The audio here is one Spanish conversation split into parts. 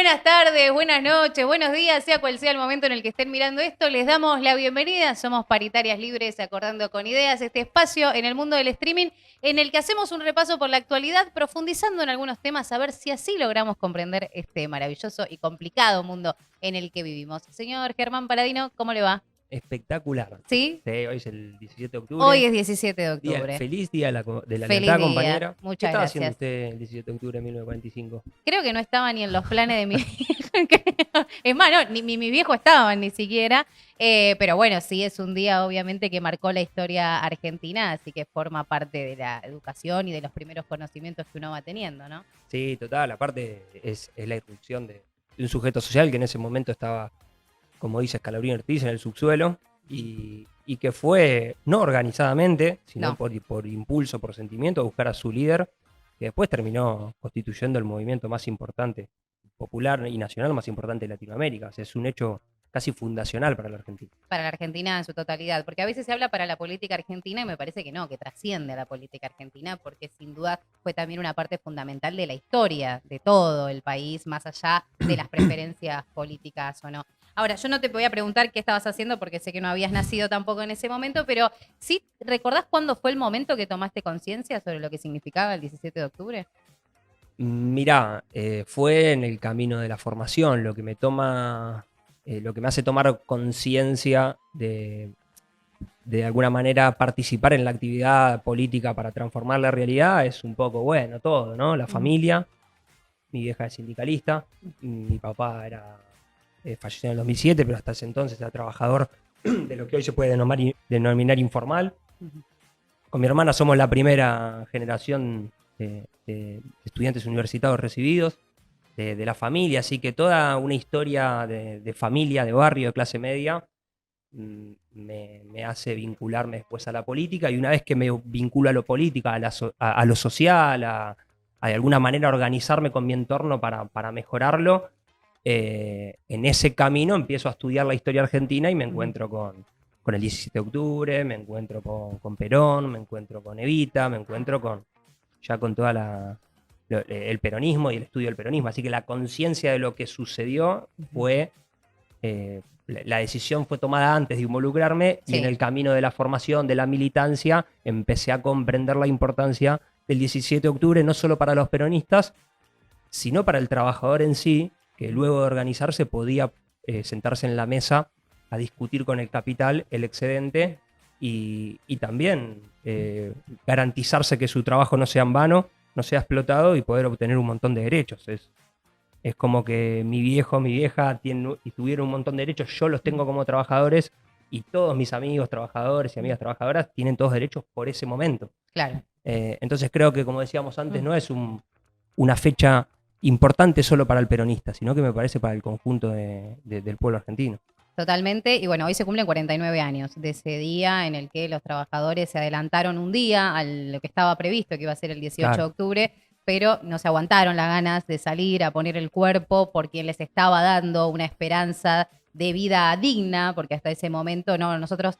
Buenas tardes, buenas noches, buenos días, sea cual sea el momento en el que estén mirando esto, les damos la bienvenida. Somos Paritarias Libres, Acordando con Ideas, este espacio en el mundo del streaming en el que hacemos un repaso por la actualidad, profundizando en algunos temas, a ver si así logramos comprender este maravilloso y complicado mundo en el que vivimos. Señor Germán Paladino, ¿cómo le va? Espectacular. ¿Sí? Sí, hoy es el 17 de Hoy octubre. es 17 de octubre. Feliz día de la Feliz lealtad, día, compañera. ¿Qué muchas estaba haciendo gracias. usted el 17 de octubre de 1945? Creo que no estaba ni en los planes de mi viejo. Es más, no, ni mis viejos estaban ni siquiera. Pero bueno, sí, es un día obviamente que marcó la historia argentina, así que forma parte de la educación y de los primeros conocimientos que uno va teniendo, ¿no? Sí, total. Aparte es la irrupción de un sujeto social que en ese momento estaba, como dice Scalabrini Ortiz, en el subsuelo y que fue no organizadamente, sino No. por impulso, por sentimiento, a buscar a su líder, que después terminó constituyendo el movimiento más importante, popular y nacional más importante de Latinoamérica. O sea, es un hecho casi fundacional para la Argentina. Para la Argentina en su totalidad, porque a veces se habla para la política argentina y me parece que no, que trasciende a la política argentina, porque sin duda fue también una parte fundamental de la historia de todo el país, más allá de las preferencias políticas o no. Ahora, yo no te voy a preguntar qué estabas haciendo porque sé que no habías nacido tampoco en ese momento, pero ¿sí recordás cuándo fue el momento que tomaste conciencia sobre lo que significaba el 17 de octubre? Mirá, fue en el camino de la formación lo que me hace tomar conciencia de alguna manera participar en la actividad política para transformar la realidad es un poco, bueno, todo, ¿no? La familia, mi vieja es sindicalista, mi papá falleció en el 2007, pero hasta ese entonces era trabajador de lo que hoy se puede denominar informal. Con mi hermana somos la primera generación de estudiantes universitarios recibidos de la familia, así que toda una historia de familia, de barrio, de clase media, me hace vincularme después a la política, y una vez que me vinculo a lo política, a lo social, a de alguna manera organizarme con mi entorno para mejorarlo, en ese camino empiezo a estudiar la historia argentina y me encuentro con el 17 de octubre, me encuentro con Perón, me encuentro con Evita, me encuentro ya con toda el peronismo y el estudio del peronismo. Así que la conciencia de lo que sucedió fue, la decisión fue tomada antes de involucrarme, y en Sí. el camino de la formación, de la militancia, empecé a comprender la importancia del 17 de octubre, no solo para los peronistas, sino para el trabajador en sí, que luego de organizarse podía sentarse en la mesa a discutir con el capital el excedente y también garantizarse que su trabajo no sea en vano, no sea explotado, y poder obtener un montón de derechos. Es como que mi viejo, mi vieja y tuvieron un montón de derechos, yo los tengo como trabajadores, y todos mis amigos trabajadores y amigas trabajadoras tienen todos derechos por ese momento. Claro. Entonces creo que, como decíamos antes, no es una fecha importante solo para el peronista, sino que me parece para el conjunto del pueblo argentino. Totalmente, y bueno, hoy se cumplen 49 años de ese día en el que los trabajadores se adelantaron un día a lo que estaba previsto, que iba a ser el 18 de Claro. octubre, pero no se aguantaron las ganas de salir a poner el cuerpo por quien les estaba dando una esperanza de vida digna, porque hasta ese momento no, nosotros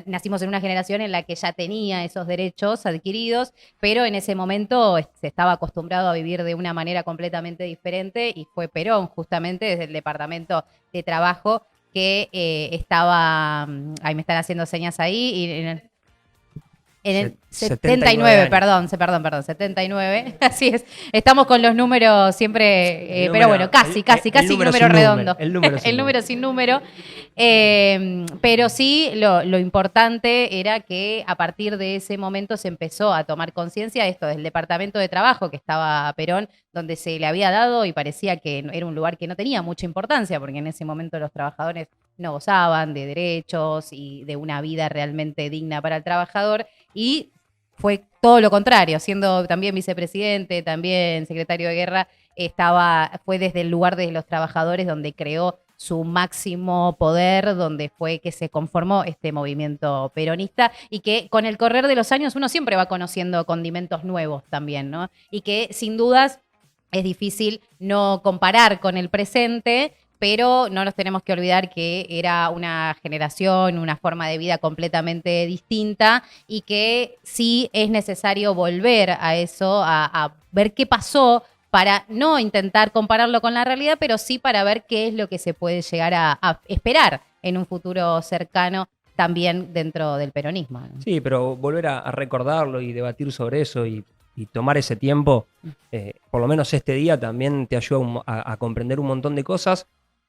nacimos en una generación en la que ya tenía esos derechos adquiridos, pero en ese momento se estaba acostumbrado a vivir de una manera completamente diferente, y fue Perón justamente desde el Departamento de Trabajo que estaba, ahí me están haciendo señas ahí, y en el 79, 79 años. perdón, 79, así es. Estamos con los números siempre, pero bueno, casi número número sin redondo. El número sin El número número. sin número. Pero sí, lo importante era que a partir de ese momento se empezó a tomar conciencia de esto, del Departamento de Trabajo que estaba Perón, donde se le había dado y parecía que era un lugar que no tenía mucha importancia, porque en ese momento los trabajadores no gozaban de derechos y de una vida realmente digna para el trabajador. Y fue todo lo contrario, siendo también vicepresidente, también secretario de guerra, fue desde el lugar de los trabajadores donde creó su máximo poder, donde fue que se conformó este movimiento peronista, y que con el correr de los años uno siempre va conociendo condimentos nuevos también, ¿no? Y que sin dudas es difícil no comparar con el presente, pero no nos tenemos que olvidar que era una generación, una forma de vida completamente distinta, y que sí es necesario volver a eso, a ver qué pasó para no intentar compararlo con la realidad, pero sí para ver qué es lo que se puede llegar a esperar en un futuro cercano también dentro del peronismo, ¿no? Sí, pero volver a recordarlo y debatir sobre eso y tomar ese tiempo, por lo menos este día, también te ayuda a comprender un montón de cosas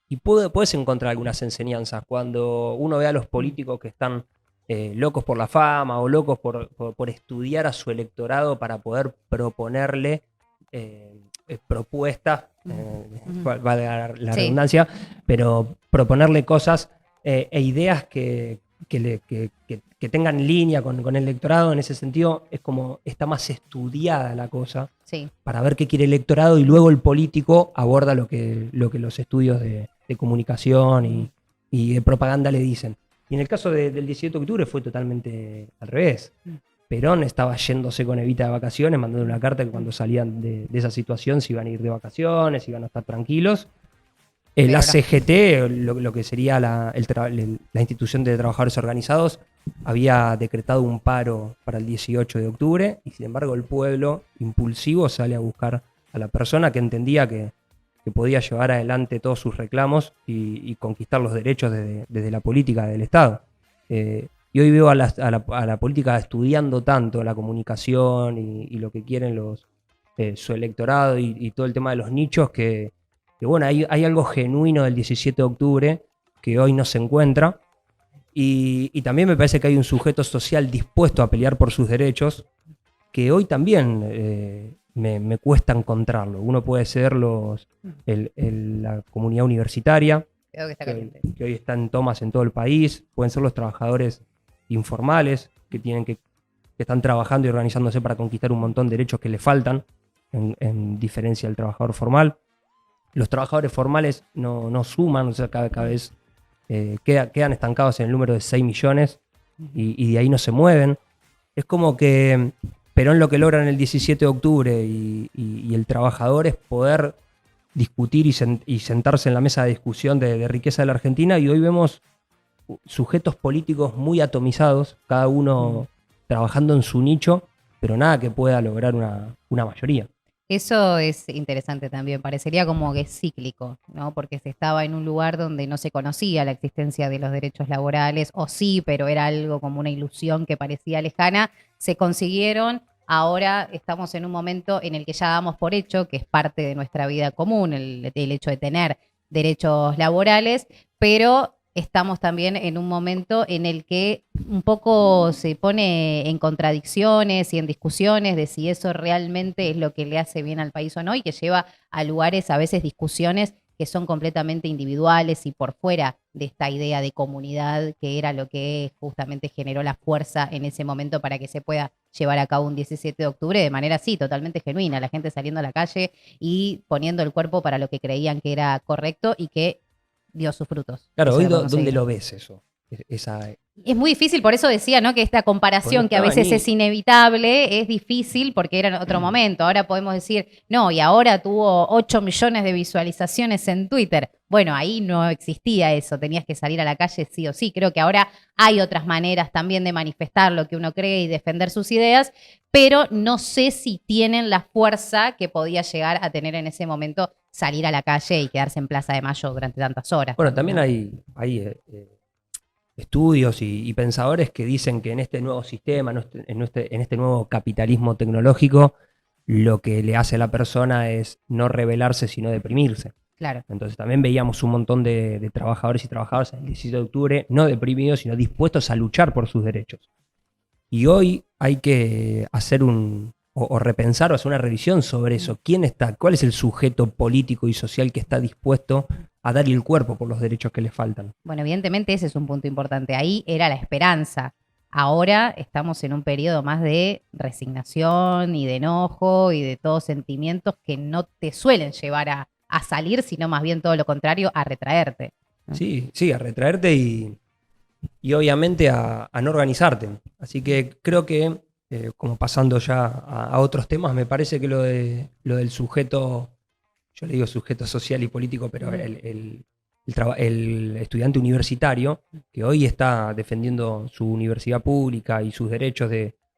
y puedes encontrar algunas enseñanzas. Cuando uno ve a los políticos que están locos por la fama o locos por estudiar a su electorado para poder proponerle propuestas, valga la Sí. redundancia, pero proponerle cosas e ideas que tengan línea con el electorado. En ese sentido, es como está más estudiada la cosa Sí. para ver qué quiere el electorado y luego el político aborda lo que los estudios de comunicación y de propaganda le dicen. Y en el caso del 17 de octubre fue totalmente al revés. Perón estaba yéndose con Evita de vacaciones, mandando una carta que cuando salían de esa situación se iban a ir de vacaciones, iban a estar tranquilos. El Pero ACGT, lo que sería la institución de trabajadores organizados, había decretado un paro para el 18 de octubre y sin embargo el pueblo impulsivo sale a buscar a la persona que entendía que podía llevar adelante todos sus reclamos y conquistar los derechos desde la política del Estado. Y hoy veo a la política estudiando tanto la comunicación y lo que quieren su electorado y todo el tema de los nichos que bueno, hay algo genuino del 17 de octubre que hoy no se encuentra. Y también me parece que hay un sujeto social dispuesto a pelear por sus derechos que hoy también me cuesta encontrarlo. Uno puede ser la comunidad universitaria, creo que está caliente. que hoy está en tomas en todo el país, pueden ser los trabajadores informales que están trabajando y organizándose para conquistar un montón de derechos que le faltan, en diferencia del trabajador formal. Los trabajadores formales no suman, o sea, cada vez quedan estancados en el número de 6 millones y de ahí no se mueven. Es como que Perón lo que logra en el 17 de octubre y el trabajador es poder discutir y sentarse en la mesa de discusión de riqueza de la Argentina, y hoy vemos sujetos políticos muy atomizados, cada uno trabajando en su nicho, pero nada que pueda lograr una mayoría. Eso es interesante también, parecería como que es cíclico, ¿no? Porque se estaba en un lugar donde no se conocía la existencia de los derechos laborales, o sí, pero era algo como una ilusión que parecía lejana, se consiguieron, ahora estamos en un momento en el que ya damos por hecho que es parte de nuestra vida común el hecho de tener derechos laborales, pero estamos también en un momento en el que un poco se pone en contradicciones y en discusiones de si eso realmente es lo que le hace bien al país o no, y que lleva a lugares, a veces, discusiones que son completamente individuales y por fuera de esta idea de comunidad que era lo que justamente generó la fuerza en ese momento para que se pueda llevar a cabo un 17 de octubre de manera así, totalmente genuina, la gente saliendo a la calle y poniendo el cuerpo para lo que creían que era correcto y que dio sus frutos. Claro, Eso hoy lo podemos ¿dónde seguir. lo ves eso? Esa, Es muy difícil, por eso decía, ¿no? Que esta comparación que a veces es inevitable es difícil porque era en otro momento. Ahora podemos decir, no, y ahora tuvo 8 millones de visualizaciones en Twitter. Bueno, ahí no existía eso, tenías que salir a la calle sí o sí. Creo que ahora hay otras maneras también de manifestar lo que uno cree y defender sus ideas, pero no sé si tienen la fuerza que podía llegar a tener en ese momento salir a la calle y quedarse en Plaza de Mayo durante tantas horas. bueno, también hay estudios y pensadores que dicen que en este nuevo sistema, en este nuevo capitalismo tecnológico, lo que le hace a la persona es no rebelarse, sino deprimirse. Claro. Entonces también veíamos un montón de trabajadores y trabajadoras el 17 de octubre, no deprimidos, sino dispuestos a luchar por sus derechos. Y hoy hay que hacer o repensar o hacer una revisión sobre eso. ¿Cuál es el sujeto político y social que está dispuesto a dar el cuerpo por los derechos que le faltan? Bueno, evidentemente ese es un punto importante. Ahí era la esperanza. Ahora estamos en un periodo más de resignación y de enojo y de todos sentimientos que no te suelen llevar a salir, sino más bien todo lo contrario, a retraerte. Sí, a retraerte y obviamente a no organizarte. Así que creo que, como pasando ya a otros temas, me parece que lo del sujeto, yo le digo sujeto social y político, pero el estudiante universitario que hoy está defendiendo su universidad pública y sus derechos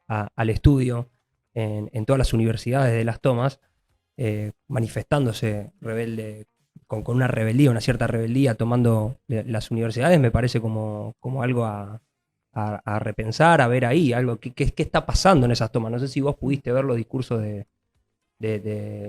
al estudio en todas las universidades de las tomas, manifestándose rebelde, con una rebeldía, una cierta rebeldía, tomando las universidades, me parece como algo a repensar, a ver ahí, algo qué está pasando en esas tomas. No sé si vos pudiste ver los discursos de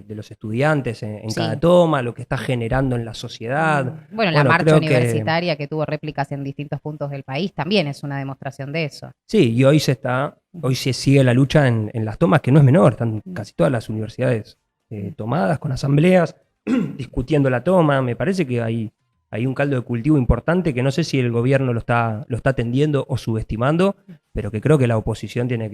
los estudiantes en cada Sí. toma, lo que está generando en la sociedad. Bueno, la Bueno, marcha creo que universitaria que tuvo réplicas en distintos puntos del país también es una demostración de eso. sí, y hoy se sigue la lucha en las tomas, que no es menor, están casi todas las universidades tomadas con asambleas, discutiendo la toma. Me parece que hay un caldo de cultivo importante que no sé si el gobierno lo está atendiendo o subestimando, pero que creo que la oposición tiene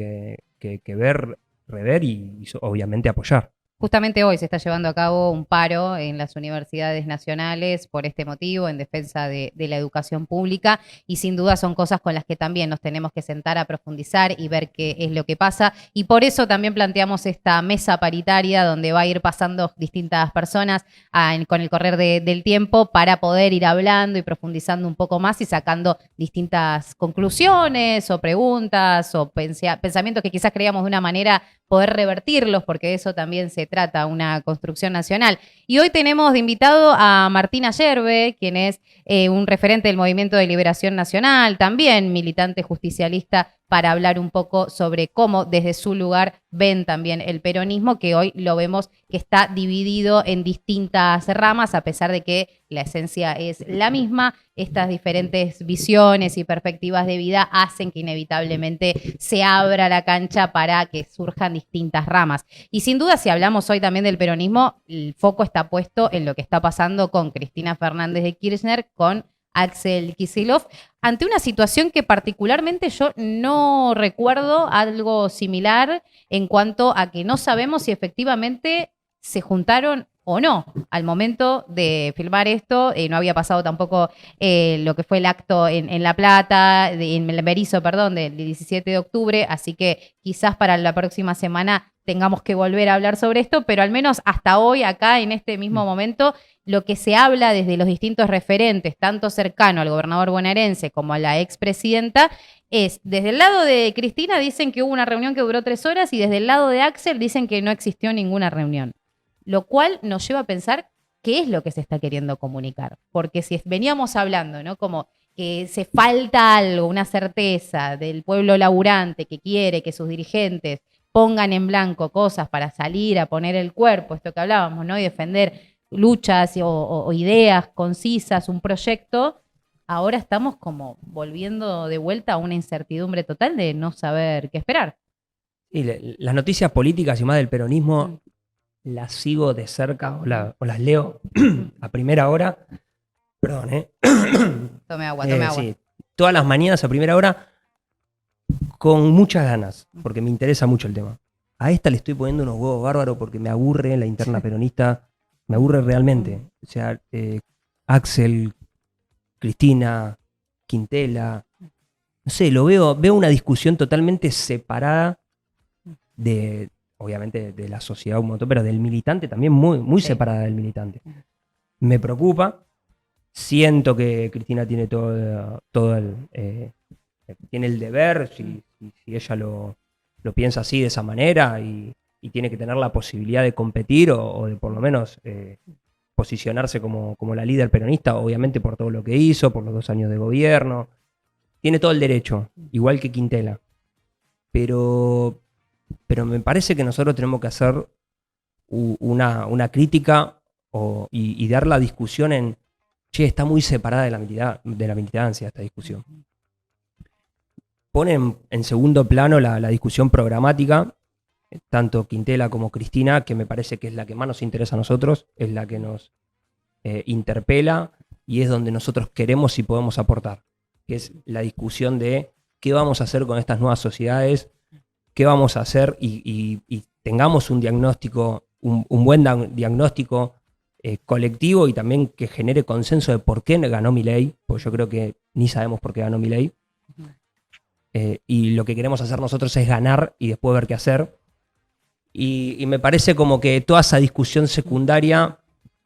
que ver, rever y obviamente apoyar. Justamente hoy se está llevando a cabo un paro en las universidades nacionales por este motivo, en defensa de la educación pública, y sin duda son cosas con las que también nos tenemos que sentar a profundizar y ver qué es lo que pasa. Y por eso también planteamos esta mesa paritaria donde va a ir pasando distintas personas con el correr del tiempo para poder ir hablando y profundizando un poco más y sacando distintas conclusiones o preguntas o pensamientos que quizás creíamos de una manera poder revertirlos, porque de eso también se trata, una construcción nacional. Y hoy tenemos de invitado a Martina Yerbe, quien es un referente del Movimiento de Liberación Nacional, también militante justicialista, para hablar un poco sobre cómo desde su lugar ven también el peronismo, que hoy lo vemos que está dividido en distintas ramas, a pesar de que la esencia es la misma. Estas diferentes visiones y perspectivas de vida hacen que inevitablemente se abra la cancha para que surjan distintas ramas. Y sin duda, si hablamos hoy también del peronismo, el foco está puesto en lo que está pasando con Cristina Fernández de Kirchner, con Axel Kicillof, ante una situación que particularmente yo no recuerdo algo similar en cuanto a que no sabemos si efectivamente se juntaron o no. Al momento de filmar esto, no había pasado tampoco lo que fue el acto en La Plata, en Berisso, perdón, del 17 de octubre, así que quizás para la próxima semana tengamos que volver a hablar sobre esto, pero al menos hasta hoy, acá, en este mismo momento, lo que se habla desde los distintos referentes, tanto cercano al gobernador bonaerense como a la expresidenta, es, desde el lado de Cristina dicen que hubo una reunión que duró 3 horas y desde el lado de Axel dicen que no existió ninguna reunión. Lo cual nos lleva a pensar qué es lo que se está queriendo comunicar. Porque si veníamos hablando, ¿no? Como que se falta algo, una certeza del pueblo laburante que quiere que sus dirigentes pongan en blanco cosas para salir a poner el cuerpo, esto que hablábamos, ¿no? Y defender luchas o ideas concisas, un proyecto, ahora estamos como volviendo de vuelta a una incertidumbre total de no saber qué esperar. Y las noticias políticas y más del peronismo las sigo de cerca o las leo a primera hora. Perdón, ¿eh? Tome agua, tome agua. Sí, todas las mañanas a primera hora con muchas ganas, porque me interesa mucho el tema. A esta le estoy poniendo unos huevos bárbaros porque me aburre la interna peronista, me aburre realmente. O sea, Axel, Cristina, Quintela, no sé, veo una discusión totalmente separada obviamente de la sociedad un montón, pero del militante también muy separada del militante. Me preocupa, siento que Cristina tiene todo tiene el deber, si ella lo piensa así de esa manera y tiene que tener la posibilidad de competir o de por lo menos posicionarse como la líder peronista, obviamente por todo lo que hizo, por los 2 años de gobierno. Tiene todo el derecho, igual que Quintela. Pero me parece que nosotros tenemos que hacer una crítica y dar la discusión en, che, está muy separada de la militancia esta discusión. Ponen en segundo plano la discusión programática, tanto Quintela como Cristina, que me parece que es la que más nos interesa a nosotros, es la que nos interpela y es donde nosotros queremos y podemos aportar, que es la discusión de qué vamos a hacer con estas nuevas sociedades, qué vamos a hacer y tengamos un diagnóstico, un buen diagnóstico colectivo y también que genere consenso de por qué ganó Milei, porque yo creo que ni sabemos por qué ganó Milei. Y lo que queremos hacer nosotros es ganar y después ver qué hacer. Y me parece como que toda esa discusión secundaria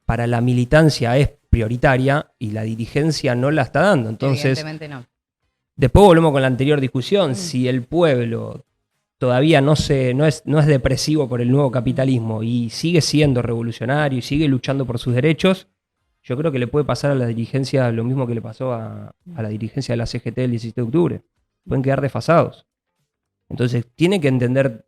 para la militancia es prioritaria y la dirigencia no la está dando. Entonces, evidentemente no. Después volvemos con la anterior discusión. Si el pueblo todavía no es depresivo por el nuevo capitalismo y sigue siendo revolucionario y sigue luchando por sus derechos, yo creo que le puede pasar a la dirigencia lo mismo que le pasó a la dirigencia de la CGT el 17 de octubre. Pueden quedar desfasados. Entonces, tiene que entender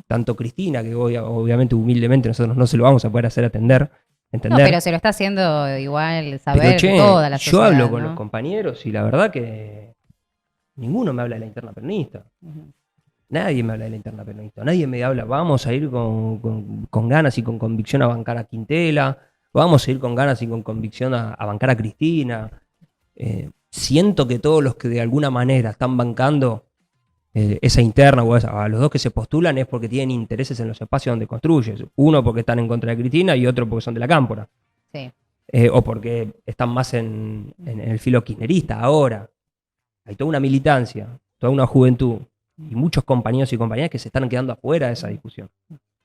tanto Cristina, que obviamente humildemente nosotros no se lo vamos a poder hacer entender. No, pero se lo está haciendo igual saber Pero, che, toda la sociedad. yo hablo con ¿no? los compañeros y la verdad que ninguno me habla de la interna peronista. Nadie me habla de la interna peronista. Nadie me habla, vamos a ir con ganas y con convicción a bancar a Quintela, vamos a ir con ganas y con convicción a bancar a Cristina. Siento que todos los que de alguna manera están bancando esa interna o a los dos que se postulan es porque tienen intereses en los espacios donde construyes. Uno porque están en contra de Cristina y otro porque son de la Cámpora. Sí. O porque están más en el filo kirchnerista ahora. Hay toda una militancia, toda una juventud y muchos compañeros y compañeras que se están quedando afuera de esa discusión.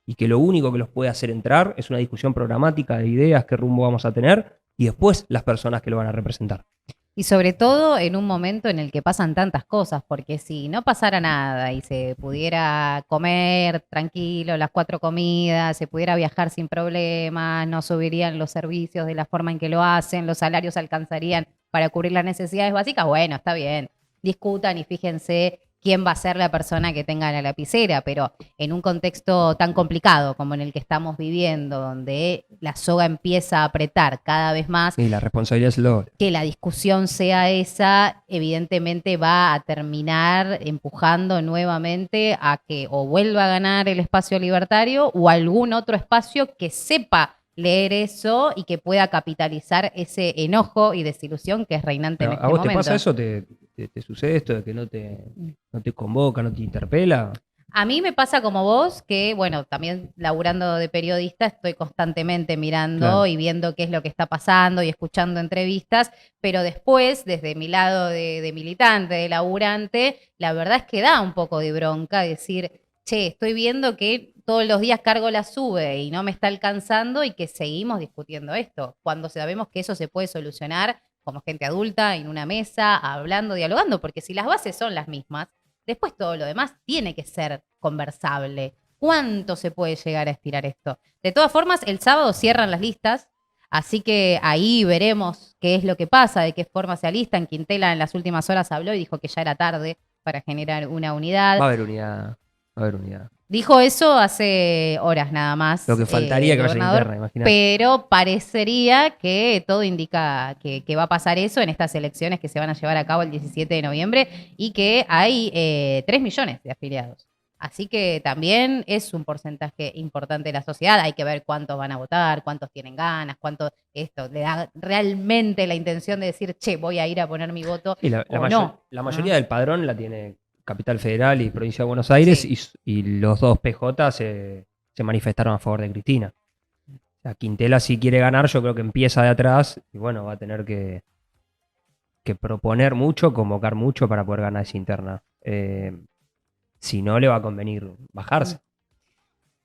Y que lo único que los puede hacer entrar es una discusión programática de ideas, qué rumbo vamos a tener, y después las personas que lo van a representar. Y sobre todo en un momento en el que pasan tantas cosas, porque si no pasara nada y se pudiera comer tranquilo las 4 comidas, se pudiera viajar sin problemas, no subirían los servicios de la forma en que lo hacen, los salarios alcanzarían para cubrir las necesidades básicas, bueno, está bien, discutan y fíjense quién va a ser la persona que tenga la lapicera, pero en un contexto tan complicado como en el que estamos viviendo, donde la soga empieza a apretar cada vez más, y la responsabilidad es lo que la discusión sea esa, evidentemente va a terminar empujando nuevamente a que o vuelva a ganar el espacio libertario o algún otro espacio que sepa leer eso y que pueda capitalizar ese enojo y desilusión que es reinante en este momento. ¿A vos te pasa eso? ¿Te sucede esto de que no te convoca, no te interpela? A mí me pasa como vos, que bueno, también laburando de periodista estoy constantemente mirando y viendo qué es lo que está pasando y escuchando entrevistas, pero después, desde mi lado de militante, de laburante, la verdad es que da un poco de bronca decir, che, estoy viendo que todos los días cargo la sube y no me está alcanzando y que seguimos discutiendo esto, cuando sabemos que eso se puede solucionar como gente adulta, en una mesa, hablando, dialogando, porque si las bases son las mismas, después todo lo demás tiene que ser conversable. ¿Cuánto se puede llegar a estirar esto? De todas formas, el sábado cierran las listas, así que ahí veremos qué es lo que pasa, de qué forma se alistan. Quintela en las últimas horas habló y dijo que ya era tarde para generar una unidad. Va a haber unidad, va a haber unidad. Dijo eso hace horas nada más. Lo que faltaría que vaya interna, imagínate. Pero parecería que todo indica que va a pasar eso en estas elecciones que se van a llevar a cabo el 17 de noviembre y que hay 3 millones de afiliados. Así que también es un porcentaje importante de la sociedad. Hay que ver cuántos van a votar, cuántos tienen ganas, cuánto esto le da realmente la intención de decir, che, voy a ir a poner mi voto y no. La mayoría del padrón la tiene Capital Federal y Provincia de Buenos Aires, sí. y los dos PJ se manifestaron a favor de Cristina. O sea, Quintela, si quiere ganar, yo creo que empieza de atrás y bueno, va a tener que proponer mucho, convocar mucho para poder ganar esa interna. Si no, le va a convenir bajarse.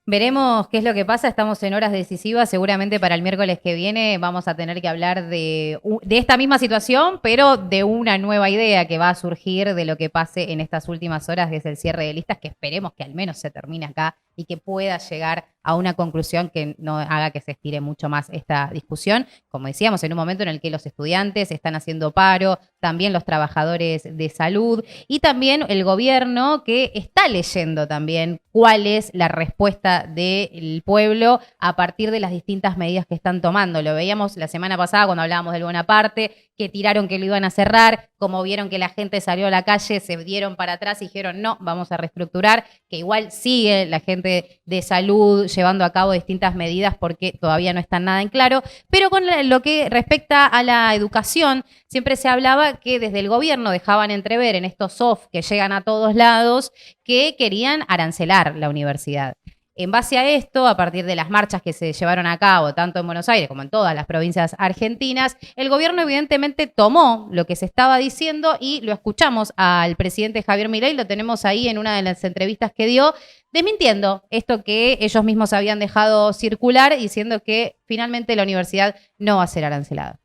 Veremos qué es lo que pasa, estamos en horas decisivas, seguramente para el miércoles que viene vamos a tener que hablar de esta misma situación, pero de una nueva idea que va a surgir de lo que pase en estas últimas horas desde el cierre de listas, que esperemos que al menos se termine acá y que pueda llegar a una conclusión que no haga que se estire mucho más esta discusión. Como decíamos, en un momento en el que los estudiantes están haciendo paro, también los trabajadores de salud y también el gobierno que está leyendo también cuál es la respuesta del pueblo a partir de las distintas medidas que están tomando. Lo veíamos la semana pasada cuando hablábamos del Bonaparte, que tiraron que lo iban a cerrar, como vieron que la gente salió a la calle, se dieron para atrás y dijeron no, vamos a reestructurar, que igual sigue la gente de salud llevando a cabo distintas medidas porque todavía no está nada en claro, pero con lo que respecta a la educación, siempre se hablaba que desde el gobierno dejaban entrever en estos soft que llegan a todos lados que querían arancelar la universidad. En base a esto, a partir de las marchas que se llevaron a cabo, tanto en Buenos Aires como en todas las provincias argentinas, el gobierno evidentemente tomó lo que se estaba diciendo y lo escuchamos al presidente Javier Milei, lo tenemos ahí en una de las entrevistas que dio, desmintiendo esto que ellos mismos habían dejado circular, diciendo que finalmente la universidad no va a ser arancelada.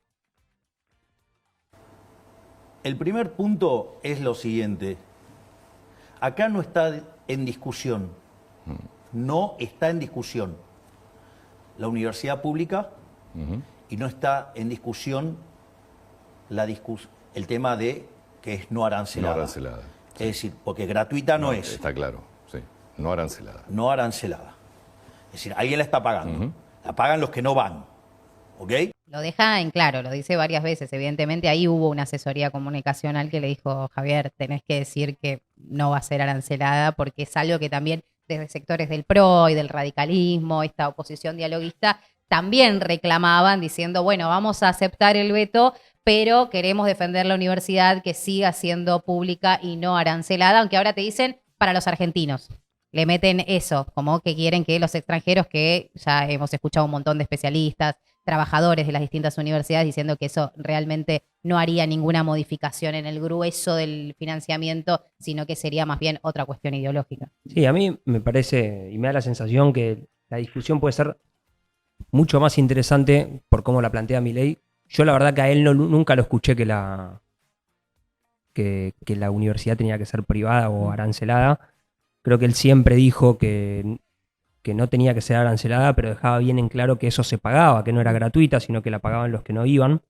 El primer punto es lo siguiente. Acá no está en discusión. No está en discusión la universidad pública y no está en discusión el tema de que es no arancelada. No arancelada. Es decir, porque gratuita no es. Está claro, sí. No arancelada. No arancelada. Es decir, alguien la está pagando. La pagan los que no van. ¿Ok? Lo deja en claro, lo dice varias veces. Evidentemente ahí hubo una asesoría comunicacional que le dijo, Javier, tenés que decir que no va a ser arancelada porque es algo que también desde sectores del PRO y del radicalismo, esta oposición dialoguista, también reclamaban diciendo, bueno, vamos a aceptar el veto, pero queremos defender la universidad que siga siendo pública y no arancelada, aunque ahora te dicen para los argentinos. Le meten eso, como que quieren que los extranjeros, que ya hemos escuchado un montón de especialistas, trabajadores de las distintas universidades diciendo que eso realmente no haría ninguna modificación en el grueso del financiamiento, sino que sería más bien otra cuestión ideológica. Sí, a mí me parece y me da la sensación que la discusión puede ser mucho más interesante por cómo la plantea Milei. Yo la verdad que a él nunca lo escuché que la universidad tenía que ser privada o arancelada. Creo que él siempre dijo que no tenía que ser arancelada, pero dejaba bien en claro que eso se pagaba, que no era gratuita, sino que la pagaban los que no iban.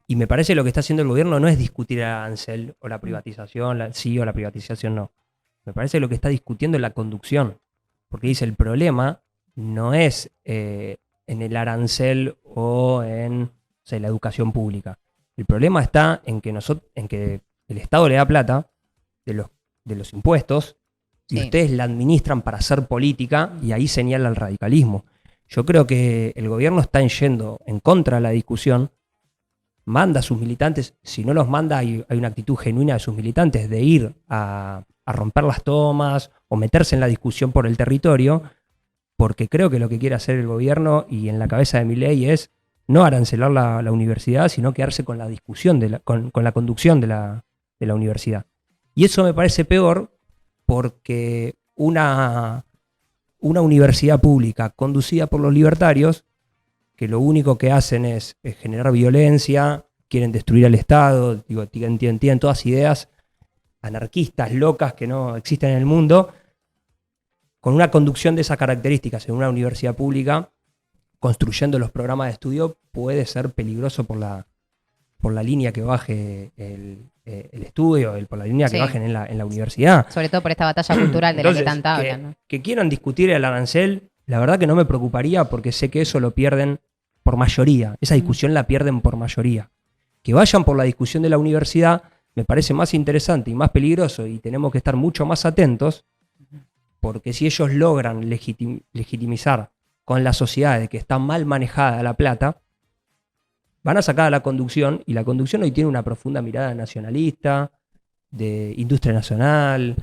Y me parece que lo que está haciendo el gobierno no es discutir el arancel o la privatización, sí o la privatización no. Me parece que lo que está discutiendo es la conducción. Porque dice, el problema no es en el arancel o en la educación pública. El problema está en que el Estado le da plata de los impuestos y ustedes la administran para hacer política y ahí señala el radicalismo. Yo creo que el gobierno está yendo en contra de la discusión, manda a sus militantes, si no los manda hay una actitud genuina de sus militantes de ir a romper las tomas o meterse en la discusión por el territorio, porque creo que lo que quiere hacer el gobierno y en la cabeza de Milei es no arancelar la universidad, sino quedarse con la discusión, con la conducción de la universidad. Y eso me parece peor porque una universidad pública conducida por los libertarios, que lo único que hacen es generar violencia, quieren destruir al Estado, tienen todas ideas anarquistas, locas, que no existen en el mundo, con una conducción de esas características en una universidad pública, construyendo los programas de estudio, puede ser peligroso por la línea que baje el estudio, por la línea que bajen en la universidad. Sobre todo por esta batalla cultural de Entonces, la que tanta hablan, ¿no? Que quieran discutir el arancel, la verdad que no me preocuparía porque sé que eso lo pierden por mayoría. Esa discusión la pierden por mayoría. Que vayan por la discusión de la universidad me parece más interesante y más peligroso y tenemos que estar mucho más atentos porque si ellos logran legitimizar con la sociedad de que está mal manejada la plata, van a sacar a la conducción, y la conducción hoy tiene una profunda mirada nacionalista, de industria nacional,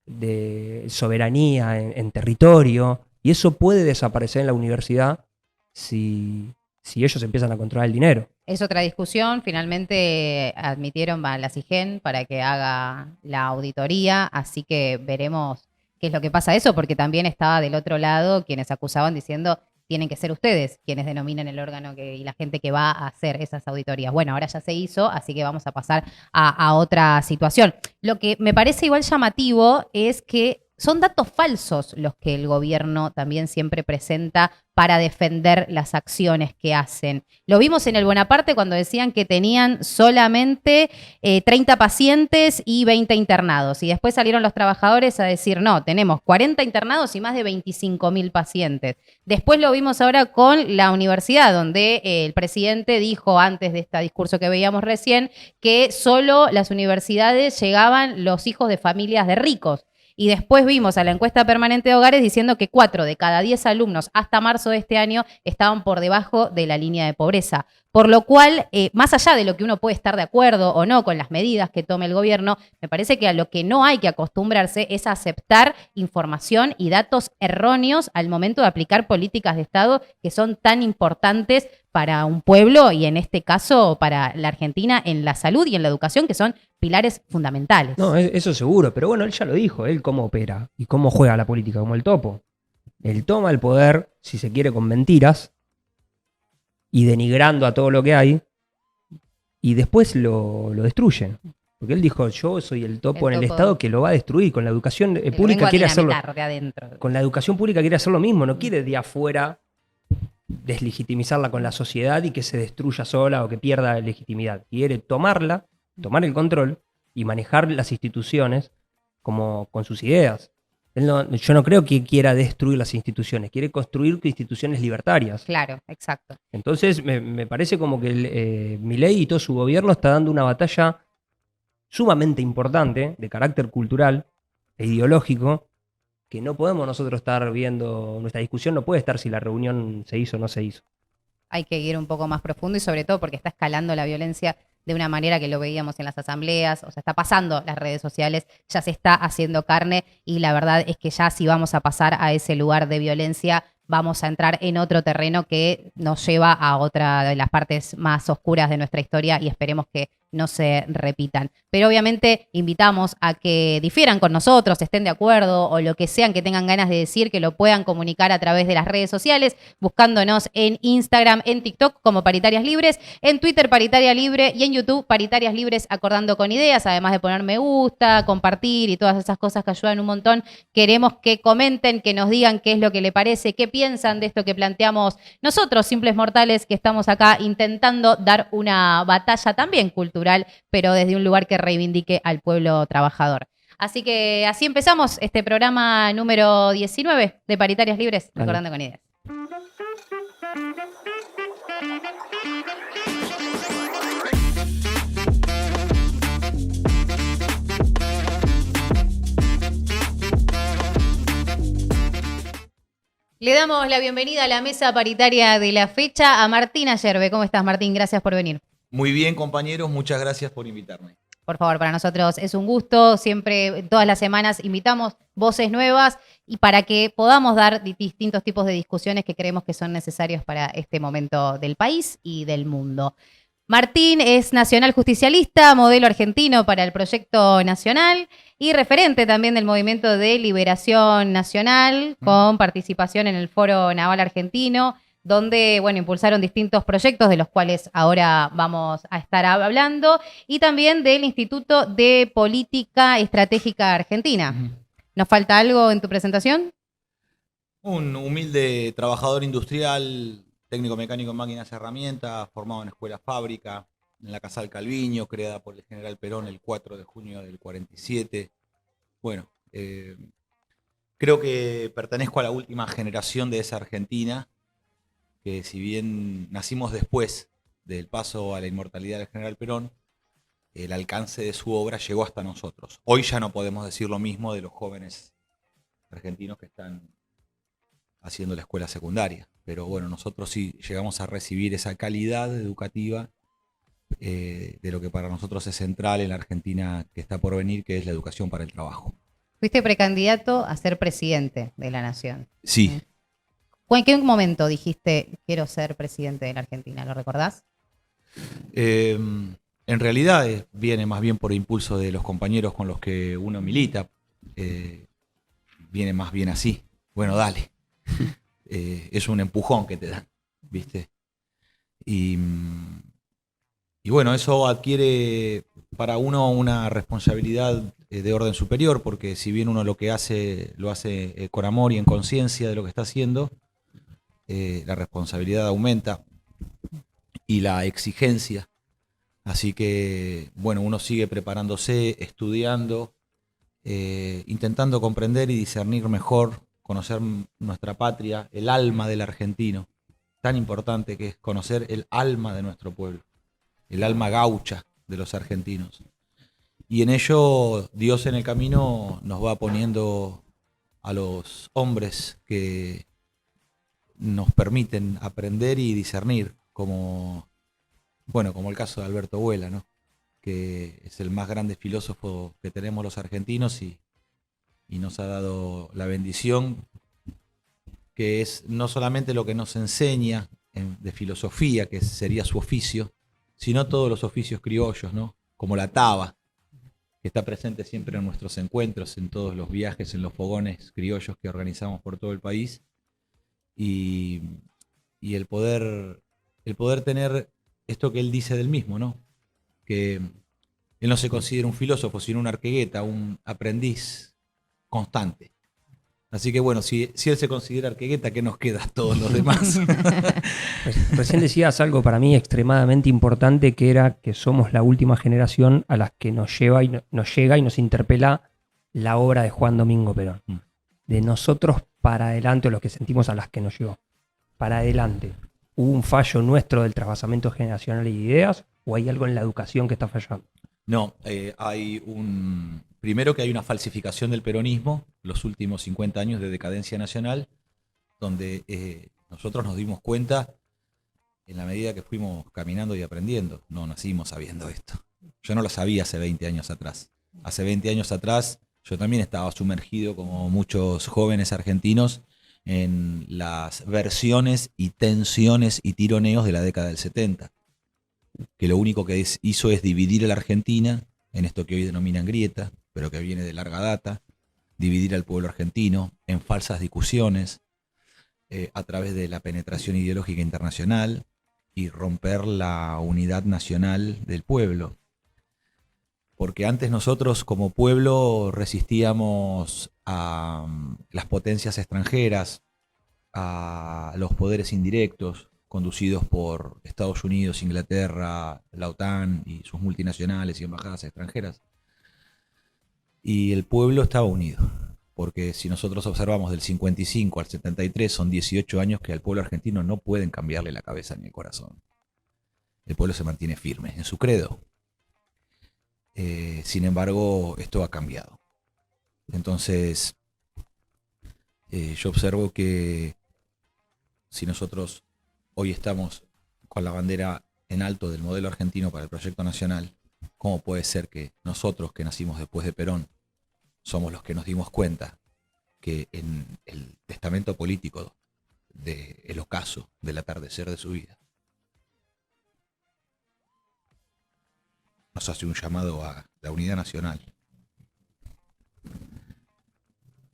de soberanía en territorio, y eso puede desaparecer en la universidad si ellos empiezan a controlar el dinero. Es otra discusión, finalmente admitieron a la CIGEN para que haga la auditoría, así que veremos qué es lo que pasa eso, porque también estaba del otro lado quienes acusaban diciendo tienen que ser ustedes quienes denominan el órgano y la gente que va a hacer esas auditorías. Bueno, ahora ya se hizo, así que vamos a pasar a otra situación. Lo que me parece igual llamativo es que son datos falsos los que el gobierno también siempre presenta para defender las acciones que hacen. Lo vimos en el Bonaparte cuando decían que tenían solamente 30 pacientes y 20 internados. Y después salieron los trabajadores a decir, no, tenemos 40 internados y más de 25.000 pacientes. Después lo vimos ahora con la universidad, donde el presidente dijo antes de este discurso que veíamos recién que solo las universidades llegaban los hijos de familias de ricos. Y después vimos a la encuesta permanente de hogares diciendo que 4 de cada 10 alumnos hasta marzo de este año estaban por debajo de la línea de pobreza. Por lo cual, más allá de lo que uno puede estar de acuerdo o no con las medidas que tome el gobierno, me parece que a lo que no hay que acostumbrarse es a aceptar información y datos erróneos al momento de aplicar políticas de Estado que son tan importantes para un pueblo y en este caso para la Argentina en la salud y en la educación, que son pilares fundamentales. No, eso seguro, pero bueno, él ya lo dijo, él cómo opera y cómo juega la política, como el topo. Él toma el poder, si se quiere, con mentiras y denigrando a todo lo que hay, y después lo destruyen. Porque él dijo, yo soy el topo El en el topo. Estado que lo va a destruir. Con la educación Que lo pública vengo a quiere hacerlo. dinamitar de adentro. Con la educación pública quiere hacer lo mismo, no quiere de afuera deslegitimizarla con la sociedad y que se destruya sola o que pierda legitimidad. Quiere tomarla, tomar el control y manejar las instituciones como con sus ideas. Yo no creo que quiera destruir las instituciones, quiere construir instituciones libertarias. Claro, exacto. Entonces me parece como que Milei y todo su gobierno está dando una batalla sumamente importante de carácter cultural e ideológico que no podemos nosotros estar viendo, nuestra discusión no puede estar si la reunión se hizo o no se hizo. Hay que ir un poco más profundo y sobre todo porque está escalando la violencia de una manera que lo veíamos en las asambleas, o sea, está pasando las redes sociales, ya se está haciendo carne y la verdad es que ya si vamos a pasar a ese lugar de violencia, vamos a entrar en otro terreno que nos lleva a otra de las partes más oscuras de nuestra historia y esperemos que no se repitan. Pero obviamente invitamos a que difieran con nosotros, estén de acuerdo o lo que sean que tengan ganas de decir, que lo puedan comunicar a través de las redes sociales, buscándonos en Instagram, en TikTok como Paritarias Libres, en Twitter Paritaria Libre y en YouTube Paritarias Libres Acordando con Ideas, además de poner me gusta, compartir y todas esas cosas que ayudan un montón. Queremos que comenten, que nos digan qué es lo que le parece, qué piensan de esto que planteamos nosotros, simples mortales, que estamos acá intentando dar una batalla también cultural, pero desde un lugar que reivindique al pueblo trabajador. Así que así empezamos este programa número 19 de Paritarias Libres, Dale. Acordando con Ideas. Le damos la bienvenida a la mesa paritaria de la fecha a Martín Ayerbe. ¿Cómo estás, Martín? Gracias por venir. Muy bien, compañeros, muchas gracias por invitarme. Por favor, para nosotros es un gusto. Siempre, todas las semanas, invitamos voces nuevas y para que podamos dar distintos tipos de discusiones que creemos que son necesarios para este momento del país y del mundo. Martín es nacional justicialista, modelo argentino para el Proyecto Nacional y referente también del Movimiento de Liberación Nacional, con participación en el Foro Naval Argentino, donde, bueno, impulsaron distintos proyectos de los cuales ahora vamos a estar hablando, y también del Instituto de Política Estratégica Argentina. ¿Nos falta algo en tu presentación? Un humilde trabajador industrial, técnico mecánico en máquinas y herramientas, formado en escuela fábrica, en la Casal Calviño, creada por el general Perón el 4 de junio del 47. Bueno, creo que pertenezco a la última generación de esa Argentina, que si bien nacimos después del paso a la inmortalidad del general Perón, el alcance de su obra llegó hasta nosotros. Hoy ya no podemos decir lo mismo de los jóvenes argentinos que están haciendo la escuela secundaria. Pero bueno, nosotros sí llegamos a recibir esa calidad educativa de lo que para nosotros es central en la Argentina que está por venir, que es la educación para el trabajo. Fuiste precandidato a ser presidente de la Nación. Sí. ¿En qué momento dijiste quiero ser presidente de la Argentina? ¿Lo recordás? En realidad viene más bien por impulso de los compañeros con los que uno milita. Viene más bien así. Bueno, dale. Es un empujón que te dan, ¿viste? Y bueno, eso adquiere para uno una responsabilidad de orden superior, porque si bien uno lo que hace, lo hace con amor y en conciencia de lo que está haciendo, la responsabilidad aumenta y la exigencia. Así que, bueno, uno sigue preparándose, estudiando, intentando comprender y discernir mejor, conocer nuestra patria, el alma del argentino. Tan importante que es conocer el alma de nuestro pueblo, el alma gaucha de los argentinos. Y en ello Dios en el camino nos va poniendo a los hombres que nos permiten aprender y discernir, como el caso de Alberto Vuela, ¿no? Que es el más grande filósofo que tenemos los argentinos y nos ha dado la bendición, que es no solamente lo que nos enseña de filosofía, que sería su oficio, sino todos los oficios criollos, ¿no? Como la taba, que está presente siempre en nuestros encuentros, en todos los viajes, en los fogones criollos que organizamos por todo el país. Y el poder tener esto que él dice del mismo, ¿no? Que Él no se considera un filósofo, sino un arquegueta, un aprendiz constante. Así que bueno, si él se considera arquegueta, ¿qué nos queda a todos los demás? Recién decías algo para mí extremadamente importante, que era que somos la última generación a las que nos llega y nos interpela la obra de Juan Domingo Perón. De nosotros para adelante, o los que sentimos a las que nos llegó, para adelante, ¿hubo un fallo nuestro del trasvasamiento generacional de ideas o hay algo en la educación que está fallando? No, primero que hay una falsificación del peronismo, los últimos 50 años de decadencia nacional, donde nosotros nos dimos cuenta en la medida que fuimos caminando y aprendiendo. No nacimos sabiendo esto. Yo no lo sabía hace 20 años atrás. Hace 20 años atrás yo también estaba sumergido, como muchos jóvenes argentinos, en las versiones y tensiones y tironeos de la década del 70. Que lo único que hizo es dividir a la Argentina en esto que hoy denominan grieta, pero que viene de larga data, dividir al pueblo argentino en falsas discusiones a través de la penetración ideológica internacional y romper la unidad nacional del pueblo. Porque antes nosotros como pueblo resistíamos a las potencias extranjeras, a los poderes indirectos, conducidos por Estados Unidos, Inglaterra, la OTAN y sus multinacionales y embajadas extranjeras. Y el pueblo estaba unido, porque si nosotros observamos del 55 al 73, son 18 años que al pueblo argentino no pueden cambiarle la cabeza ni el corazón. El pueblo se mantiene firme en su credo. Sin embargo, esto ha cambiado. Entonces, yo observo que si nosotros hoy estamos con la bandera en alto del modelo argentino para el proyecto nacional, ¿cómo puede ser que nosotros, que nacimos después de Perón, somos los que nos dimos cuenta que en el testamento político del ocaso, del atardecer de su vida, nos hace un llamado a la unidad nacional?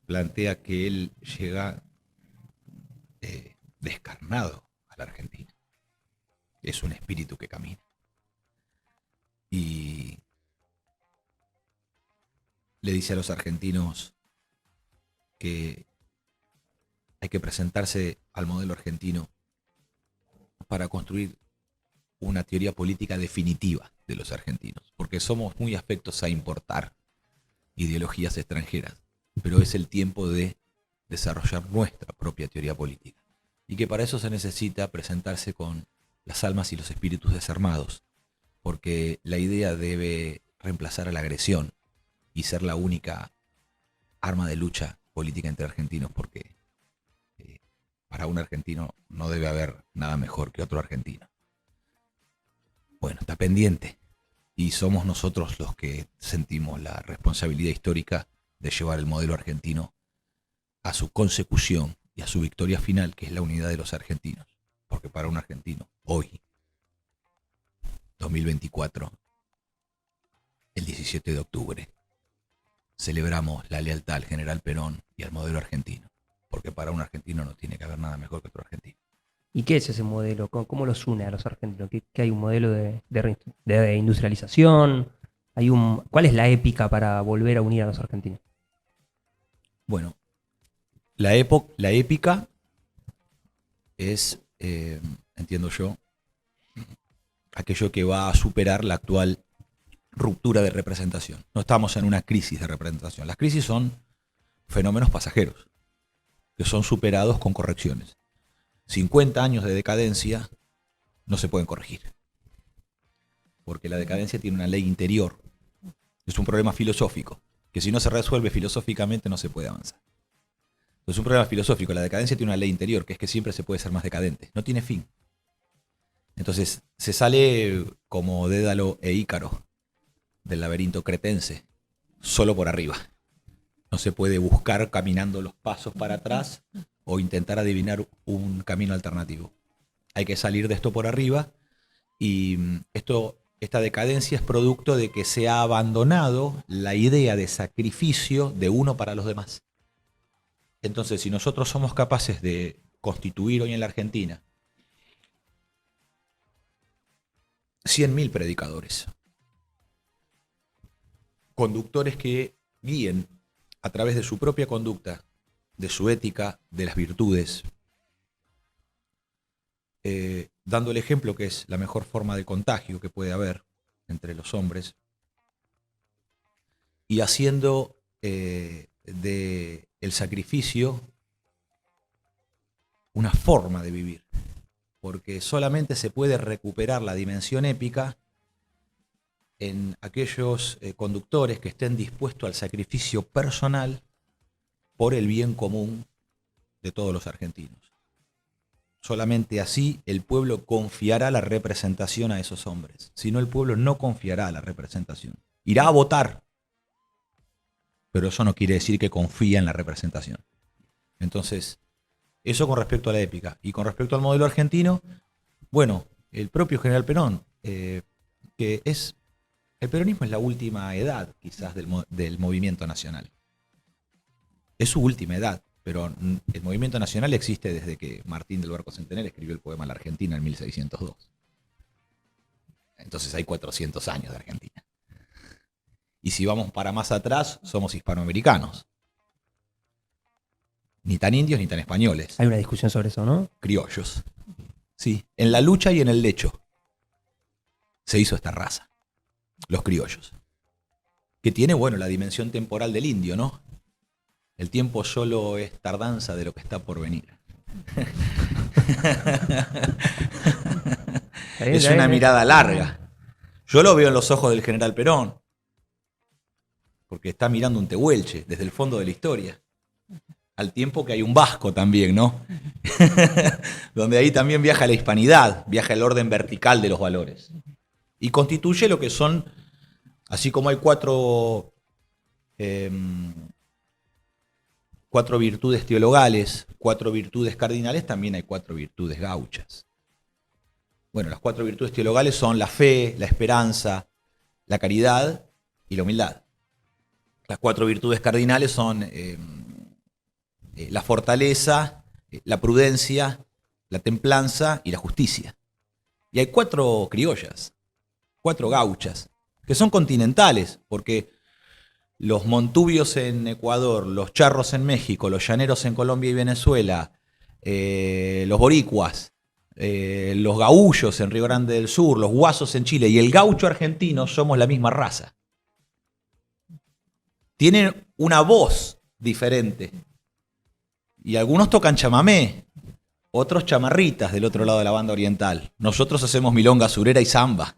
Plantea que él llega descarnado a la Argentina. Es un espíritu que camina. Y le dice a los argentinos que hay que presentarse al modelo argentino para construir una teoría política definitiva de los argentinos, porque somos muy afectos a importar ideologías extranjeras, pero es el tiempo de desarrollar nuestra propia teoría política, y que para eso se necesita presentarse con las almas y los espíritus desarmados, porque la idea debe reemplazar a la agresión y ser la única arma de lucha política entre argentinos, porque para un argentino no debe haber nada mejor que otro argentino. Bueno, está pendiente, y somos nosotros los que sentimos la responsabilidad histórica de llevar el modelo argentino a su consecución y a su victoria final, que es la unidad de los argentinos. Porque para un argentino, hoy, 2024, el 17 de octubre, celebramos la lealtad al general Perón y al modelo argentino. Porque para un argentino no tiene que haber nada mejor que otro argentino. ¿Y qué es ese modelo? ¿Cómo los une a los argentinos? ¿Qué hay un modelo de industrialización? ¿Cuál es la épica para volver a unir a los argentinos? Bueno, la épica es, entiendo yo, aquello que va a superar la actual ruptura de representación. No estamos en una crisis de representación. Las crisis son fenómenos pasajeros, que son superados con correcciones. 50 años de decadencia no se pueden corregir, porque la decadencia tiene una ley interior. Es un problema filosófico, que si no se resuelve filosóficamente no se puede avanzar. Es un problema filosófico. La decadencia tiene una ley interior, que es que siempre se puede ser más decadente. No tiene fin. Entonces se sale como Dédalo e Ícaro del laberinto cretense, solo por arriba. No se puede buscar caminando los pasos para atrás o intentar adivinar un camino alternativo. Hay que salir de esto por arriba, y esta decadencia es producto de que se ha abandonado la idea de sacrificio de uno para los demás. Entonces, si nosotros somos capaces de constituir hoy en la Argentina 100.000 predicadores, conductores que guíen a través de su propia conducta, de su ética, de las virtudes, dando el ejemplo que es la mejor forma de contagio que puede haber entre los hombres, y haciendo de el sacrificio una forma de vivir, porque solamente se puede recuperar la dimensión épica en aquellos conductores que estén dispuestos al sacrificio personal por el bien común de todos los argentinos. Solamente así el pueblo confiará la representación a esos hombres. Si no, el pueblo no confiará la representación. Irá a votar, pero eso no quiere decir que confía en la representación. Entonces, eso con respecto a la épica. Y con respecto al modelo argentino, bueno, el propio general Perón, que es... El peronismo es la última edad, quizás, del movimiento nacional. Es su última edad, pero el movimiento nacional existe desde que Martín del Barco Centenel escribió el poema La Argentina en 1602. Entonces hay 400 años de Argentina. Y si vamos para más atrás, somos hispanoamericanos. Ni tan indios ni tan españoles. Hay una discusión sobre eso, ¿no? Criollos. Sí, en la lucha y en el lecho se hizo esta raza. Los criollos. Que tiene, bueno, la dimensión temporal del indio, ¿no? El tiempo solo es tardanza de lo que está por venir. Es una mirada larga. Yo lo veo en los ojos del general Perón, porque está mirando un tehuelche desde el fondo de la historia. Al tiempo que hay un vasco también, ¿no? Donde ahí también viaja la hispanidad, viaja el orden vertical de los valores. Y constituye lo que son, así como hay cuatro virtudes teologales, 4 virtudes cardinales, también hay 4 virtudes gauchas. Bueno, las 4 virtudes teologales son la fe, la esperanza, la caridad y la humildad. Las 4 virtudes cardinales son la fortaleza, la prudencia, la templanza y la justicia. Y hay 4 criollas, 4 gauchas, que son continentales, porque los montubios en Ecuador, los charros en México, los llaneros en Colombia y Venezuela, los boricuas, los gaullos en Río Grande del Sur, los guasos en Chile y el gaucho argentino somos la misma raza. Tienen una voz diferente. Y algunos tocan chamamé, otros chamarritas del otro lado de la banda oriental. Nosotros hacemos milonga, surera y samba,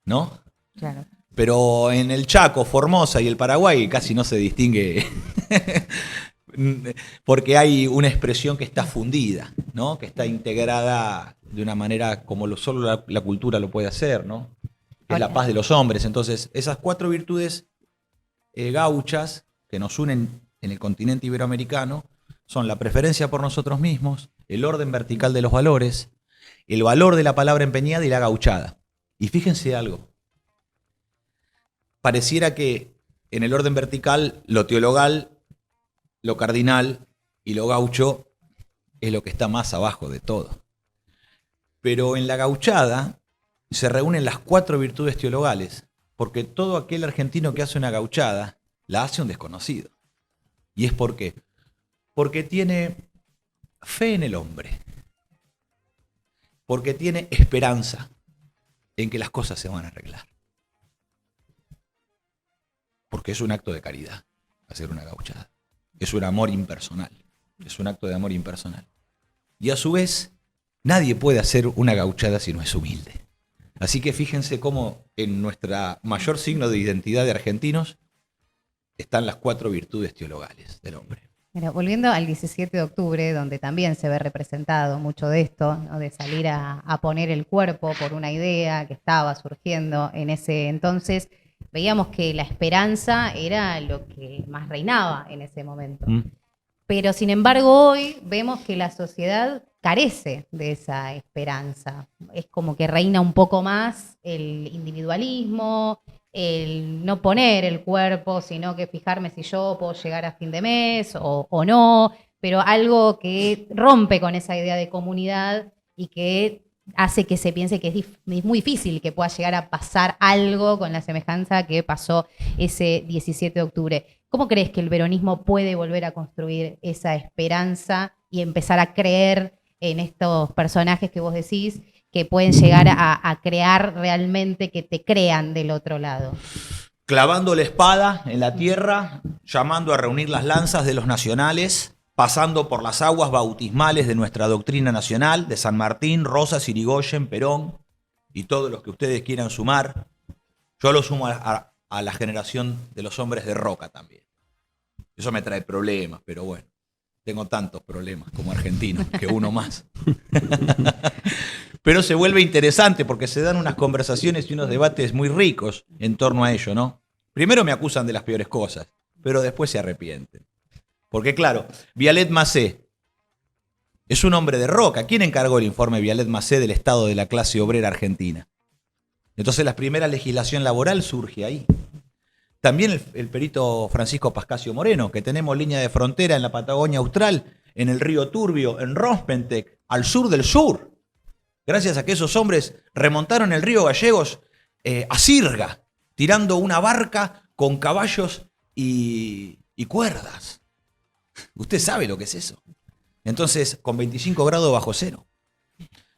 ¿no? Claro. Pero en el Chaco, Formosa y el Paraguay casi no se distingue porque hay una expresión que está fundida, ¿no? Que está integrada de una manera como solo la cultura lo puede hacer, ¿no? Que es la paz de los hombres. Entonces, esas 4 virtudes gauchas que nos unen en el continente iberoamericano son la preferencia por nosotros mismos, el orden vertical de los valores, el valor de la palabra empeñada y la gauchada. Y fíjense algo. Pareciera que en el orden vertical lo teologal, lo cardinal y lo gaucho es lo que está más abajo de todo. Pero en la gauchada se reúnen las 4 virtudes teologales, porque todo aquel argentino que hace una gauchada la hace un desconocido. ¿Y es por qué? Porque tiene fe en el hombre, porque tiene esperanza en que las cosas se van a arreglar. Porque es un acto de caridad hacer una gauchada. Es un amor impersonal. Es un acto de amor impersonal. Y a su vez, nadie puede hacer una gauchada si no es humilde. Así que fíjense cómo en nuestra mayor signo de identidad de argentinos están las 4 virtudes teologales del hombre. Mira, volviendo al 17 de octubre, donde también se ve representado mucho de esto, ¿no? De salir a poner el cuerpo por una idea que estaba surgiendo en ese entonces, veíamos que la esperanza era lo que más reinaba en ese momento. Pero sin embargo hoy vemos que la sociedad carece de esa esperanza. Es como que reina un poco más el individualismo, el no poner el cuerpo, sino que fijarme si yo puedo llegar a fin de mes o no, pero algo que rompe con esa idea de comunidad y que hace que se piense que es muy difícil que pueda llegar a pasar algo con la semejanza que pasó ese 17 de octubre. ¿Cómo crees que el peronismo puede volver a construir esa esperanza y empezar a creer en estos personajes que vos decís que pueden llegar a crear realmente, que te crean del otro lado? Clavando la espada en la tierra, llamando a reunir las lanzas de los nacionales, pasando por las aguas bautismales de nuestra doctrina nacional, de San Martín, Rosas, Irigoyen, Perón y todos los que ustedes quieran sumar. Yo lo sumo a la generación de los hombres de Roca también. Eso me trae problemas, pero bueno, tengo tantos problemas como argentino, que uno más. Pero se vuelve interesante porque se dan unas conversaciones y unos debates muy ricos en torno a ello, ¿no? Primero me acusan de las peores cosas, pero después se arrepienten. Porque claro, Vialet Macé es un hombre de Roca. ¿Quién encargó el informe Vialet Macé del estado de la clase obrera argentina? Entonces la primera legislación laboral surge ahí. También el perito Francisco Pascasio Moreno, que tenemos línea de frontera en la Patagonia Austral, en el río Turbio, en Rospentec, al sur del sur. Gracias a que esos hombres remontaron el río Gallegos a Sirga, tirando una barca con caballos y cuerdas. Usted sabe lo que es eso. Entonces, con 25 grados bajo cero.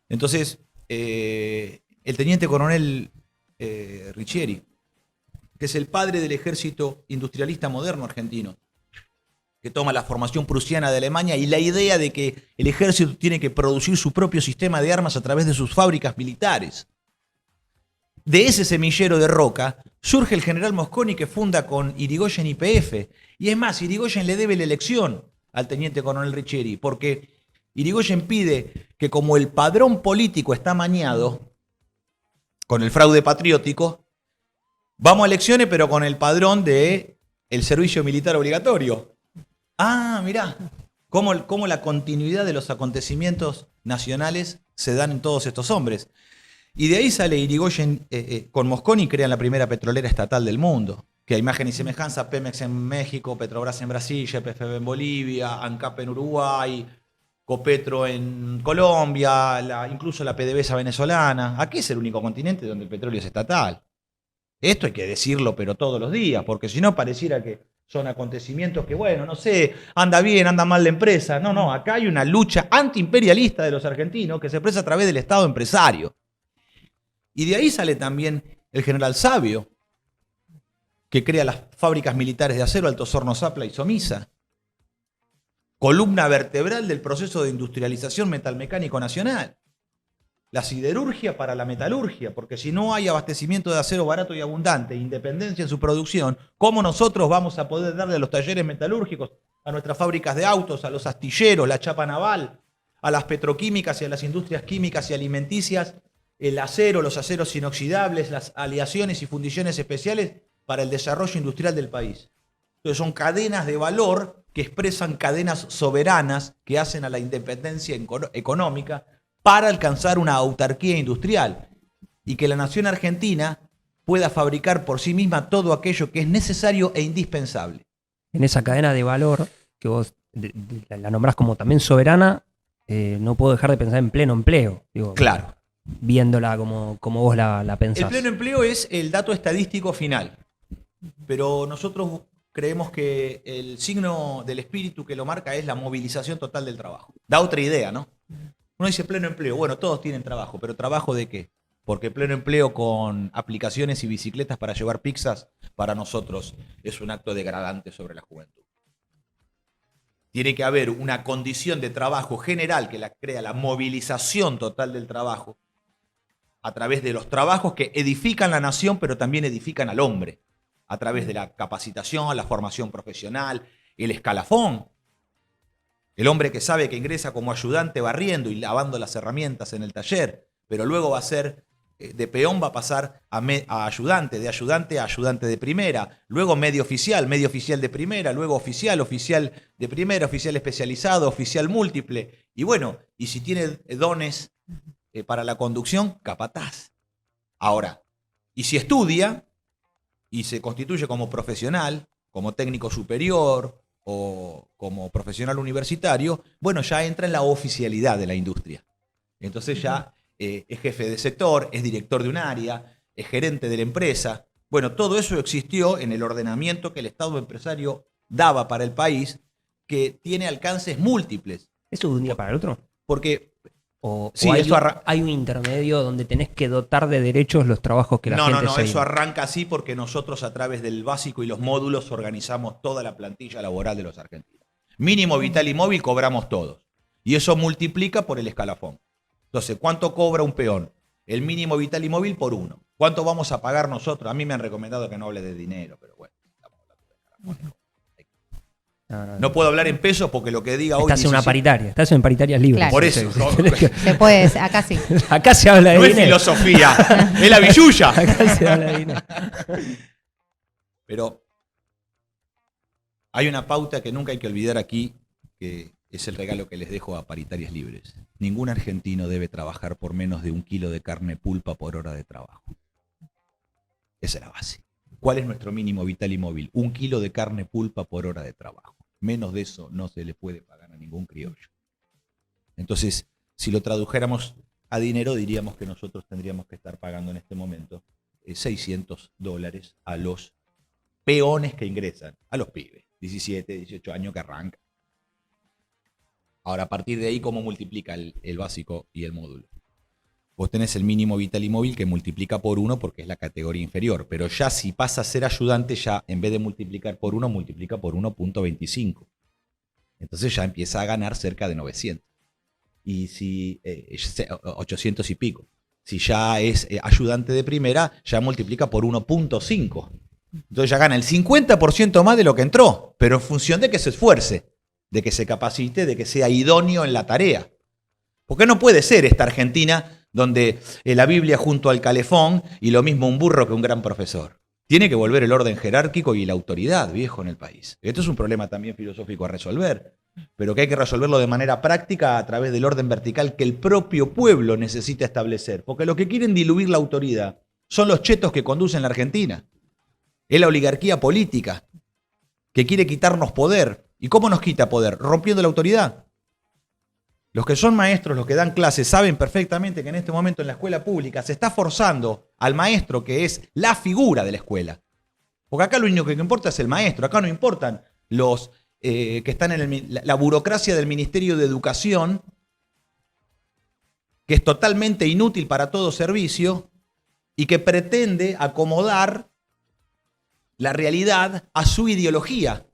Entonces, el teniente coronel Riccieri, que es el padre del ejército industrialista moderno argentino, que toma la formación prusiana de Alemania y la idea de que el ejército tiene que producir su propio sistema de armas a través de sus fábricas militares. De ese semillero de Roca surge el general Mosconi, que funda con Irigoyen YPF. Y es más, Irigoyen le debe la elección al teniente coronel Riccieri, porque Irigoyen pide que, como el padrón político está amañado con el fraude patriótico, vamos a elecciones pero con el padrón del servicio militar obligatorio. Ah, mirá, cómo la continuidad de los acontecimientos nacionales se dan en todos estos hombres. Y de ahí sale Irigoyen con Mosconi, crean la primera petrolera estatal del mundo, que a imagen y semejanza Pemex en México, Petrobras en Brasil, YPF en Bolivia, ANCAP en Uruguay, Copetro en Colombia, incluso la PDVSA venezolana. Aquí es el único continente donde el petróleo es estatal. Esto hay que decirlo, pero todos los días, porque si no pareciera que son acontecimientos que, bueno, no sé, anda bien, anda mal la empresa. No, acá hay una lucha antiimperialista de los argentinos que se expresa a través del Estado empresario. Y de ahí sale también el general Sabio, que crea las fábricas militares de acero, Altos Hornos Zapla y Somisa, columna vertebral del proceso de industrialización metalmecánico nacional. La siderurgia para la metalurgia, porque si no hay abastecimiento de acero barato y abundante, independencia en su producción, ¿cómo nosotros vamos a poder darle a los talleres metalúrgicos, a nuestras fábricas de autos, a los astilleros, la chapa naval, a las petroquímicas y a las industrias químicas y alimenticias, el acero, los aceros inoxidables, las aleaciones y fundiciones especiales para el desarrollo industrial del país? Entonces son cadenas de valor que expresan cadenas soberanas que hacen a la independencia económica para alcanzar una autarquía industrial y que la nación argentina pueda fabricar por sí misma todo aquello que es necesario e indispensable. En esa cadena de valor que vos la nombrás como también soberana, no puedo dejar de pensar en pleno empleo. Digo, Claro. Viéndola como vos la pensás. El pleno empleo es el dato estadístico final, pero nosotros creemos que el signo del espíritu que lo marca es la movilización total del trabajo. Da otra idea, ¿no? Uno dice pleno empleo, bueno, todos tienen trabajo, pero ¿trabajo de qué? Porque pleno empleo con aplicaciones y bicicletas para llevar pizzas, para nosotros es un acto degradante sobre la juventud. Tiene que haber una condición de trabajo general que la crea la movilización total del trabajo a través de los trabajos que edifican la nación, pero también edifican al hombre, a través de la capacitación, la formación profesional, el escalafón. El hombre que sabe que ingresa como ayudante barriendo y lavando las herramientas en el taller, pero luego va a ser de peón, va a pasar a ayudante, de ayudante a ayudante de primera, luego medio oficial de primera, luego oficial de primera, oficial especializado, oficial múltiple. Y bueno, y si tiene dones para la conducción, capataz. Ahora, y si estudia y se constituye como profesional, como técnico superior o como profesional universitario, bueno, ya entra en la oficialidad de la industria. Entonces ya es jefe de sector, es director de un área, es gerente de la empresa. Bueno, todo eso existió en el ordenamiento que el Estado empresario daba para el país, que tiene alcances múltiples. ¿Eso de un día para el otro? Porque ¿O, sí, o hay, eso hay un intermedio donde tenés que dotar de derechos los trabajos que la gente se... eso arranca así porque nosotros a través del básico y los módulos organizamos toda la plantilla laboral de los argentinos. Mínimo vital y móvil cobramos todos. Y eso multiplica por el escalafón. Entonces, ¿cuánto cobra un peón? El mínimo vital y móvil por 1. ¿Cuánto vamos a pagar nosotros? A mí me han recomendado que no hable de dinero, pero bueno, estamos hablando de escalafón. No puedo hablar en pesos porque lo que diga hoy... Estás en una paritaria, estás en paritarias libres. Claro. Por eso. Se puede, acá sí. Acá se habla de No es dinero. filosofía, es la billulla. Acá se habla de dinero. Pero hay una pauta que nunca hay que olvidar aquí, que es el regalo que les dejo a Paritarias Libres. Ningún argentino debe trabajar por menos de 1 kilo de carne pulpa por hora de trabajo. Esa es la base. ¿Cuál es nuestro mínimo vital y móvil? 1 kilo de carne pulpa por hora de trabajo. Menos de eso no se le puede pagar a ningún criollo. Entonces, si lo tradujéramos a dinero, diríamos que nosotros tendríamos que estar pagando en este momento $600 a los peones que ingresan, a los pibes, 17, 18 años que arrancan. Ahora, a partir de ahí, ¿cómo multiplica el básico y el módulo? Vos tenés el mínimo vital y móvil que multiplica por 1 porque es la categoría inferior, pero ya si pasa a ser ayudante, ya en vez de multiplicar por 1, multiplica por 1.25. Entonces ya empieza a ganar cerca de 900. Y si 800 y pico. Si ya es ayudante de primera, ya multiplica por 1.5. Entonces ya gana el 50% más de lo que entró, pero en función de que se esfuerce, de que se capacite, de que sea idóneo en la tarea. Porque no puede ser esta Argentina donde la Biblia junto al calefón y lo mismo un burro que un gran profesor. Tiene que volver el orden jerárquico y la autoridad, viejo, en el país. Esto es un problema también filosófico a resolver, pero que hay que resolverlo de manera práctica a través del orden vertical que el propio pueblo necesita establecer. Porque los que quieren diluir la autoridad son los chetos que conducen la Argentina. Es la oligarquía política que quiere quitarnos poder. ¿Y cómo nos quita poder? Rompiendo la autoridad. Los que son maestros, los que dan clases, saben perfectamente que en este momento en la escuela pública se está forzando al maestro, que es la figura de la escuela. Porque acá lo único que importa es el maestro, acá no importan los que están en la burocracia del Ministerio de Educación, que es totalmente inútil para todo servicio y que pretende acomodar la realidad a su ideología.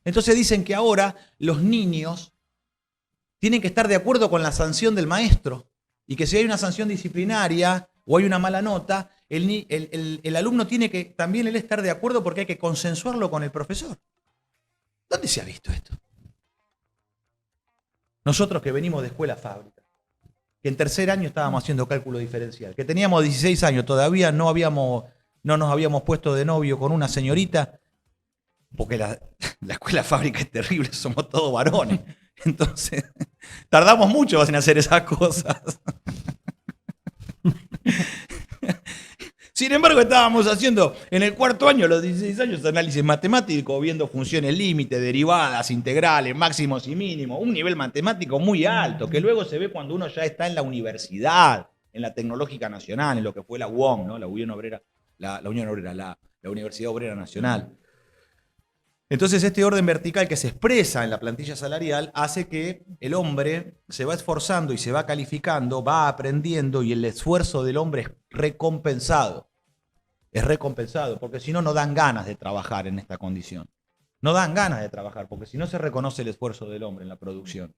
Entonces dicen que ahora los niños tienen que estar de acuerdo con la sanción del maestro y que si hay una sanción disciplinaria o hay una mala nota, el alumno tiene que también él estar de acuerdo porque hay que consensuarlo con el profesor. ¿Dónde se ha visto esto? Nosotros que venimos de escuela fábrica, que en tercer año estábamos haciendo cálculo diferencial, que teníamos 16 años, todavía no nos habíamos puesto de novio con una señorita, porque la escuela fábrica es terrible, somos todos varones. Entonces, tardamos mucho en hacer esas cosas. Sin embargo, estábamos haciendo en el cuarto año, a los 16 años, análisis matemático, viendo funciones límite, derivadas, integrales, máximos y mínimos. Un nivel matemático muy alto, que luego se ve cuando uno ya está en la universidad, en la Tecnológica Nacional, en lo que fue la UOM, ¿no? La Universidad Obrera Nacional. Entonces este orden vertical que se expresa en la plantilla salarial hace que el hombre se va esforzando y se va calificando, va aprendiendo y el esfuerzo del hombre es recompensado. Es recompensado, porque si no, no dan ganas de trabajar en esta condición. No dan ganas de trabajar, porque si no se reconoce el esfuerzo del hombre en la producción.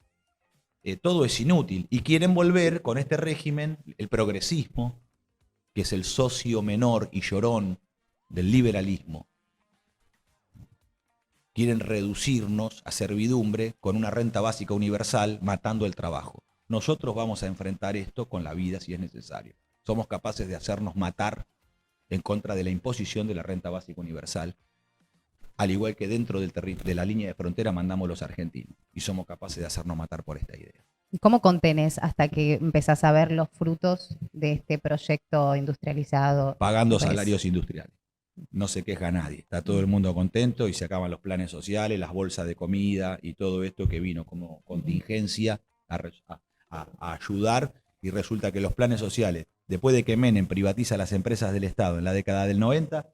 Todo es inútil. Y quieren volver con este régimen, el progresismo, que es el socio menor y llorón del liberalismo. Quieren reducirnos a servidumbre con una renta básica universal, matando el trabajo. Nosotros vamos a enfrentar esto con la vida si es necesario. Somos capaces de hacernos matar en contra de la imposición de la renta básica universal, al igual que dentro de la línea de frontera mandamos los argentinos, y somos capaces de hacernos matar por esta idea. ¿Y cómo contenés hasta que empezás a ver los frutos de este proyecto industrializado? Pagando salarios industriales. No se queja nadie, está todo el mundo contento y se acaban los planes sociales, las bolsas de comida y todo esto que vino como contingencia a ayudar y resulta que los planes sociales, después de que Menem privatiza las empresas del Estado en la década del 90,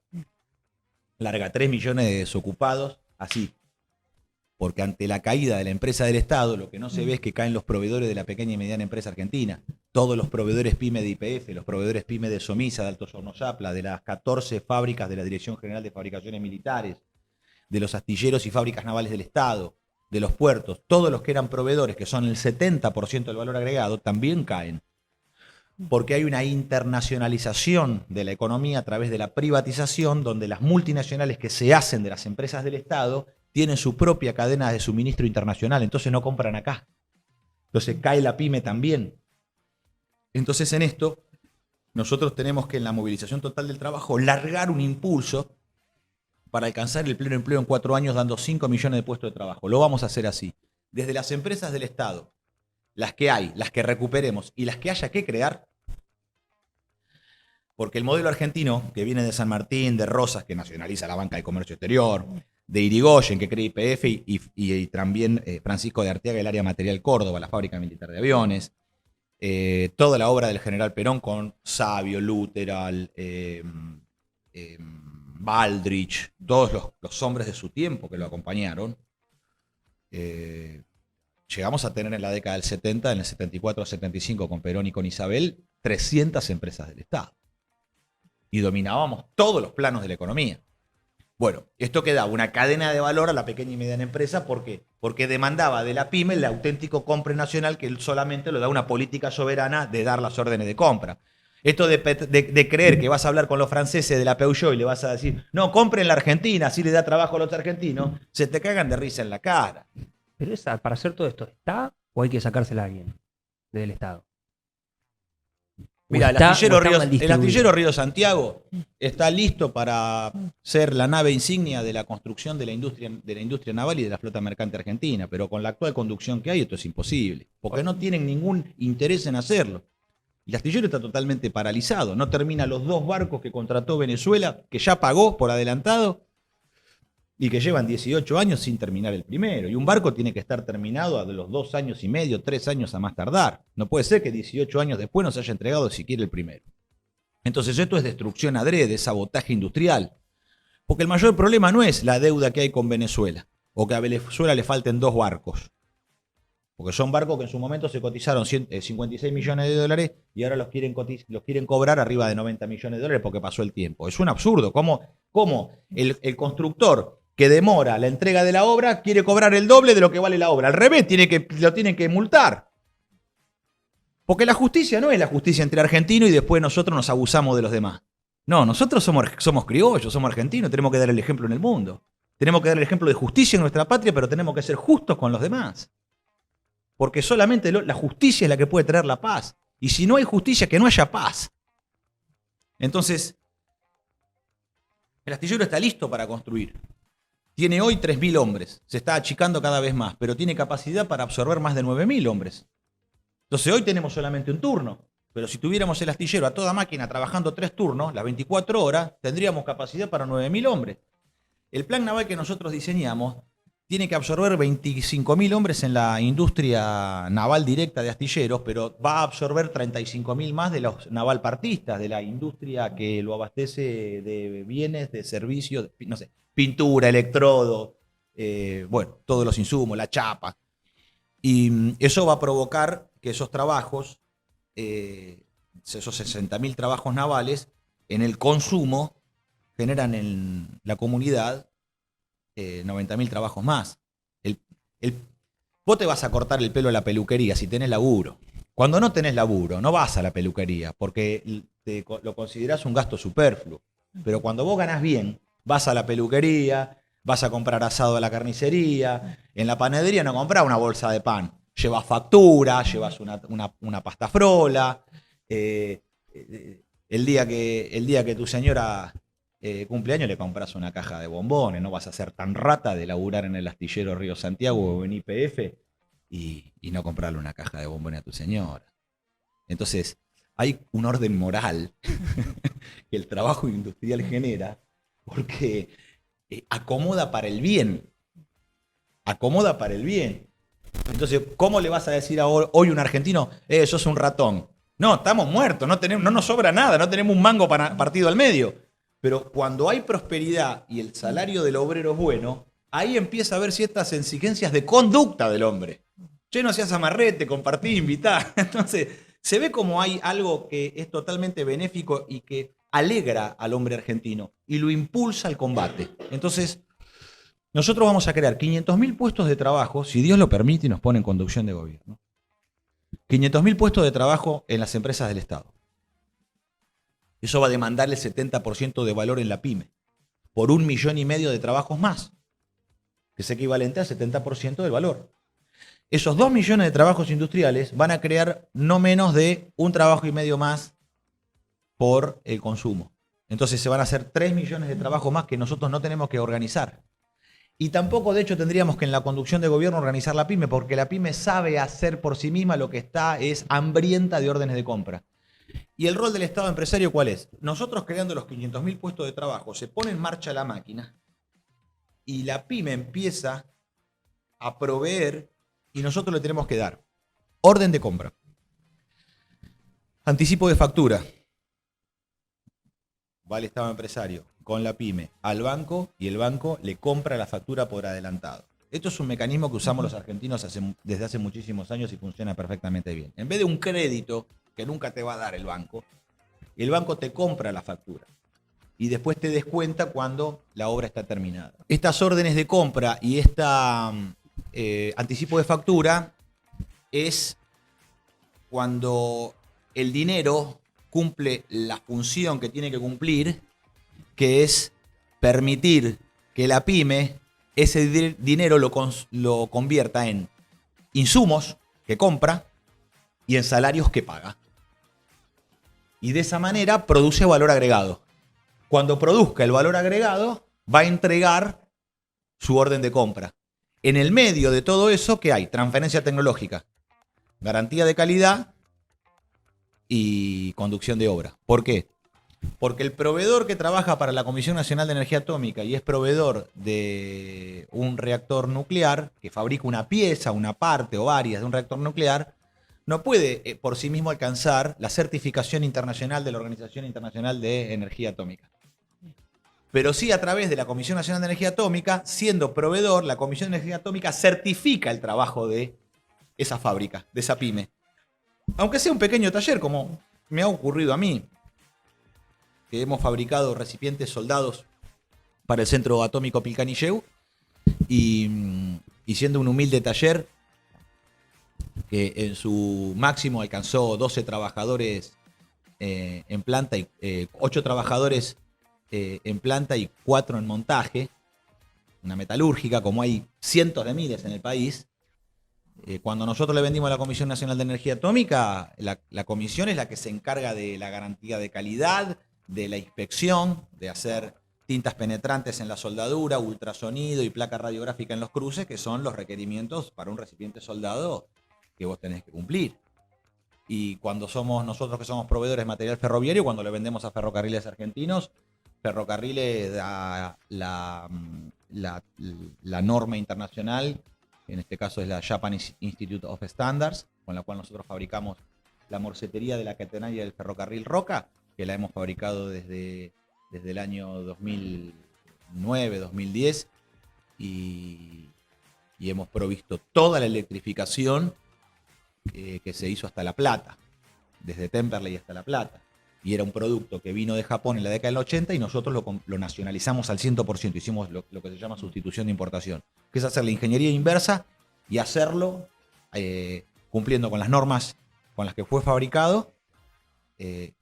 larga 3 millones de desocupados, así. Porque ante la caída de la empresa del Estado, lo que no se ve es que caen los proveedores de la pequeña y mediana empresa argentina. Todos los proveedores PYME de YPF, los proveedores PYME de Somisa, de Altos Hornos Zapla, de las 14 fábricas de la Dirección General de Fabricaciones Militares, de los astilleros y fábricas navales del Estado, de los puertos, todos los que eran proveedores, que son el 70% del valor agregado, también caen. Porque hay una internacionalización de la economía a través de la privatización, donde las multinacionales que se hacen de las empresas del Estado tienen su propia cadena de suministro internacional, entonces no compran acá. Entonces cae la pyme también. Entonces en esto nosotros tenemos que en la movilización total del trabajo largar un impulso para alcanzar el pleno empleo en 4 años dando 5 millones de puestos de trabajo. Lo vamos a hacer así. Desde las empresas del Estado, las que hay, las que recuperemos y las que haya que crear, porque el modelo argentino, que viene de San Martín, de Rosas, que nacionaliza la banca de comercio exterior, de Irigoyen, que crea YPF, y también Francisco de Arteaga, el área material Córdoba, la fábrica militar de aviones, toda la obra del general Perón con Sabio, Luteral, Baldrich, todos los hombres de su tiempo que lo acompañaron, llegamos a tener en la década del 70, en el 74 75 con Perón y con Isabel, 300 empresas del Estado. Y dominábamos todos los planos de la economía. Bueno, esto que daba una cadena de valor a la pequeña y mediana empresa, ¿por qué? Porque demandaba de la pyme el auténtico compre nacional que solamente lo da una política soberana de dar las órdenes de compra. Esto de creer que vas a hablar con los franceses de la Peugeot y le vas a decir, no, compren la Argentina, así le da trabajo a los argentinos, se te cagan de risa en la cara. Pero para hacer todo esto, ¿está o hay que sacársela a alguien del Estado? Mira, el astillero Río Santiago está listo para ser la nave insignia de la construcción de la industria naval y de la flota mercante argentina, pero con la actual conducción que hay esto es imposible, porque no tienen ningún interés en hacerlo. El astillero está totalmente paralizado, no termina los 2 barcos que contrató Venezuela, que ya pagó por adelantado, y que llevan 18 años sin terminar el primero. Y un barco tiene que estar terminado a los 2 años y medio, 3 años a más tardar. No puede ser que 18 años después no se haya entregado siquiera el primero. Entonces esto es destrucción adrede, es sabotaje industrial. Porque el mayor problema no es la deuda que hay con Venezuela, o que a Venezuela le falten 2 barcos. Porque son barcos que en su momento se cotizaron 56 millones de dólares y ahora los quieren cobrar arriba de 90 millones de dólares porque pasó el tiempo. Es un absurdo. ¿Cómo el constructor que demora la entrega de la obra quiere cobrar el doble de lo que vale la obra? Al revés, lo tienen que multar. Porque la justicia no es la justicia entre argentinos y después nosotros nos abusamos de los demás. No, nosotros somos criollos, somos argentinos, tenemos que dar el ejemplo en el mundo. Tenemos que dar el ejemplo de justicia en nuestra patria, pero tenemos que ser justos con los demás. Porque solamente la justicia es la que puede traer la paz. Y si no hay justicia, que no haya paz. Entonces, el astillero está listo para construir. Tiene hoy 3.000 hombres, se está achicando cada vez más, pero tiene capacidad para absorber más de 9.000 hombres. Entonces hoy tenemos solamente un turno, pero si tuviéramos el astillero a toda máquina trabajando 3 turnos, las 24 horas, tendríamos capacidad para 9.000 hombres. El plan naval que nosotros diseñamos tiene que absorber 25.000 hombres en la industria naval directa de astilleros, pero va a absorber 35.000 más de los navalpartistas, de la industria que lo abastece de bienes, de servicios, no sé, pintura, electrodo, bueno, todos los insumos, la chapa. Y eso va a provocar que esos trabajos, esos 60.000 trabajos navales, en el consumo, generan en la comunidad 90.000 trabajos más. Vos te vas a cortar el pelo a la peluquería si tenés laburo. Cuando no tenés laburo, no vas a la peluquería porque lo considerás un gasto superfluo. Pero cuando vos ganás bien, vas a la peluquería, vas a comprar asado a la carnicería, en la panadería no comprás una bolsa de pan, llevas factura, llevas una pasta frola. El día que tu señora cumpleaños le compras una caja de bombones, no vas a ser tan rata de laburar en el astillero Río Santiago o en YPF y no comprarle una caja de bombones a tu señora. Entonces, hay un orden moral que el trabajo industrial genera porque acomoda para el bien. Acomoda para el bien. Entonces, ¿cómo le vas a decir a hoy un argentino, sos un ratón? No, estamos muertos, no nos sobra nada, no tenemos un mango partido al medio. Pero cuando hay prosperidad y el salario del obrero es bueno, ahí empieza a haber ciertas exigencias de conducta del hombre. Che, no seas amarrete, compartí, invitá. Entonces, se ve como hay algo que es totalmente benéfico y que alegra al hombre argentino y lo impulsa al combate. Entonces, nosotros vamos a crear 500.000 puestos de trabajo, si Dios lo permite y nos pone en conducción de gobierno. 500.000 puestos de trabajo en las empresas del Estado. Eso va a demandar el 70% de valor en la pyme, por 1,5 millones de trabajos más, que es equivalente al 70% del valor. Esos 2 millones de trabajos industriales van a crear no menos de 1,5 trabajos más por el consumo. Entonces se van a hacer 3 millones de trabajos más que nosotros no tenemos que organizar. Y tampoco, de hecho, tendríamos que en la conducción de gobierno organizar la pyme, porque la pyme sabe hacer por sí misma, lo que está es hambrienta de órdenes de compra. ¿Y el rol del Estado empresario cuál es? Nosotros creando los 500.000 puestos de trabajo, se pone en marcha la máquina y la pyme empieza a proveer y nosotros le tenemos que dar orden de compra, anticipo de factura, va el Estado empresario con la pyme al banco y el banco le compra la factura por adelantado. Esto es un mecanismo que usamos los argentinos desde hace muchísimos años y funciona perfectamente bien. En vez de un crédito que nunca te va a dar el banco te compra la factura y después te descuenta cuando la obra está terminada. Estas órdenes de compra y anticipo de factura es cuando el dinero cumple la función que tiene que cumplir, que es permitir que la pyme ese dinero lo convierta en insumos que compra y en salarios que paga. Y de esa manera produce valor agregado. Cuando produzca el valor agregado, va a entregar su orden de compra. En el medio de todo eso, ¿qué hay? Transferencia tecnológica, garantía de calidad y conducción de obra. ¿Por qué? Porque el proveedor que trabaja para la Comisión Nacional de Energía Atómica y es proveedor de un reactor nuclear, que fabrica una pieza, una parte o varias de un reactor nuclear, no puede por sí mismo alcanzar la certificación internacional de la Organización Internacional de Energía Atómica. Pero sí a través de la Comisión Nacional de Energía Atómica, siendo proveedor, la Comisión de Energía Atómica certifica el trabajo de esa fábrica, de esa pyme. Aunque sea un pequeño taller, como me ha ocurrido a mí, que hemos fabricado recipientes soldados para el Centro Atómico Pilcanilleu, y siendo un humilde taller que en su máximo alcanzó 12 trabajadores en planta, y 8 trabajadores en planta y 4 en montaje, una metalúrgica, como hay cientos de miles en el país. Cuando nosotros le vendimos a la Comisión Nacional de Energía Atómica, la comisión es la que se encarga de la garantía de calidad, de la inspección, de hacer tintas penetrantes en la soldadura, ultrasonido y placa radiográfica en los cruces, que son los requerimientos para un recipiente soldado que vos tenés que cumplir. Y cuando somos nosotros que somos proveedores de material ferroviario, cuando le vendemos a Ferrocarriles Argentinos, Ferrocarriles da la norma internacional, en este caso es la Japanese Institute of Standards, con la cual nosotros fabricamos la morcetería de la catenaria del ferrocarril Roca, que la hemos fabricado desde el año 2009, 2010, y hemos provisto toda la electrificación que se hizo hasta La Plata, desde Temperley hasta La Plata. Y era un producto que vino de Japón en la década del 80 y nosotros lo nacionalizamos al 100%. Hicimos lo que se llama sustitución de importación, que es hacer la ingeniería inversa y hacerlo cumpliendo con las normas con las que fue fabricado.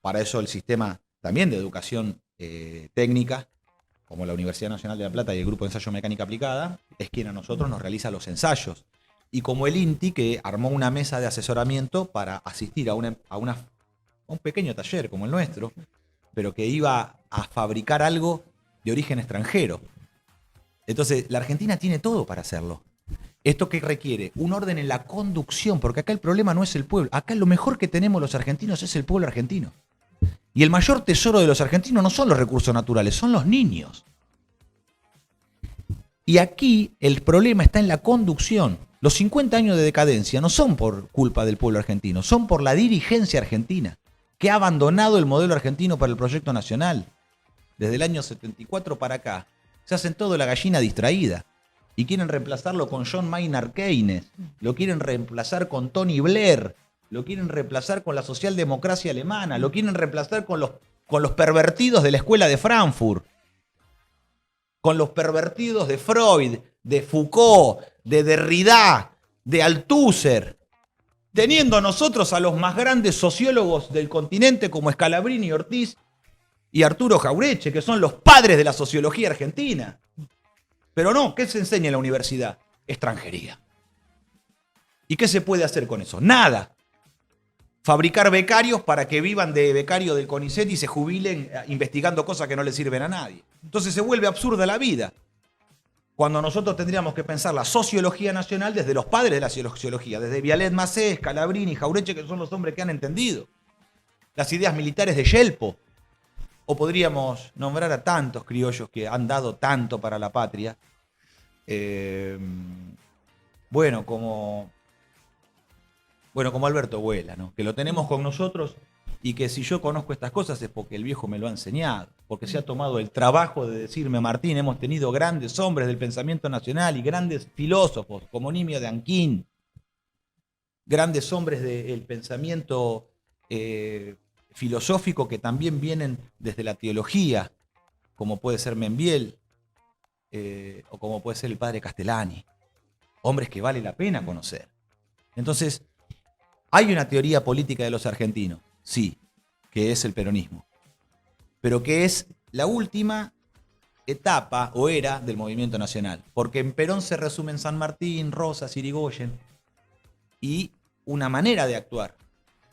Para eso el sistema también de educación técnica, como la Universidad Nacional de La Plata y el Grupo de Ensayo Mecánica Aplicada, es quien a nosotros nos realiza los ensayos. Y como el INTI, que armó una mesa de asesoramiento para asistir a un pequeño taller como el nuestro, pero que iba a fabricar algo de origen extranjero. Entonces, la Argentina tiene todo para hacerlo. ¿Esto qué requiere? Un orden en la conducción, porque acá el problema no es el pueblo. Acá lo mejor que tenemos los argentinos es el pueblo argentino. Y el mayor tesoro de los argentinos no son los recursos naturales, son los niños. Y aquí el problema está en la conducción. Los 50 años de decadencia no son por culpa del pueblo argentino, son por la dirigencia argentina, que ha abandonado el modelo argentino para el proyecto nacional. Desde el año 74 para acá, se hacen todo la gallina distraída y quieren reemplazarlo con John Maynard Keynes, lo quieren reemplazar con Tony Blair, lo quieren reemplazar con la socialdemocracia alemana, lo quieren reemplazar con los pervertidos de la escuela de Frankfurt, con los pervertidos de Freud, de Foucault, de Derrida, de Althusser, teniendo nosotros a los más grandes sociólogos del continente como Scalabrini, Ortiz y Arturo Jaureche, que son los padres de la sociología argentina. Pero no, ¿qué se enseña en la universidad? Extranjería. ¿Y qué se puede hacer con eso? Nada. Fabricar becarios para que vivan de becario del CONICET y se jubilen investigando cosas que no le sirven a nadie. Entonces se vuelve absurda la vida. Cuando nosotros tendríamos que pensar la sociología nacional desde los padres de la sociología, desde Vialet Macé, Scalabrini, Jaureche, que son los hombres que han entendido las ideas militares de Yelpo. O podríamos nombrar a tantos criollos que han dado tanto para la patria. Como Alberto Vuela, ¿no? Que lo tenemos con nosotros y que si yo conozco estas cosas es porque el viejo me lo ha enseñado, porque se ha tomado el trabajo de decirme, Martín, hemos tenido grandes hombres del pensamiento nacional y grandes filósofos como Nimio de Anquín, grandes hombres del pensamiento filosófico que también vienen desde la teología, como puede ser Membiel o como puede ser el padre Castellani, hombres que vale la pena conocer. Entonces, hay una teoría política de los argentinos, sí, que es el peronismo, pero que es la última etapa o era del movimiento nacional, porque en Perón se resumen San Martín, Rosas, Irigoyen, y una manera de actuar,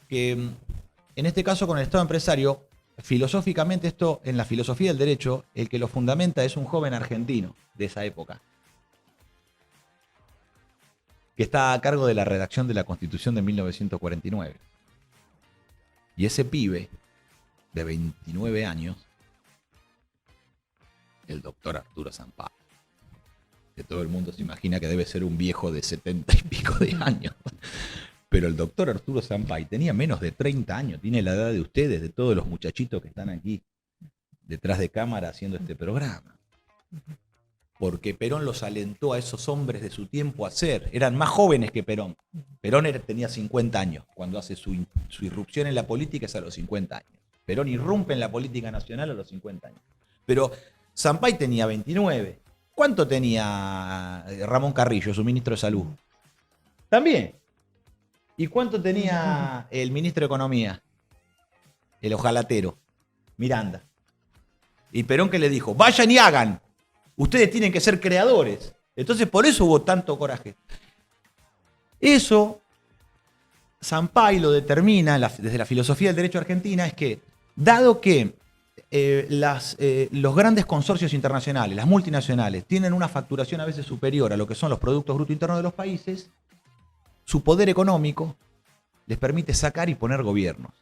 que en este caso con el Estado empresario, filosóficamente esto, en la filosofía del derecho, el que lo fundamenta es un joven argentino de esa época, que está a cargo de la redacción de la Constitución de 1949. Y ese pibe, de 29 años, el doctor Arturo Sampaio, que todo el mundo se imagina que debe ser un viejo de 70 y pico de años. Pero el doctor Arturo Sampaio tenía menos de 30 años, tiene la edad de ustedes, de todos los muchachitos que están aquí detrás de cámara haciendo este programa. Porque Perón los alentó a esos hombres de su tiempo a ser. Eran más jóvenes que Perón. Perón tenía 50 años. Cuando hace su irrupción en la política es a los 50 años. Perón irrumpe en la política nacional a los 50 años. Pero Sampaio tenía 29. ¿Cuánto tenía Ramón Carrillo, su ministro de Salud? También. ¿Y cuánto tenía el ministro de Economía? El ojalatero, Miranda. Y Perón, ¿qué le dijo? Vayan y hagan. Ustedes tienen que ser creadores. Entonces, por eso hubo tanto coraje. Eso, Sampaio lo determina desde la filosofía del derecho argentina, es que, dado que los grandes consorcios internacionales, las multinacionales, tienen una facturación a veces superior a lo que son los productos brutos internos de los países, su poder económico les permite sacar y poner gobiernos.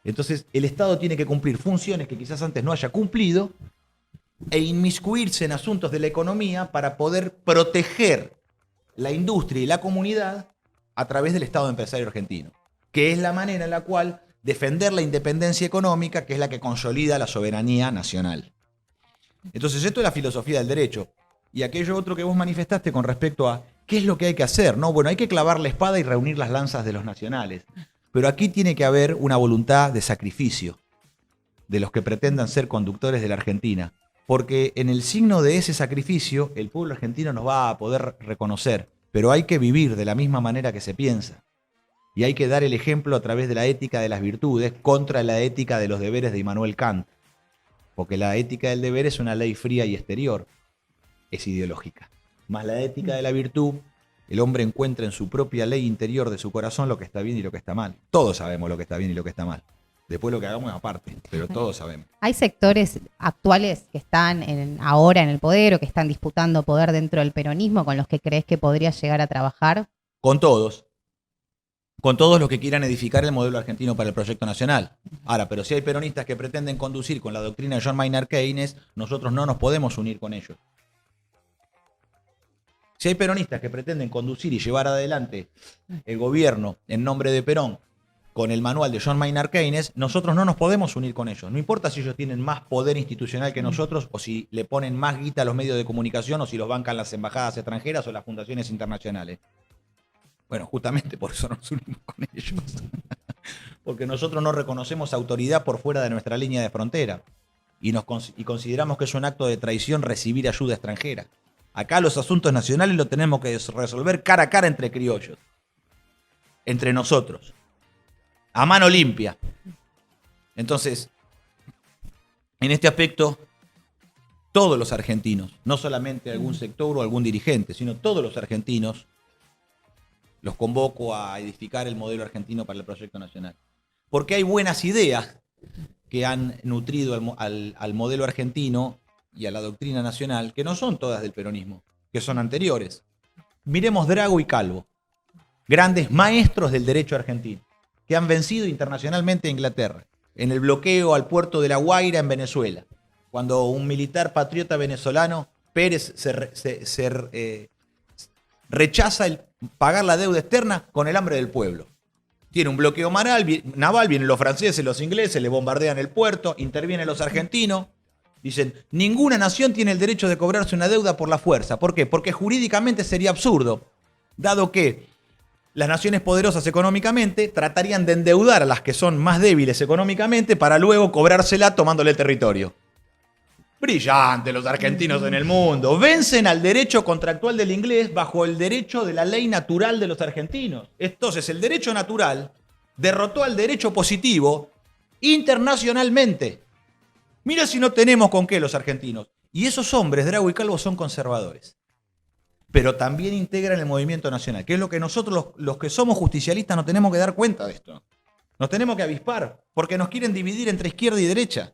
Entonces, el Estado tiene que cumplir funciones que quizás antes no haya cumplido e inmiscuirse en asuntos de la economía para poder proteger la industria y la comunidad a través del Estado empresario argentino, que es la manera en la cual defender la independencia económica, que es la que consolida la soberanía nacional. Entonces, esto es la filosofía del derecho. Y aquello otro que vos manifestaste con respecto a qué es lo que hay que hacer, ¿no? Bueno, hay que clavar la espada y reunir las lanzas de los nacionales. Pero aquí tiene que haber una voluntad de sacrificio de los que pretendan ser conductores de la Argentina. Porque en el signo de ese sacrificio, el pueblo argentino nos va a poder reconocer. Pero hay que vivir de la misma manera que se piensa. Y hay que dar el ejemplo a través de la ética de las virtudes contra la ética de los deberes de Immanuel Kant. Porque la ética del deber es una ley fría y exterior. Es ideológica. Más la ética de la virtud, el hombre encuentra en su propia ley interior de su corazón lo que está bien y lo que está mal. Todos sabemos lo que está bien y lo que está mal. Después lo que hagamos es aparte, pero todos sabemos. ¿Hay sectores actuales que están ahora en el poder o que están disputando poder dentro del peronismo con los que crees que podría llegar a trabajar? Con todos. Con todos los que quieran edificar el modelo argentino para el proyecto nacional. Ahora, pero si hay peronistas que pretenden conducir con la doctrina de John Maynard Keynes, nosotros no nos podemos unir con ellos. Si hay peronistas que pretenden conducir y llevar adelante el gobierno en nombre de Perón con el manual de John Maynard Keynes, nosotros no nos podemos unir con ellos. No importa si ellos tienen más poder institucional que nosotros, o si le ponen más guita a los medios de comunicación, o si los bancan las embajadas extranjeras o las fundaciones internacionales. Bueno, justamente por eso nos unimos con ellos. Porque nosotros no reconocemos autoridad por fuera de nuestra línea de frontera. Y consideramos que es un acto de traición recibir ayuda extranjera. Acá los asuntos nacionales los tenemos que resolver cara a cara entre criollos. Entre nosotros. A mano limpia. Entonces, en este aspecto, todos los argentinos, no solamente algún sector o algún dirigente, sino todos los argentinos, los convoco a edificar el modelo argentino para el proyecto nacional. Porque hay buenas ideas que han nutrido al modelo argentino y a la doctrina nacional, que no son todas del peronismo, que son anteriores. Miremos Drago y Calvo, grandes maestros del derecho argentino, que han vencido internacionalmente a Inglaterra, en el bloqueo al puerto de La Guaira en Venezuela, cuando un militar patriota venezolano, Pérez, rechaza el pagar la deuda externa con el hambre del pueblo. Tiene un bloqueo naval, vienen los franceses, los ingleses, le bombardean el puerto, intervienen los argentinos. Dicen, ninguna nación tiene el derecho de cobrarse una deuda por la fuerza. ¿Por qué? Porque jurídicamente sería absurdo, dado que las naciones poderosas económicamente tratarían de endeudar a las que son más débiles económicamente para luego cobrársela tomándole el territorio. Brillante los argentinos en el mundo. Vencen al derecho contractual del inglés bajo el derecho de la ley natural de los argentinos. Entonces, el derecho natural derrotó al derecho positivo internacionalmente. Mira si no tenemos con qué los argentinos. Y esos hombres, Drago y Calvo, son conservadores. Pero también integran el movimiento nacional, que es lo que nosotros, los que somos justicialistas, nos tenemos que dar cuenta de esto. Nos tenemos que avispar, porque nos quieren dividir entre izquierda y derecha.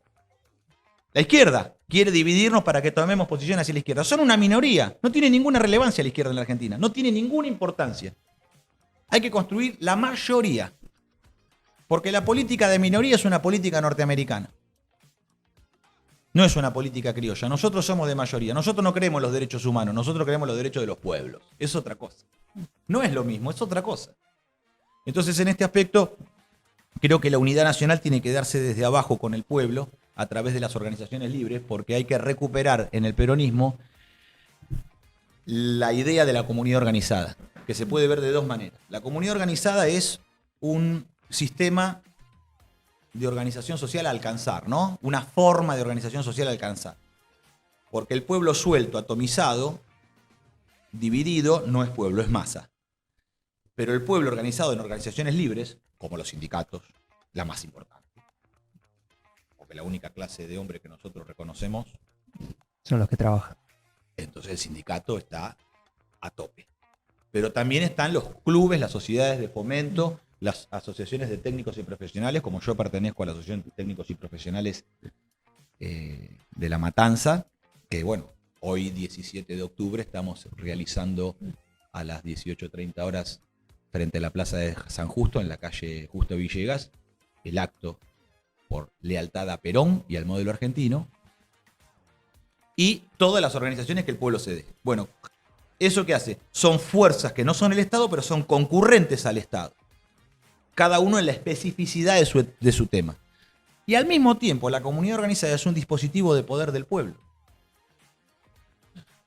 La izquierda quiere dividirnos para que tomemos posición hacia la izquierda. Son una minoría. No tiene ninguna relevancia la izquierda en la Argentina. No tiene ninguna importancia. Hay que construir la mayoría. Porque la política de minoría es una política norteamericana. No es una política criolla. Nosotros somos de mayoría. Nosotros no creemos en los derechos humanos. Nosotros creemos en los derechos de los pueblos. Es otra cosa. No es lo mismo, es otra cosa. Entonces, en este aspecto, creo que la unidad nacional tiene que darse desde abajo con el pueblo, a través de las organizaciones libres, porque hay que recuperar en el peronismo la idea de la comunidad organizada, que se puede ver de dos maneras. La comunidad organizada es un sistema de organización social a alcanzar, ¿no? Una forma de organización social a alcanzar. Porque el pueblo suelto, atomizado, dividido, no es pueblo, es masa. Pero el pueblo organizado en organizaciones libres, como los sindicatos, la más importante. Porque la única clase de hombre que nosotros reconocemos Son los que trabajan. Entonces el sindicato está a tope. Pero también están los clubes, las sociedades de fomento, las asociaciones de técnicos y profesionales, como yo pertenezco a la Asociación de Técnicos y Profesionales de La Matanza, que bueno, hoy 17 de octubre estamos realizando a las 18:30 horas frente a la Plaza de San Justo, en la calle Justo Villegas, el acto por lealtad a Perón y al modelo argentino, y todas las organizaciones que el pueblo se dé. Bueno, ¿eso qué hace? Son fuerzas que no son el Estado, pero son concurrentes al Estado. Cada uno en la especificidad de su tema. Y al mismo tiempo, la comunidad organizada es un dispositivo de poder del pueblo.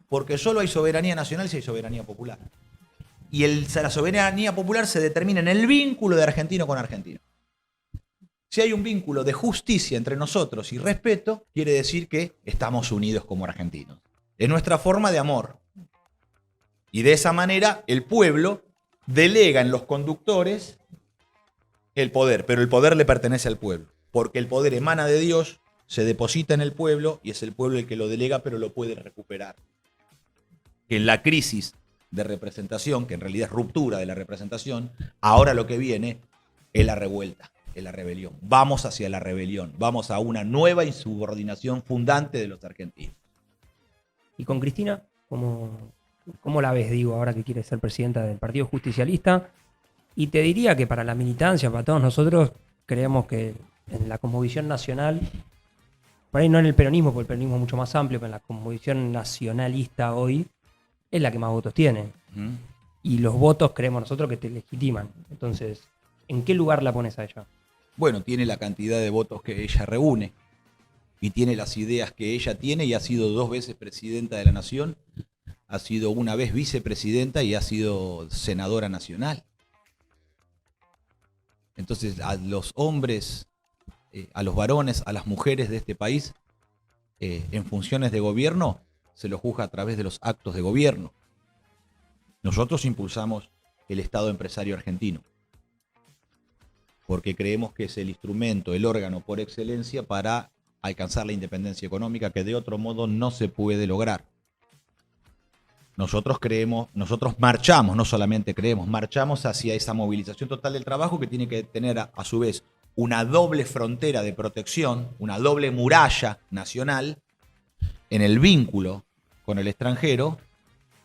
Porque solo hay soberanía nacional si hay soberanía popular. Y la soberanía popular se determina en el vínculo de argentino con argentino. Si hay un vínculo de justicia entre nosotros y respeto, quiere decir que estamos unidos como argentinos. Es nuestra forma de amor. Y de esa manera el pueblo delega en los conductores el poder, pero el poder le pertenece al pueblo. Porque el poder emana de Dios, se deposita en el pueblo y es el pueblo el que lo delega, pero lo puede recuperar. En la crisis de representación, que en realidad es ruptura de la representación, ahora lo que viene es la revuelta. Es la rebelión. Vamos hacia la rebelión. Vamos a una nueva insubordinación fundante de los argentinos. Y con Cristina, ¿cómo la ves, digo, ahora que quiere ser presidenta del Partido Justicialista? Y te diría que para la militancia, para todos nosotros, creemos que en la cosmovisión nacional, por ahí no en el peronismo, porque el peronismo es mucho más amplio, pero en la cosmovisión nacionalista hoy, es la que más votos tiene. ¿Mm? Y los votos creemos nosotros que te legitiman. Entonces, ¿en qué lugar la pones a ella? Bueno, tiene la cantidad de votos que ella reúne y tiene las ideas que ella tiene y ha sido 2 veces presidenta de la nación, ha sido una vez vicepresidenta y ha sido senadora nacional. Entonces, a los hombres, a los varones, a las mujeres de este país, en funciones de gobierno, se los juzga a través de los actos de gobierno. Nosotros impulsamos el Estado empresario argentino, porque creemos que es el instrumento, el órgano por excelencia para alcanzar la independencia económica que de otro modo no se puede lograr. Nosotros marchamos, no solamente creemos, marchamos hacia esa movilización total del trabajo que tiene que tener a su vez una doble frontera de protección, una doble muralla nacional en el vínculo con el extranjero,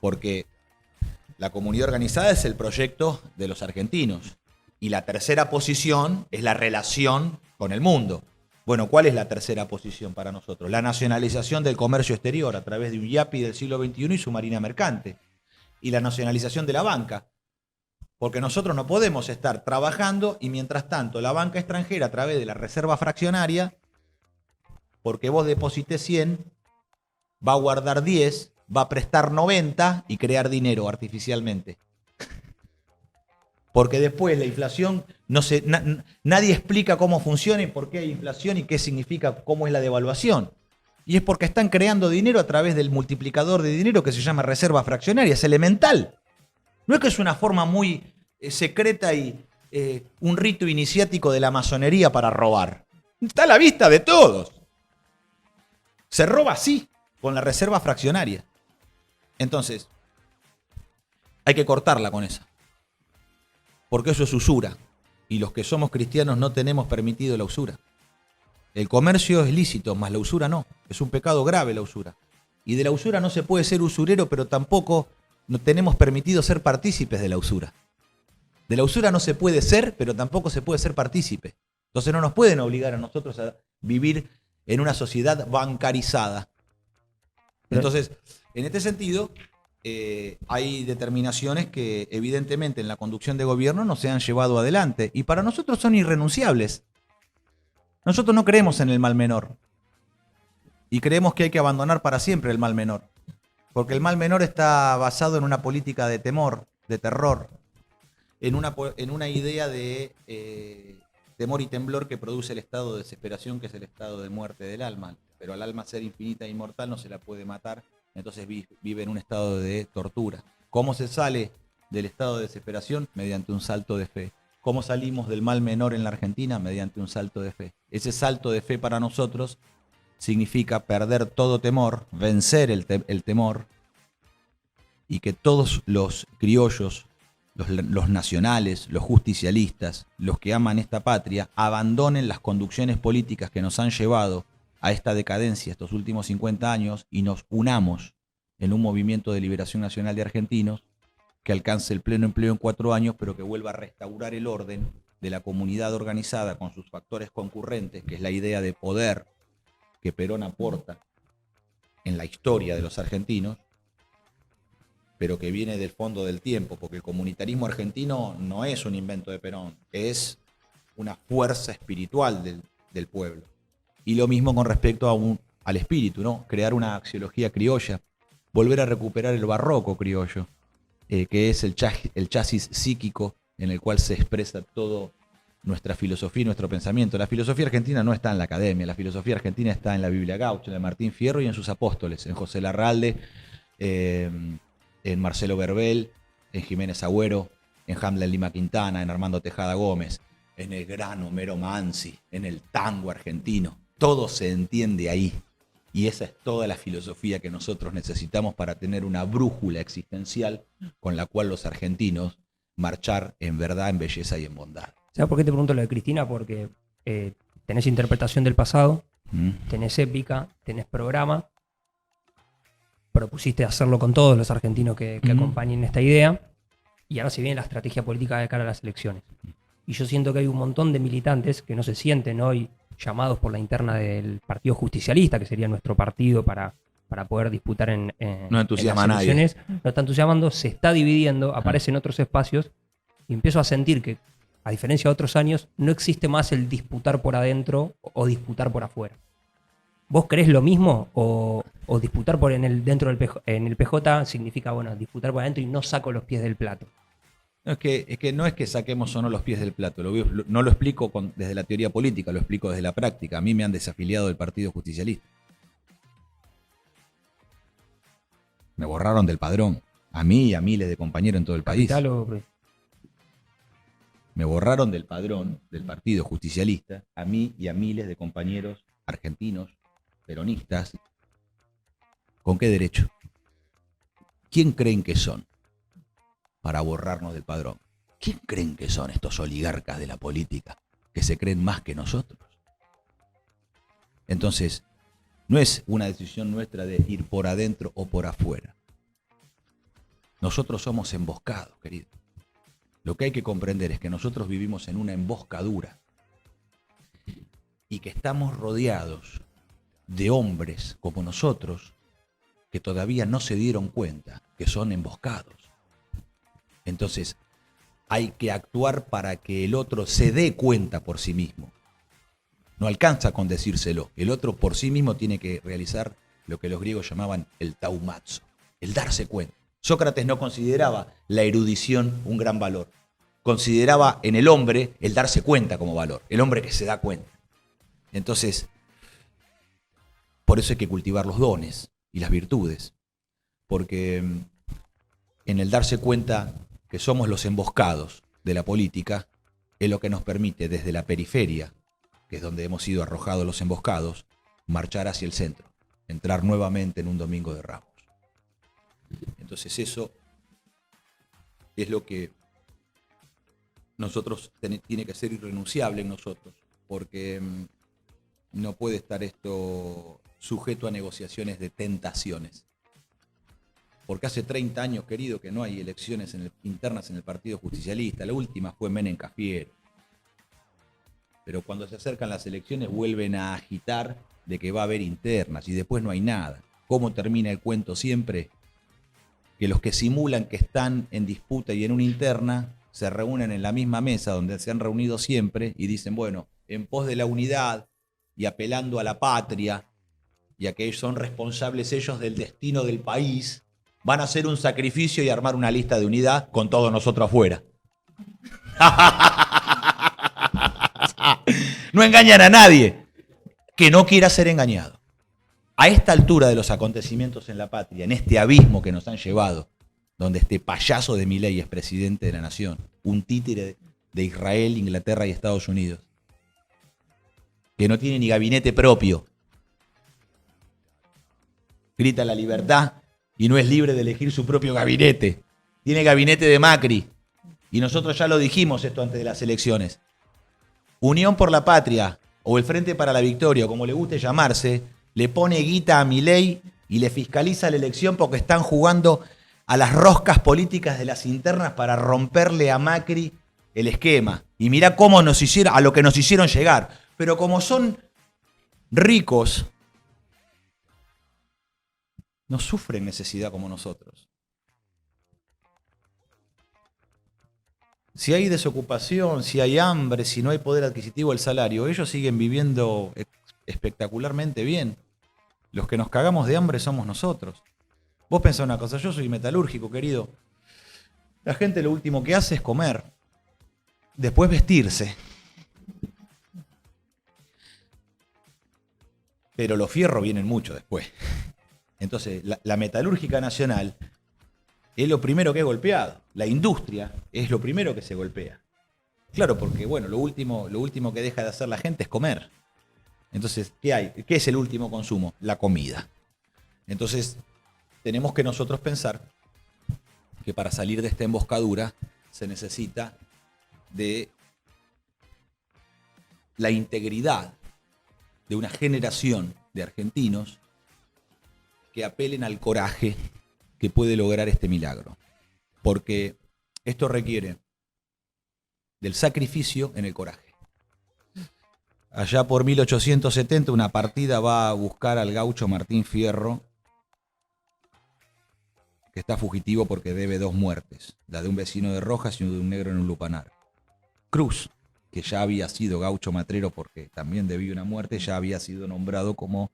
porque la comunidad organizada es el proyecto de los argentinos y la tercera posición es la relación con el mundo. Bueno, ¿cuál es la tercera posición para nosotros? La nacionalización del comercio exterior a través de un IAPI del siglo XXI y su marina mercante. Y la nacionalización de la banca. Porque nosotros no podemos estar trabajando y mientras tanto la banca extranjera a través de la reserva fraccionaria, porque vos deposites 100, va a guardar 10, va a prestar 90 y crear dinero artificialmente. Porque después la inflación, nadie explica cómo funciona y por qué hay inflación y qué significa, cómo es la devaluación. Y es porque están creando dinero a través del multiplicador de dinero que se llama reserva fraccionaria. Es elemental. No es que es una forma muy secreta y un rito iniciático de la masonería para robar. Está a la vista de todos. Se roba así, con la reserva fraccionaria. Entonces, hay que cortarla con esa. Porque eso es usura. Y los que somos cristianos no tenemos permitido la usura. El comercio es lícito, mas la usura no. Es un pecado grave la usura. Y de la usura no se puede ser usurero, pero tampoco no tenemos permitido ser partícipes de la usura. De la usura no se puede ser, pero tampoco se puede ser partícipe. Entonces no nos pueden obligar a nosotros a vivir en una sociedad bancarizada. Entonces, en este sentido, hay determinaciones que evidentemente en la conducción de gobierno no se han llevado adelante y para nosotros son irrenunciables. Nosotros no creemos en el mal menor y creemos que hay que abandonar para siempre el mal menor, porque el mal menor está basado en una política de temor, de terror, en una idea de temor y temblor que produce el estado de desesperación, que es el estado de muerte del alma, pero al alma ser infinita e inmortal no se la puede matar. Entonces vive en un estado de tortura. ¿Cómo se sale del estado de desesperación? Mediante un salto de fe. ¿Cómo salimos del mal menor en la Argentina? Mediante un salto de fe. Ese salto de fe para nosotros significa perder todo temor, vencer el temor, y que todos los criollos, los nacionales, los justicialistas, los que aman esta patria, abandonen las conducciones políticas que nos han llevado a esta decadencia estos últimos 50 años y nos unamos en un movimiento de liberación nacional de argentinos que alcance el pleno empleo en 4 años, pero que vuelva a restaurar el orden de la comunidad organizada con sus factores concurrentes, que es la idea de poder que Perón aporta en la historia de los argentinos, pero que viene del fondo del tiempo, porque el comunitarismo argentino no es un invento de Perón, es una fuerza espiritual del pueblo. Y lo mismo con respecto al espíritu, ¿no? Crear una axiología criolla, volver a recuperar el barroco criollo, que es el chasis psíquico en el cual se expresa toda nuestra filosofía y nuestro pensamiento. La filosofía argentina no está en la academia, la filosofía argentina está en la Biblia Gaucha, en la Martín Fierro y en sus apóstoles, en José Larralde, en Marcelo Verbel, en Jiménez Agüero, en Hamlet Lima Quintana, en Armando Tejada Gómez, en el gran Homero Mansi, en el tango argentino. Todo se entiende ahí. Y esa es toda la filosofía que nosotros necesitamos para tener una brújula existencial con la cual los argentinos marchar en verdad, en belleza y en bondad. ¿Sabes por qué te pregunto lo de Cristina? Porque tenés interpretación del pasado, tenés épica, tenés programa, propusiste hacerlo con todos los argentinos que acompañen esta idea, y ahora se viene la estrategia política de cara a las elecciones. Y yo siento que hay un montón de militantes que no se sienten hoy llamados por la interna del Partido Justicialista, que sería nuestro partido para para poder disputar No entusiasma en a las nadie. elecciones. No está entusiasmando, se está dividiendo, aparecen otros espacios y empiezo a sentir que, a diferencia de otros años, no existe más el disputar por adentro o disputar por afuera. ¿Vos creés lo mismo? ¿O disputar por dentro del en el PJ significa, bueno, disputar por adentro y no saco los pies del plato? No, es que no es que saquemos o no los pies del plato. No lo explico desde la teoría política, lo explico desde la práctica. A mí me han desafiliado del Partido Justicialista. Me borraron del padrón. A mí y a miles de compañeros en todo el país. ¿Capital o provincia? Me borraron del padrón del Partido Justicialista, a mí y a miles de compañeros argentinos, peronistas. ¿Con qué derecho? ¿Quién creen que son para borrarnos del padrón? ¿Quién creen que son estos oligarcas de la política que se creen más que nosotros? Entonces, no es una decisión nuestra de ir por adentro o por afuera. Nosotros somos emboscados, querido. Lo que hay que comprender es que nosotros vivimos en una emboscadura y que estamos rodeados de hombres como nosotros que todavía no se dieron cuenta que son emboscados. Entonces, hay que actuar para que el otro se dé cuenta por sí mismo. No alcanza con decírselo. El otro por sí mismo tiene que realizar lo que los griegos llamaban el taumazo, el darse cuenta. Sócrates no consideraba la erudición un gran valor. Consideraba en el hombre el darse cuenta como valor, el hombre que se da cuenta. Entonces, por eso hay que cultivar los dones y las virtudes, porque en el darse cuenta que somos los emboscados de la política es lo que nos permite desde la periferia, que es donde hemos sido arrojados los emboscados, marchar hacia el centro, entrar nuevamente en un domingo de Ramos. Entonces eso es lo que nosotros tiene que ser irrenunciable en nosotros, porque no puede estar esto sujeto a negociaciones de tentaciones. Porque hace 30 años, querido, que no hay elecciones internas en el Partido Justicialista. La última fue Menem Cafiero. Pero cuando se acercan las elecciones vuelven a agitar de que va a haber internas y después no hay nada. ¿Cómo termina el cuento siempre? Que los que simulan que están en disputa y en una interna se reúnen en la misma mesa donde se han reunido siempre y dicen, bueno, en pos de la unidad y apelando a la patria, ya que son responsables ellos del destino del país, van a hacer un sacrificio y armar una lista de unidad con todos nosotros afuera. No engañan a nadie que no quiera ser engañado. A esta altura de los acontecimientos en la patria, en este abismo que nos han llevado, donde este payaso de Milei es presidente de la nación, un títere de Israel, Inglaterra y Estados Unidos, que no tiene ni gabinete propio, grita la libertad y no es libre de elegir su propio gabinete, tiene gabinete de Macri, y nosotros ya lo dijimos esto antes de las elecciones. Unión por la Patria, o el Frente para la Victoria, o como le guste llamarse, le pone guita a Milei y le fiscaliza la elección porque están jugando a las roscas políticas de las internas para romperle a Macri el esquema. Y mirá cómo nos hicieron, a lo que nos hicieron llegar. Pero como son ricos, no sufren necesidad como nosotros. Si hay desocupación, si hay hambre, si no hay poder adquisitivo del salario, ellos siguen viviendo espectacularmente bien. Los que nos cagamos de hambre somos nosotros. Vos pensás una cosa, yo soy metalúrgico, querido. La gente lo último que hace es comer, después vestirse. Pero los fierros vienen mucho después. Entonces, la metalúrgica nacional es lo primero que he golpeado. La industria es lo primero que se golpea. Claro, porque bueno, lo último que deja de hacer la gente es comer. Entonces, ¿qué hay? ¿Qué es el último consumo? La comida. Entonces, tenemos que nosotros pensar que para salir de esta emboscadura se necesita de la integridad de una generación de argentinos que apelen al coraje que puede lograr este milagro. Porque esto requiere del sacrificio en el coraje. Allá por 1870 una partida va a buscar al gaucho Martín Fierro que está fugitivo porque debe 2 muertes, la de un vecino de Rojas y de un negro en un lupanar. Cruz, que ya había sido gaucho matrero porque también debía una muerte, ya había sido nombrado como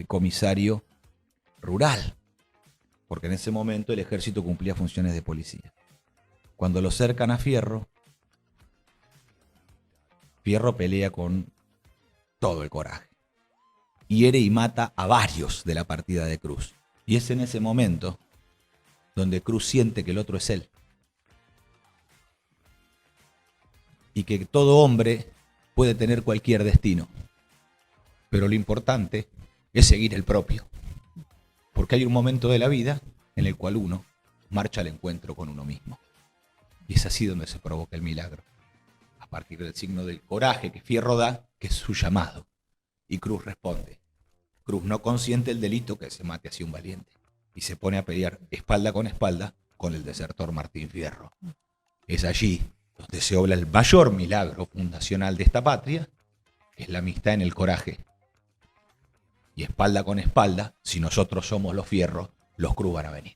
comisario rural, porque en ese momento el ejército cumplía funciones de policía. Cuando lo cercan a Fierro, Fierro pelea con todo el coraje. Hiere y mata a varios de la partida de Cruz. Y es en ese momento donde Cruz siente que el otro es él. Y que todo hombre puede tener cualquier destino. Pero lo importante es seguir el propio. Porque hay un momento de la vida en el cual uno marcha al encuentro con uno mismo. Y es así donde se provoca el milagro. A partir del signo del coraje que Fierro da, que es su llamado. Y Cruz responde. Cruz no consiente el delito que se mate así un valiente. Y se pone a pelear espalda con el desertor Martín Fierro. Es allí donde se obra el mayor milagro fundacional de esta patria, que es la amistad en el coraje. Y espalda con espalda, si nosotros somos los Fierros, los Cruz van a venir.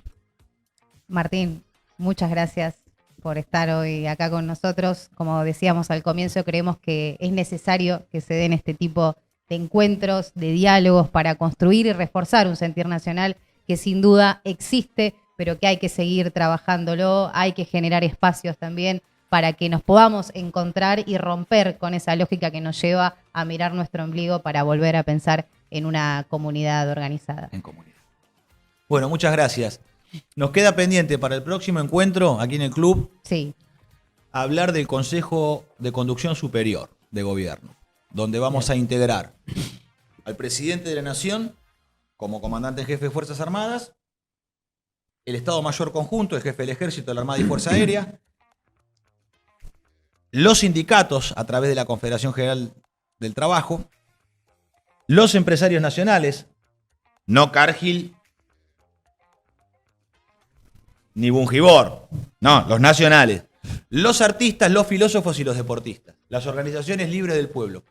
Martín, muchas gracias por estar hoy acá con nosotros. Como decíamos al comienzo, creemos que es necesario que se den este tipo de encuentros, de diálogos para construir y reforzar un sentir nacional que sin duda existe, pero que hay que seguir trabajándolo, hay que generar espacios también para que nos podamos encontrar y romper con esa lógica que nos lleva a mirar nuestro ombligo para volver a pensar en una comunidad organizada. En comunidad. Bueno, muchas gracias. Nos queda pendiente para el próximo encuentro aquí en el club Sí. hablar del Consejo de Conducción Superior de Gobierno, donde vamos a integrar al presidente de la Nación como comandante en jefe de Fuerzas Armadas, el Estado Mayor Conjunto, el jefe del Ejército, de la Armada y Fuerza Aérea, los sindicatos a través de la Confederación General del Trabajo, los empresarios nacionales, no Cargill ni Bungibor, no, los nacionales, los artistas, los filósofos y los deportistas, las organizaciones libres del pueblo,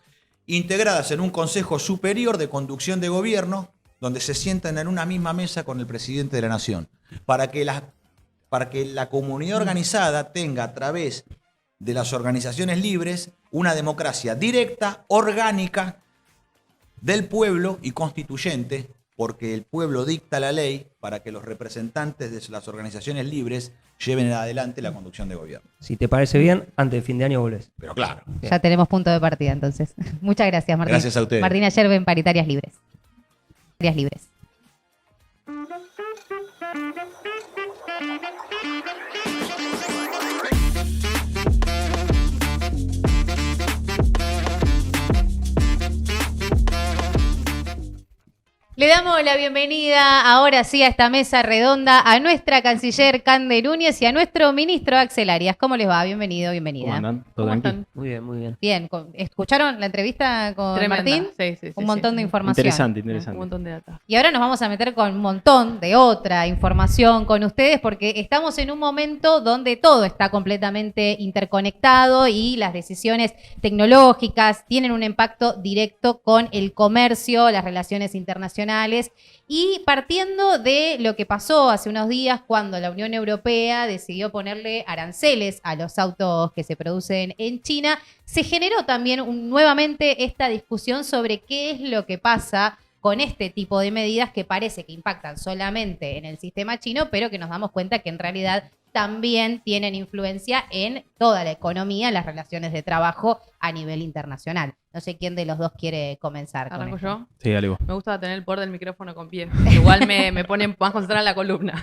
integradas en un Consejo Superior de Conducción de Gobierno, donde se sientan en una misma mesa con el presidente de la Nación, para que la comunidad organizada tenga a través de las organizaciones libres una democracia directa, orgánica, del pueblo y constituyente, porque el pueblo dicta la ley para que los representantes de las organizaciones libres lleven adelante la conducción de gobierno. Si te parece bien, antes de fin de año volvés. Pero claro. Ya tenemos punto de partida entonces. Muchas gracias, Martín. Gracias a ustedes. Martina Yerbe en Paritarias Libres. Paritarias Libres. Le damos la bienvenida ahora sí a esta mesa redonda a nuestra canciller Cande Núñez y a nuestro ministro Axel Arias. ¿Cómo les va? Bienvenido, bienvenida. ¿Cómo andan? ¿Todo ¿Cómo tranqui? están? Muy bien, muy bien. Bien, ¿escucharon la entrevista con Tremenda. Martín? Sí, Un montón de información. Interesante, Un interesante. montón de data. Y ahora nos vamos a meter con un montón de otra información con ustedes porque estamos en un momento donde todo está completamente interconectado y las decisiones tecnológicas tienen un impacto directo con el comercio, las relaciones internacionales. Y partiendo de lo que pasó hace unos días cuando la Unión Europea decidió ponerle aranceles a los autos que se producen en China, se generó también nuevamente esta discusión sobre qué es lo que pasa con este tipo de medidas que parece que impactan solamente en el sistema chino, pero que nos damos cuenta que en realidad también tienen influencia en toda la economía, las relaciones de trabajo a nivel internacional. No sé quién de los dos quiere comenzar. con ¿Arranco esto. yo? Sí, dale vos. Me gusta tener el poder del micrófono con pie. Igual me pone más concentrada en la columna.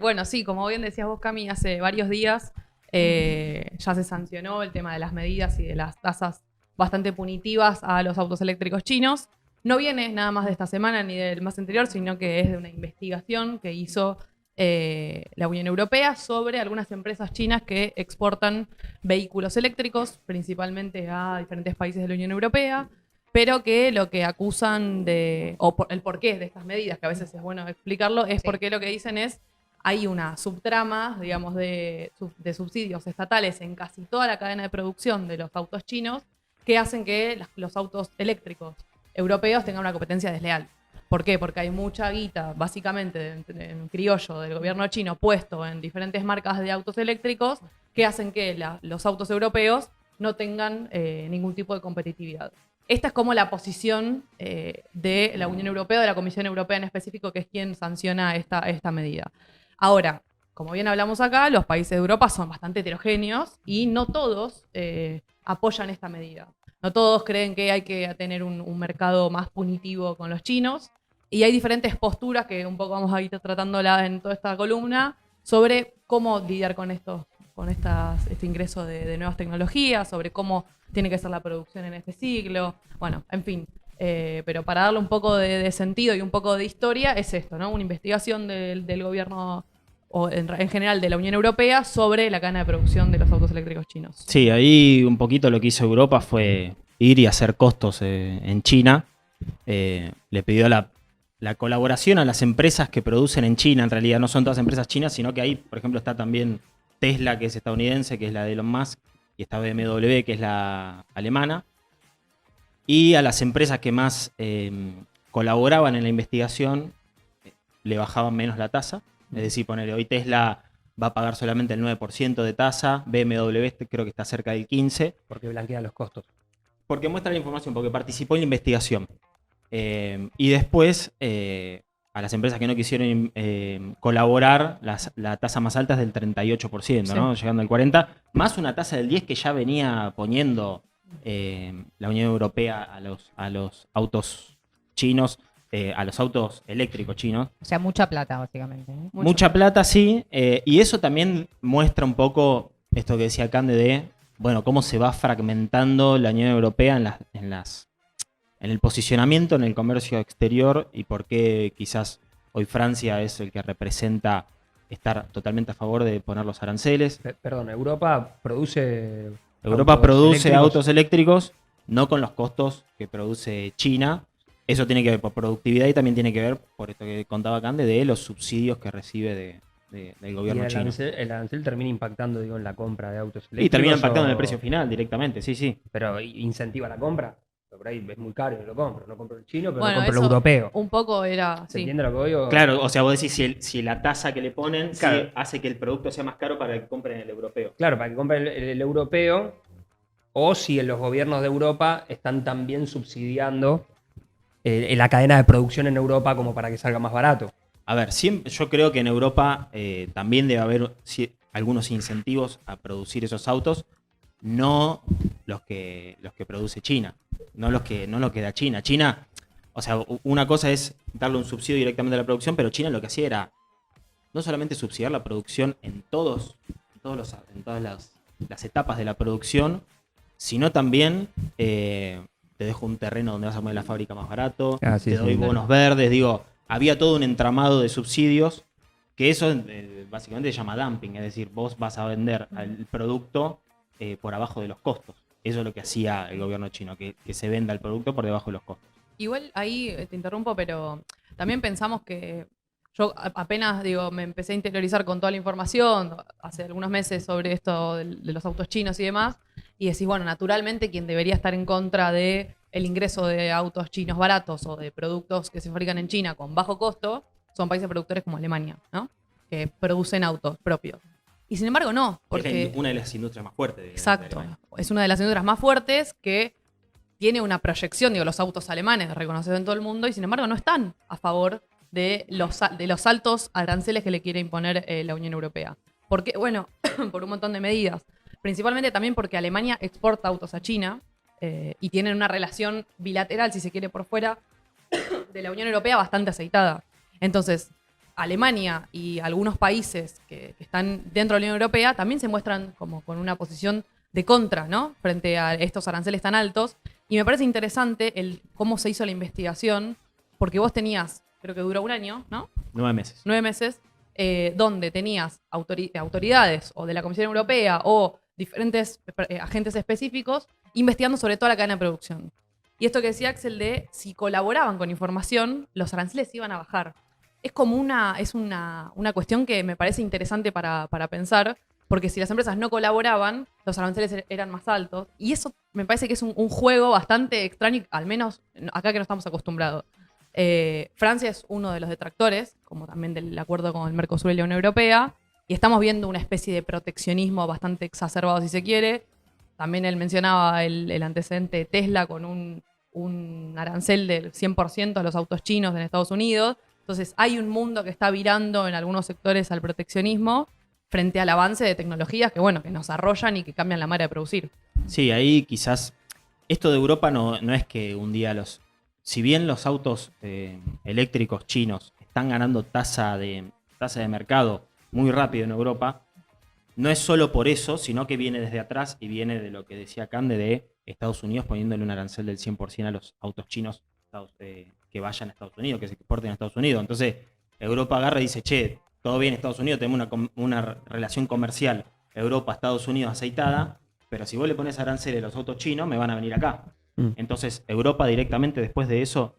Bueno, sí, como bien decías vos, Cami, hace varios días ya se sancionó el tema de las medidas y de las tasas bastante punitivas a los autos eléctricos chinos. No viene nada más de esta semana ni del más anterior, sino que es de una investigación que hizo la Unión Europea sobre algunas empresas chinas que exportan vehículos eléctricos, principalmente a diferentes países de la Unión Europea, pero que lo que acusan el porqué de estas medidas, que a veces es bueno explicarlo, es Sí. porque lo que dicen es hay una subtrama, digamos, de subsidios estatales en casi toda la cadena de producción de los autos chinos que hacen que los autos eléctricos europeos tengan una competencia desleal. ¿Por qué? Porque hay mucha guita, básicamente en criollo del gobierno chino, puesto en diferentes marcas de autos eléctricos que hacen que los autos europeos no tengan ningún tipo de competitividad. Esta es como la posición de la Unión Europea, de la Comisión Europea en específico, que es quien sanciona esta medida. Ahora, como bien hablamos acá, los países de Europa son bastante heterogéneos y no todos apoyan esta medida. No todos creen que hay que tener un mercado más punitivo con los chinos. Y hay diferentes posturas que un poco vamos a ir tratándola en toda esta columna sobre cómo lidiar con este ingreso de nuevas tecnologías, sobre cómo tiene que ser la producción en este siglo. Bueno, en fin. Pero para darle un poco de sentido y un poco de historia es esto, ¿no? Una investigación del gobierno o en general de la Unión Europea sobre la cadena de producción de los autos eléctricos chinos. Sí, ahí un poquito lo que hizo Europa fue ir y hacer costos en China. Le pidió la colaboración a las empresas que producen en China. En realidad no son todas empresas chinas, sino que ahí, por ejemplo, está también Tesla, que es estadounidense, que es la de Elon Musk, y está BMW, que es la alemana. Y a las empresas que más colaboraban en la investigación le bajaban menos la tasa. Es decir, ponerle hoy Tesla va a pagar solamente el 9% de tasa, BMW creo que está cerca del 15%. Porque blanquea los costos. Porque muestra la información, porque participó en la investigación. Y después, a las empresas que no quisieron colaborar, la tasa más alta es del 38%, Sí. ¿no? Llegando al 40%, más una tasa del 10% que ya venía poniendo la Unión Europea a los autos chinos, a los autos eléctricos chinos. O sea, mucha plata, básicamente. ¿eh? Mucha plata, sí. Y eso también muestra un poco esto que decía Cande de, bueno, cómo se va fragmentando la Unión Europea en el posicionamiento en el comercio exterior y por qué quizás hoy Francia es el que representa estar totalmente a favor de poner los aranceles. Perdón, Europa produce Autos eléctricos, no con los costos que produce China. Eso tiene que ver por productividad y también tiene que ver, por esto que contaba Cande, de los subsidios que recibe del gobierno chino. El arancel termina impactando, digo, en la compra de autos eléctricos. Y termina impactando en el precio final directamente, sí. Pero incentiva la compra. Por ahí es muy caro y no lo compro. No compro el chino, pero Bueno, no compro el eso europeo. un poco era... ¿Se Sí. entiende lo que voy? Claro, o sea, vos decís si la tasa que le ponen Claro. sí hace que el producto sea más caro para que compren el europeo. Claro, para que compre el europeo, o si en los gobiernos de Europa están también subsidiando la cadena de producción en Europa como para que salga más barato. A ver, yo creo que en Europa también debe haber algunos incentivos a producir esos autos, no los que produce China, no lo que da China. China, o sea, una cosa es darle un subsidio directamente a la producción, pero China lo que hacía era no solamente subsidiar la producción en todas las etapas de la producción, sino también te dejo un terreno donde vas a poner la fábrica más barato, Ah, sí, te doy sí. bonos verdes, digo, había todo un entramado de subsidios que eso básicamente se llama dumping, es decir, vos vas a vender el producto por abajo de los costos. Eso es lo que hacía el gobierno chino, que se venda el producto por debajo de los costos. Igual ahí te interrumpo, pero también pensamos que yo apenas me empecé a interiorizar con toda la información hace algunos meses sobre esto de los autos chinos y demás, y decís, bueno, naturalmente quien debería estar en contra de el ingreso de autos chinos baratos o de productos que se fabrican en China con bajo costo son países productores como Alemania, ¿no? Que producen autos propios. Y sin embargo no, porque... Es una de las industrias más fuertes. Exacto. De Alemania. Es una de las industrias más fuertes que tiene una proyección, los autos alemanes reconocidos en todo el mundo, y sin embargo no están a favor de los altos aranceles que le quiere imponer la Unión Europea. Porque, bueno, por un montón de medidas. Principalmente también porque Alemania exporta autos a China y tienen una relación bilateral, si se quiere, por fuera de la Unión Europea bastante aceitada. Entonces, Alemania y algunos países que están dentro de la Unión Europea también se muestran como con una posición de contra, ¿no? Frente a estos aranceles tan altos. Y me parece interesante cómo se hizo la investigación, porque vos tenías, creo que duró un año, ¿no? 9 meses. 9 meses, donde tenías autoridades o de la Comisión Europea o diferentes agentes específicos investigando sobre toda la cadena de producción. Y esto que decía Axel de si colaboraban con información, los aranceles iban a bajar. Es como una cuestión que me parece interesante para pensar, porque si las empresas no colaboraban, los aranceles eran más altos. Y eso me parece que es un juego bastante extraño, al menos acá que no estamos acostumbrados. Francia es uno de los detractores, como también del acuerdo con el Mercosur y la Unión Europea, y estamos viendo una especie de proteccionismo bastante exacerbado, si se quiere. También él mencionaba el antecedente de Tesla con un arancel del 100% a los autos chinos en Estados Unidos. Entonces hay un mundo que está virando en algunos sectores al proteccionismo frente al avance de tecnologías que, bueno, que nos arrollan y que cambian la manera de producir. Sí, ahí quizás esto de Europa no es que un día si bien los autos eléctricos chinos están ganando tasa de mercado muy rápido en Europa, no es solo por eso, sino que viene desde atrás y viene de lo que decía Cande de Estados Unidos poniéndole un arancel del 100% a los autos chinos que vayan a Estados Unidos, que se exporten a Estados Unidos. Entonces Europa agarra y dice, che, todo bien Estados Unidos, tenemos una relación comercial Europa-Estados Unidos aceitada, pero si vos le pones arancel a los autos chinos, me van a venir acá. Entonces Europa directamente después de eso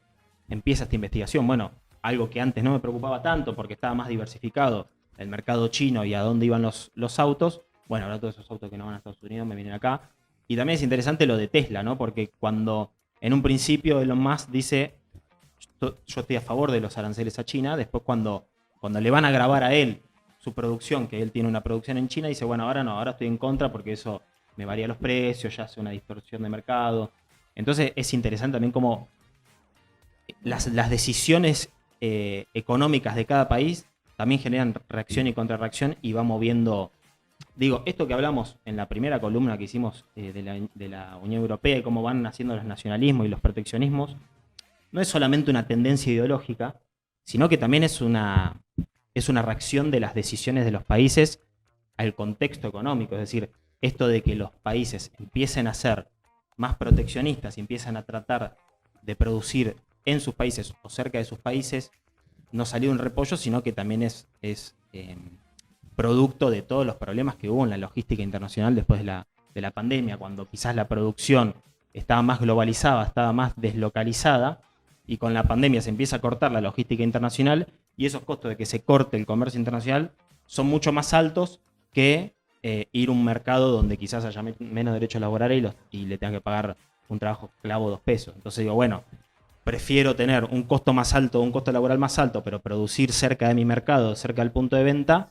empieza esta investigación. Bueno, algo que antes no me preocupaba tanto porque estaba más diversificado el mercado chino y a dónde iban los autos. Bueno, ahora todos esos autos que no van a Estados Unidos me vienen acá. Y también es interesante lo de Tesla, ¿no? Porque cuando en un principio Elon Musk dice yo estoy a favor de los aranceles a China, después cuando le van a grabar a él su producción, que él tiene una producción en China, dice, bueno, ahora no, ahora estoy en contra porque eso me varía los precios, ya hace una distorsión de mercado. Entonces es interesante también cómo las decisiones económicas de cada país también generan reacción y contrarreacción y va moviendo. Digo, esto que hablamos en la primera columna que hicimos de la Unión Europea y cómo van naciendo los nacionalismos y los proteccionismos, no es solamente una tendencia ideológica, sino que también es una reacción de las decisiones de los países al contexto económico. Es decir, esto de que los países empiecen a ser más proteccionistas y empiezan a tratar de producir en sus países o cerca de sus países, no salió un repollo, sino que también es producto de todos los problemas que hubo en la logística internacional después de la pandemia, cuando quizás la producción estaba más globalizada, estaba más deslocalizada, y con la pandemia se empieza a cortar la logística internacional, y esos costos de que se corte el comercio internacional son mucho más altos que ir a un mercado donde quizás haya menos derechos laborales y le tengan que pagar un trabajo esclavo 2 pesos. Entonces digo, bueno, prefiero tener un costo más alto, un costo laboral más alto, pero producir cerca de mi mercado, cerca del punto de venta,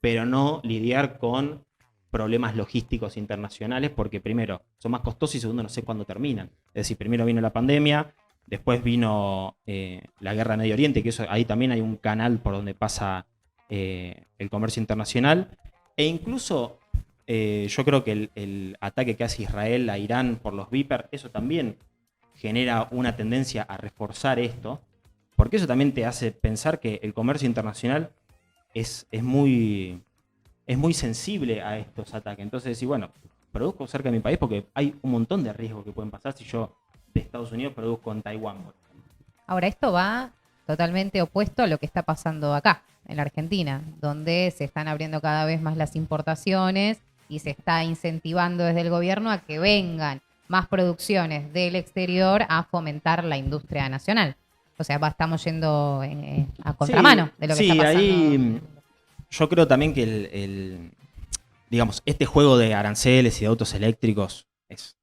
pero no lidiar con problemas logísticos internacionales, porque primero, son más costosos y segundo, no sé cuándo terminan. Es decir, primero vino la pandemia, después vino la guerra en Medio Oriente, que eso, ahí también hay un canal por donde pasa el comercio internacional, e incluso yo creo que el ataque que hace Israel a Irán por los Viper, eso también genera una tendencia a reforzar esto, porque eso también te hace pensar que el comercio internacional es muy sensible a estos ataques. Entonces decir, bueno, produzco cerca de mi país porque hay un montón de riesgos que pueden pasar si yo de Estados Unidos produzco en Taiwán. Ahora, esto va totalmente opuesto a lo que está pasando acá, en la Argentina, donde se están abriendo cada vez más las importaciones y se está incentivando desde el gobierno a que vengan más producciones del exterior a fomentar la industria nacional. O sea, estamos yendo a contramano de lo que está pasando. Ahí yo creo también que digamos, este juego de aranceles y de autos eléctricos es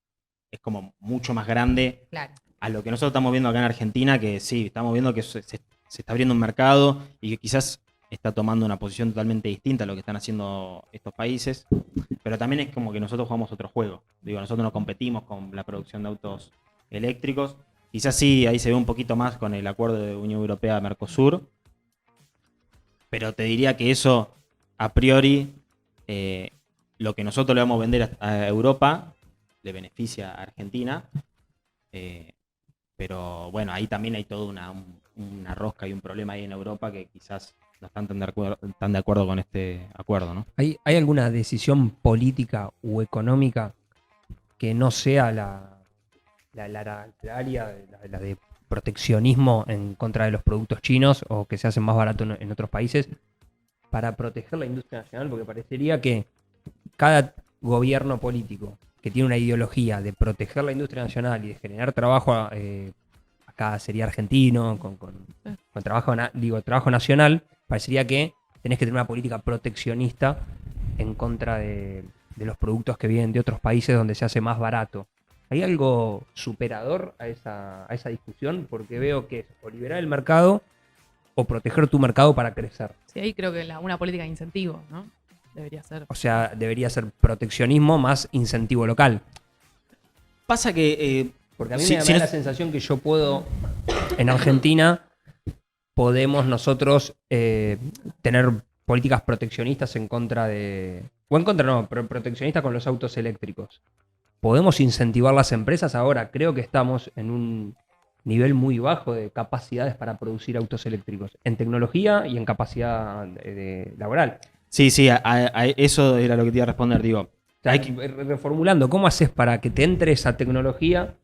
como mucho más grande, claro, a lo que nosotros estamos viendo acá en Argentina, que sí, estamos viendo que se está abriendo un mercado y que quizás está tomando una posición totalmente distinta a lo que están haciendo estos países, pero también es como que nosotros jugamos otro juego. Digo, nosotros no competimos con la producción de autos eléctricos. Quizás sí, ahí se ve un poquito más con el acuerdo de Unión Europea-Mercosur, pero te diría que eso, a priori, lo que nosotros le vamos a vender a Europa, le beneficia a Argentina, pero bueno, ahí también hay toda una rosca y un problema ahí en Europa que quizás no están tan de acuerdo con este acuerdo, ¿no? ¿Hay alguna decisión política u económica que no sea la área la de proteccionismo en contra de los productos chinos o que se hacen más baratos en otros países para proteger la industria nacional? Porque parecería que cada gobierno político que tiene una ideología de proteger la industria nacional y de generar trabajo, acá sería argentino, con trabajo nacional, parecería que tenés que tener una política proteccionista en contra de los productos que vienen de otros países donde se hace más barato ¿Hay algo superador a esa discusión? Porque veo que es o liberar el mercado o proteger tu mercado para crecer. Sí, ahí creo que una política de incentivo, ¿no? Debería ser. O sea, debería ser proteccionismo más incentivo local. Pasa que Porque a mí Sí, me sí, da no- la sensación que yo puedo, en Argentina, podemos nosotros tener políticas proteccionistas en contra de... O en contra no, pero proteccionistas con los autos eléctricos. ¿Podemos incentivar las empresas ahora? Creo que estamos en un nivel muy bajo de capacidades para producir autos eléctricos, en tecnología y en capacidad laboral. sí, a eso era lo que te iba a responder, digo. O sea, Hay que- reformulando, ¿cómo haces para que te entre esa tecnología,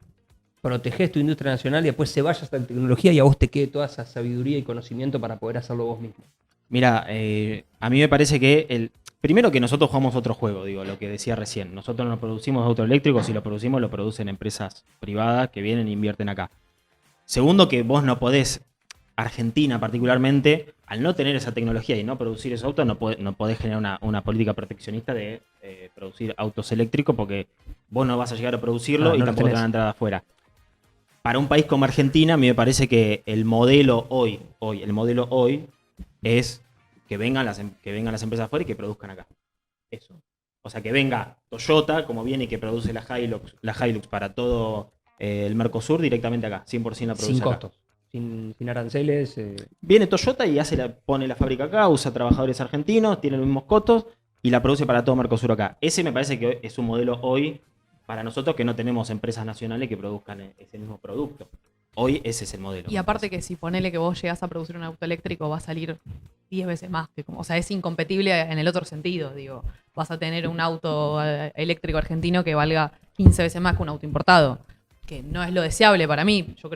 proteges tu industria nacional y después se vaya esta tecnología y a vos te quede toda esa sabiduría y conocimiento para poder hacerlo vos mismo? Mira, a mí me parece que primero que nosotros jugamos otro juego, digo, lo que decía recién. Nosotros no producimos autos eléctricos, si lo producimos, lo producen empresas privadas que vienen e invierten acá. Segundo, que vos no podés, Argentina particularmente, al no tener esa tecnología y no producir esos autos, no podés generar una política proteccionista de producir autos eléctricos porque vos no vas a llegar a producirlo Ah, y no los tampoco te tenés. van a entrar de afuera. Para un país como Argentina, a mí me parece que el modelo hoy es que vengan las empresas afuera y que produzcan acá. Eso. O sea, que venga Toyota, como viene y que produce la Hilux para todo el Mercosur directamente acá, 100% la produce Sin acá. costos, sin aranceles. Viene Toyota y pone la fábrica acá, usa trabajadores argentinos, tiene los mismos costos y la produce para todo Mercosur acá. Ese me parece que es un modelo hoy para nosotros que no tenemos empresas nacionales que produzcan ese mismo producto. Hoy ese es el modelo. Y aparte que si ponele que vos llegás a producir un auto eléctrico va a salir 10 veces más. O sea, es incompetible en el otro sentido, digo. Vas a tener un auto eléctrico argentino que valga 15 veces más que un auto importado. Que no es lo deseable para mí. Yo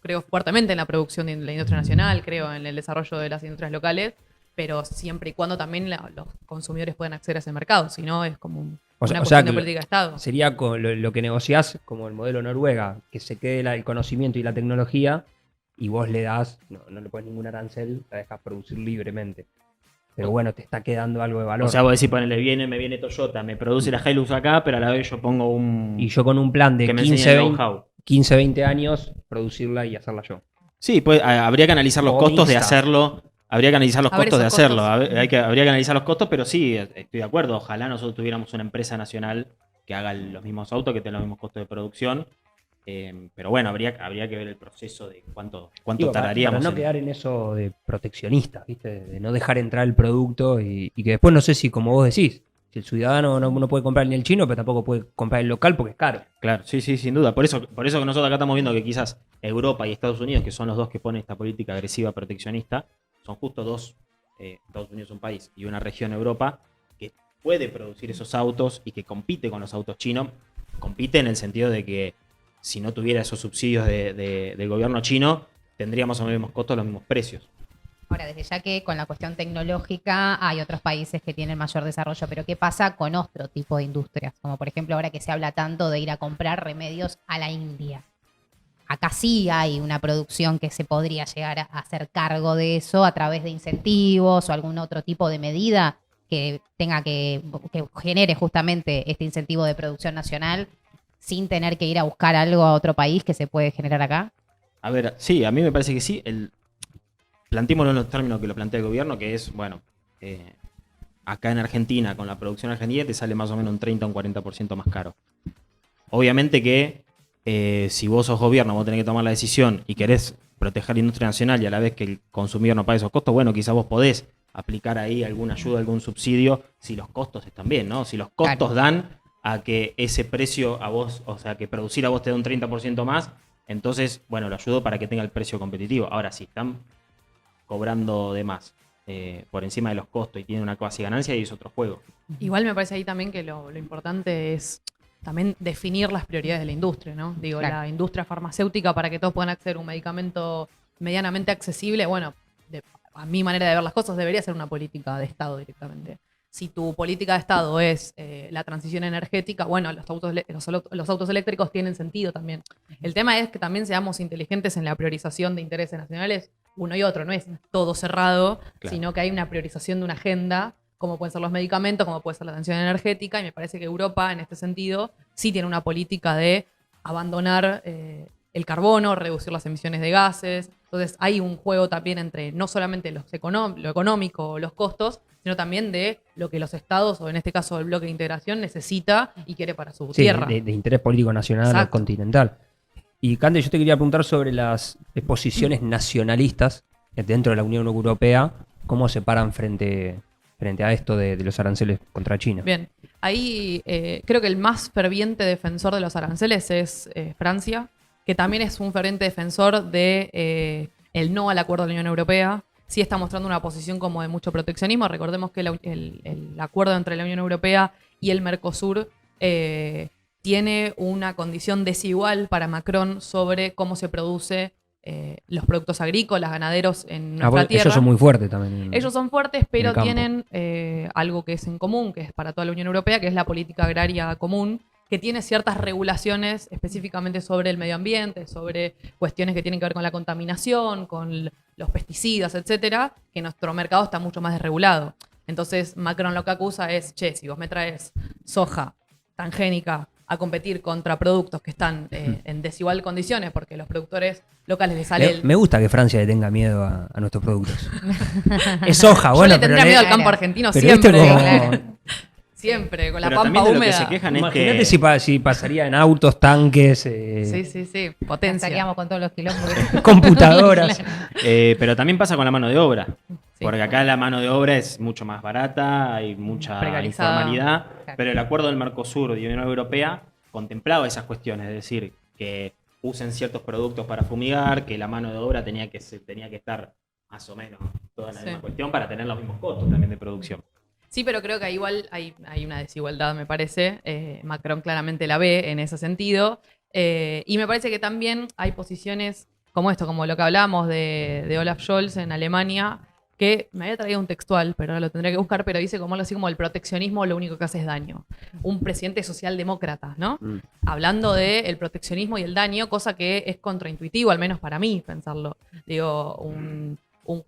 creo fuertemente en la producción de la industria nacional, creo en el desarrollo de las industrias locales, pero siempre y cuando también los consumidores puedan acceder a ese mercado. Si no, es como una cuestión de política de Estado. Sería lo que negociás como el modelo Noruega, que se quede el conocimiento y la tecnología y vos le das, no le pones ningún arancel, la dejas producir libremente. Pero bueno, te está quedando algo de valor. O sea, vos decís, me viene Toyota, me produce la Hilux acá, pero a la vez yo pongo un... y yo con un plan de que me enseñe el know-how. 15, 20 años, producirla y hacerla yo. Sí, pues habría que analizar los O costos de mixta. hacerlo. Habría que analizar los A ver costos de esos hacerlo. costos. Habría que analizar los costos, pero sí, estoy de acuerdo. Ojalá nosotros tuviéramos una empresa nacional que haga los mismos autos, que tenga los mismos costos de producción. Pero bueno, habría que ver el proceso de cuánto Digo, tardaríamos. para no quedar en eso de proteccionista, ¿viste? De no dejar entrar el producto y que después no sé si, como vos decís, si el ciudadano no puede comprar ni el chino, pero tampoco puede comprar el local porque es caro. Claro, sí, sin duda. Por eso que nosotros acá estamos viendo que quizás Europa y Estados Unidos, que son los dos que ponen esta política agresiva proteccionista, son justo dos, Estados Unidos es un país y una región Europa, que puede producir esos autos y que compite con los autos chinos. Compite en el sentido de que si no tuviera esos subsidios del gobierno chino, tendríamos los mismos costos, los mismos precios. Ahora, desde ya que con la cuestión tecnológica hay otros países que tienen mayor desarrollo, pero ¿qué pasa con otro tipo de industrias? Como por ejemplo ahora que se habla tanto de ir a comprar remedios a la India. Acá sí hay una producción que se podría llegar a hacer cargo de eso a través de incentivos o algún otro tipo de medida que tenga que genere justamente este incentivo de producción nacional sin tener que ir a buscar algo a otro país que se puede generar acá. A ver, sí, a mí me parece que sí. Plantémoslo en los términos que lo plantea el gobierno, que es, bueno, acá en Argentina, con la producción argentina, te sale más o menos un 30 o un 40% más caro. Obviamente que si vos sos gobierno, vos tenés que tomar la decisión y querés proteger la industria nacional y a la vez que el consumidor no pague esos costos, bueno, quizás vos podés aplicar ahí alguna ayuda, algún subsidio, si los costos están bien, ¿no? Si los costos dan a que ese precio a vos, o sea, que producir a vos te da un 30% más, entonces, bueno, lo ayudo para que tenga el precio competitivo. Ahora, si están cobrando de más por encima de los costos y tienen una cuasi ganancia, y es otro juego. Igual me parece ahí también que lo importante es también definir las prioridades de la industria, ¿no? Digo, Claro. La industria farmacéutica para que todos puedan acceder a un medicamento medianamente accesible, bueno, a mi manera de ver las cosas debería ser una política de Estado directamente. Si tu política de Estado es la transición energética, bueno, los autos eléctricos tienen sentido también. El tema es que también seamos inteligentes en la priorización de intereses nacionales, uno y otro, no es todo cerrado, Claro. sino que hay una priorización de una agenda, como pueden ser los medicamentos, como puede ser la transición energética, y me parece que Europa, en este sentido, sí tiene una política de abandonar el carbono, reducir las emisiones de gases. Entonces hay un juego también entre no solamente lo económico, los costos, sino también de lo que los estados, o en este caso el bloque de integración, necesita y quiere para su Sí, tierra. de interés político nacional o Exacto. continental. Y Cande, yo te quería preguntar sobre las posiciones nacionalistas dentro de la Unión Europea, cómo se paran frente a esto de los aranceles contra China. Bien, ahí creo que el más ferviente defensor de los aranceles es Francia, que también es un ferviente defensor de el no al acuerdo de la Unión Europea. Sí está mostrando una posición como de mucho proteccionismo. Recordemos que el acuerdo entre la Unión Europea y el Mercosur tiene una condición desigual para Macron sobre cómo se produce los productos agrícolas, ganaderos en nuestra tierra. Ellos son muy fuertes también. Ellos son fuertes, pero el campo. tienen algo que es en común, que es para toda la Unión Europea, que es la política agraria común, que tiene ciertas regulaciones específicamente sobre el medio ambiente, sobre cuestiones que tienen que ver con la contaminación, con los pesticidas, etcétera, que nuestro mercado está mucho más desregulado. Entonces, Macron lo que acusa es, che, si vos me traes soja transgénica a competir contra productos que están en desigual condiciones, porque los productores locales les sale Me gusta que Francia le tenga miedo a nuestros productos. Es soja, Yo bueno, le tendría miedo al campo argentino pero siempre. viste como- Claro. Siempre, con la Pero pampa también de lo que húmeda. se quejan es Imagínate que si pasaría en autos, tanques, Sí, potencia. Estaríamos con todos los quilombos. computadoras. pero también pasa con la mano de obra. Sí. Porque acá la mano de obra es mucho más barata, hay mucha Precarizada. informalidad, Claro. pero el acuerdo del Mercosur y Unión Europea contemplaba esas cuestiones, es decir, que usen ciertos productos para fumigar, que la mano de obra tenía que estar más o menos toda la Sí. misma cuestión para tener los mismos costos también de producción. Sí, pero creo que igual hay una desigualdad, me parece. Macron claramente la ve en ese sentido. Y me parece que también hay posiciones como esto, como lo que hablábamos de Olaf Scholz en Alemania, que me había traído un textual, pero ahora lo tendré que buscar, pero dice como algo así como el proteccionismo lo único que hace es daño. Un presidente socialdemócrata, ¿no? Hablando del proteccionismo y el daño, cosa que es contraintuitivo, al menos para mí, pensarlo. Digo, un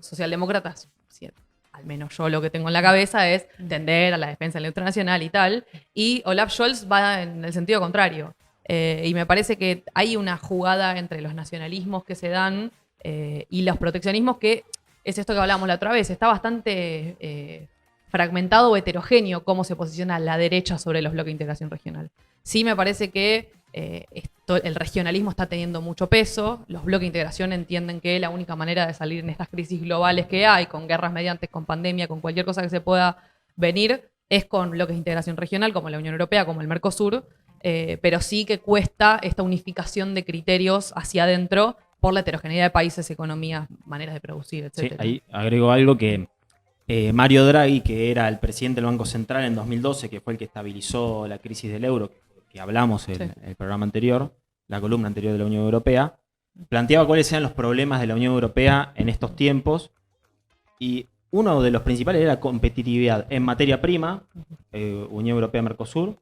socialdemócrata, sí, al menos yo lo que tengo en la cabeza es tender a la defensa del neutro nacional y tal, y Olaf Scholz va en el sentido contrario. Y me parece que hay una jugada entre los nacionalismos que se dan y los proteccionismos que es esto que hablábamos la otra vez, está bastante fragmentado o heterogéneo cómo se posiciona la derecha sobre los bloques de integración regional. Sí me parece que el regionalismo está teniendo mucho peso, los bloques de integración entienden que la única manera de salir en estas crisis globales que hay, con guerras mediantes, con pandemia, con cualquier cosa que se pueda venir, es con bloques de integración regional como la Unión Europea, como el Mercosur, pero sí que cuesta esta unificación de criterios hacia adentro por la heterogeneidad de países, economías, maneras de producir, Sí, etc. ahí agrego algo que Mario Draghi, que era el presidente del Banco Central en 2012, que fue el que estabilizó la crisis del euro, que hablamos en el programa anterior, la columna anterior de la Unión Europea, planteaba cuáles eran los problemas de la Unión Europea en estos tiempos, y uno de los principales era la competitividad en materia prima, Unión Europea-Mercosur,